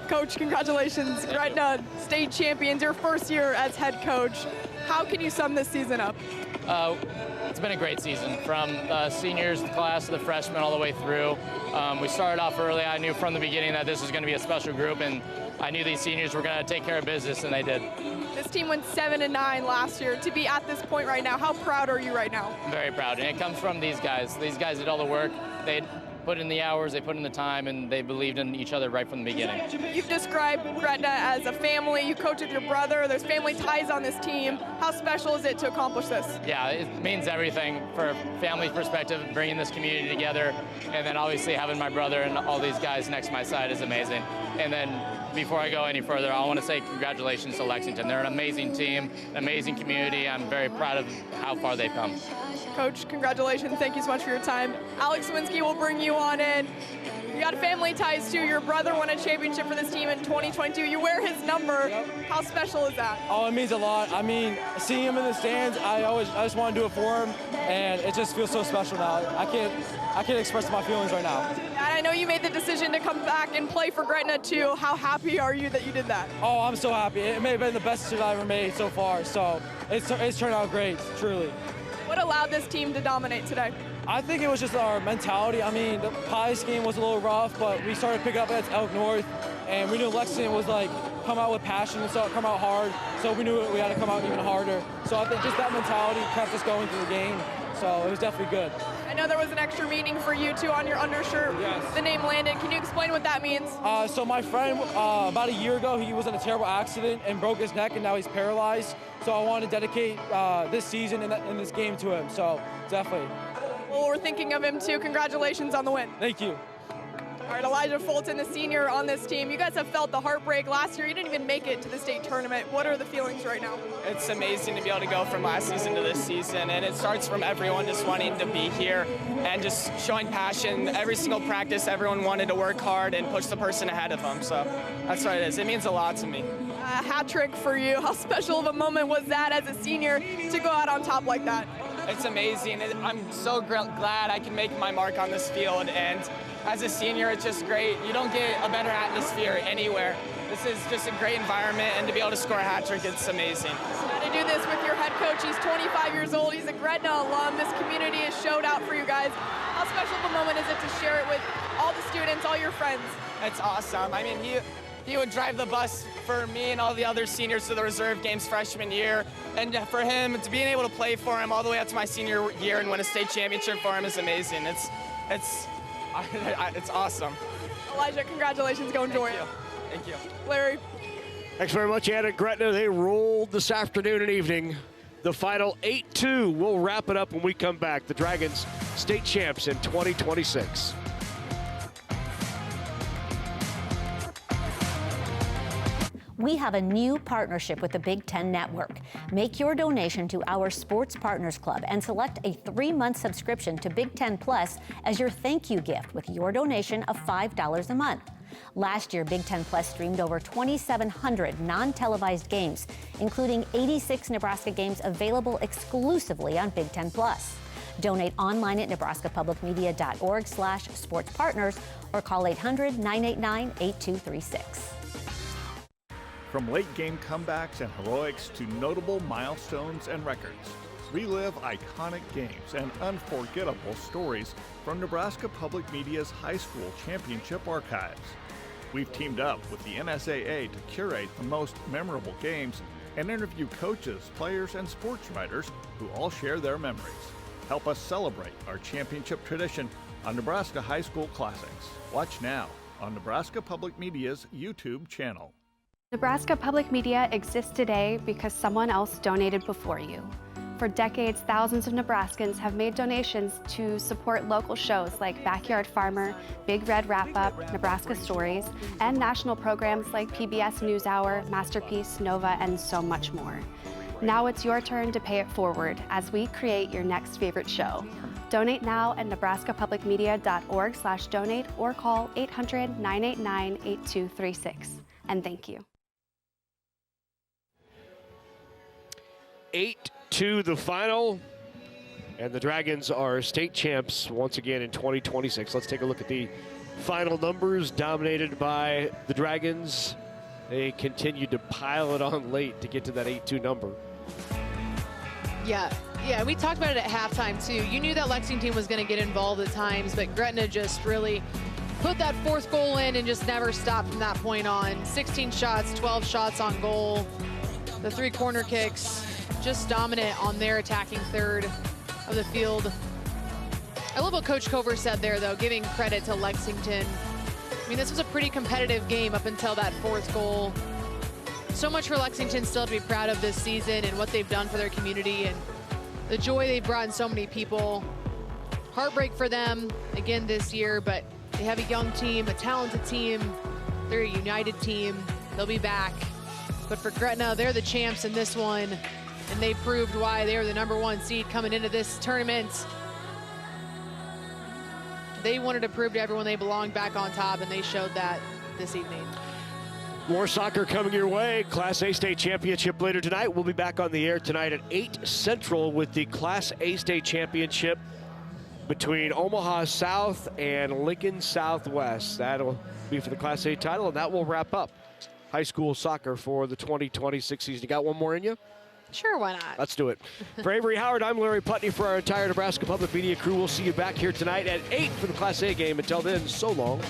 Coach, congratulations, Gretna state champions, your first year as head coach. How can you sum this season up? It's been a great season, from seniors class to the freshmen all the way through. We started off early. I knew from the beginning that this was going to be a special group, and I knew these seniors were going to take care of business, and they did. This team went 7-9 last year. To be at this point right now, how proud are you right now? I'm very proud, and it comes from these guys. These guys did all the work. They put in the hours, they put in the time, and they believed in each other right from the beginning. You've described Gretna as a family. You coach with your brother. There's family ties on this team. How special is it to accomplish this? Yeah, it means everything for a family perspective, bringing this community together, and then obviously having my brother and all these guys next to my side is amazing. And then before I go any further, I want to say congratulations to Lexington. They're an amazing team, an amazing community. I'm very proud of how far they've come. Coach, congratulations. Thank you so much for your time. Alex Winsky will bring you on in. You got family ties too. Your brother won a championship for this team in 2022. You wear his number. How special is that? Oh, it means a lot. I mean, seeing him in the stands, I just want to do it for him, and it just feels so special now. I can't express my feelings right now. And I know you made the decision to come back and play for Gretna too. How happy are you that you did that? Oh, I'm so happy. It may have been the best decision I've ever made so far, so it's turned out great, truly. What allowed this team to dominate today? I think it was just our mentality. I mean, the Pies game was a little rough, but we started picking up against Elk North, and we knew Lexington was like come out with passion and so come out hard. So we knew we had to come out even harder. So I think just that mentality kept us going through the game. So it was definitely good. I know there was an extra meaning for you too on your undershirt. Yes. The name Landon. Can you explain what that means? So my friend, about a year ago, he was in a terrible accident and broke his neck, and now he's paralyzed. So I wanted to dedicate this season and this game to him. So definitely. Well, we're thinking of him too. Congratulations on the win. Thank you. All right, Elijah Fulton, the senior on this team. You guys have felt the heartbreak last year. You didn't even make it to the state tournament. What are the feelings right now? It's amazing to be able to go from last season to this season, and it starts from everyone just wanting to be here and just showing passion. Every single practice, everyone wanted to work hard and push the person ahead of them, so that's what it is. It means a lot to me. A hat trick for you. How special of a moment was that as a senior to go out on top like that? It's amazing. I'm so glad I can make my mark on this field, and as a senior, it's just great. You don't get a better atmosphere anywhere. This is just a great environment, and to be able to score a hat trick, it's amazing. To do this with your head coach, he's 25 years old. He's a Gretna alum. This community has showed out for you guys. How special of a moment is it to share it with all the students, all your friends? It's awesome. I mean, he would drive the bus for me and all the other seniors to the reserve games freshman year. And for him, to being able to play for him all the way up to my senior year and win a state championship for him is amazing. It's awesome. Elijah, congratulations. Go enjoy it. Thank you. Larry. Thanks very much, Anna. Gretna, they rolled this afternoon and evening. The final 8-2. We'll wrap it up when we come back. The Dragons, state champs in 2026. We have a new partnership with the Big Ten Network. Make your donation to our Sports Partners Club and select a 3-month subscription to Big Ten Plus as your thank you gift with your donation of $5 a month. Last year, Big Ten Plus streamed over 2,700 non-televised games, including 86 Nebraska games available exclusively on Big Ten Plus. Donate online at nebraskapublicmedia.org/sportspartners or call 800-989-8236. From late game comebacks and heroics to notable milestones and records, relive iconic games and unforgettable stories from Nebraska Public Media's high school championship archives. We've teamed up with the NSAA to curate the most memorable games and interview coaches, players, and sports writers who all share their memories. Help us celebrate our championship tradition on Nebraska High School Classics. Watch now on Nebraska Public Media's YouTube channel. Nebraska Public Media exists today because someone else donated before you. For decades, thousands of Nebraskans have made donations to support local shows like Backyard Farmer, Big Red Wrap-Up, Nebraska Stories, and national programs like PBS NewsHour, Masterpiece, Nova, and so much more. Now it's your turn to pay it forward as we create your next favorite show. Donate now at nebraskapublicmedia.org/donate or call 800-989-8236. And thank you. 8-2 the final, and the Dragons are state champs once again in 2026. Let's take a look at the final numbers dominated by the Dragons. They continued to pile it on late to get to that 8-2 number. Yeah, we talked about it at halftime too. You knew that Lexington was going to get involved at times, but Gretna just really put that fourth goal in and just never stopped from that point on. 16 shots, 12 shots on goal. The 3 corner kicks, just dominant on their attacking third of the field. I love what Coach Cover said there, though, giving credit to Lexington. I mean, this was a pretty competitive game up until that 4th goal. So much for Lexington still to be proud of this season and what they've done for their community and the joy they've brought in so many people. Heartbreak for them again this year, but they have a young team, a talented team. They're a united team. They'll be back. But for Gretna, they're the champs in this one, and they proved why they were the #1 seed coming into this tournament. They wanted to prove to everyone they belonged back on top, and they showed that this evening. More soccer coming your way. Class A state championship later tonight. We'll be back on the air tonight at 8 Central with the Class A state championship. between Omaha South and Lincoln Southwest. That'll be for the Class A title, and that will wrap up high school soccer for the 2026 season. You got one more in you? Sure, why not? Let's do it. For Avery Howard, I'm Larry Putney. For our entire Nebraska Public Media crew, we'll see you back here tonight at 8 for the Class A game. Until then, so long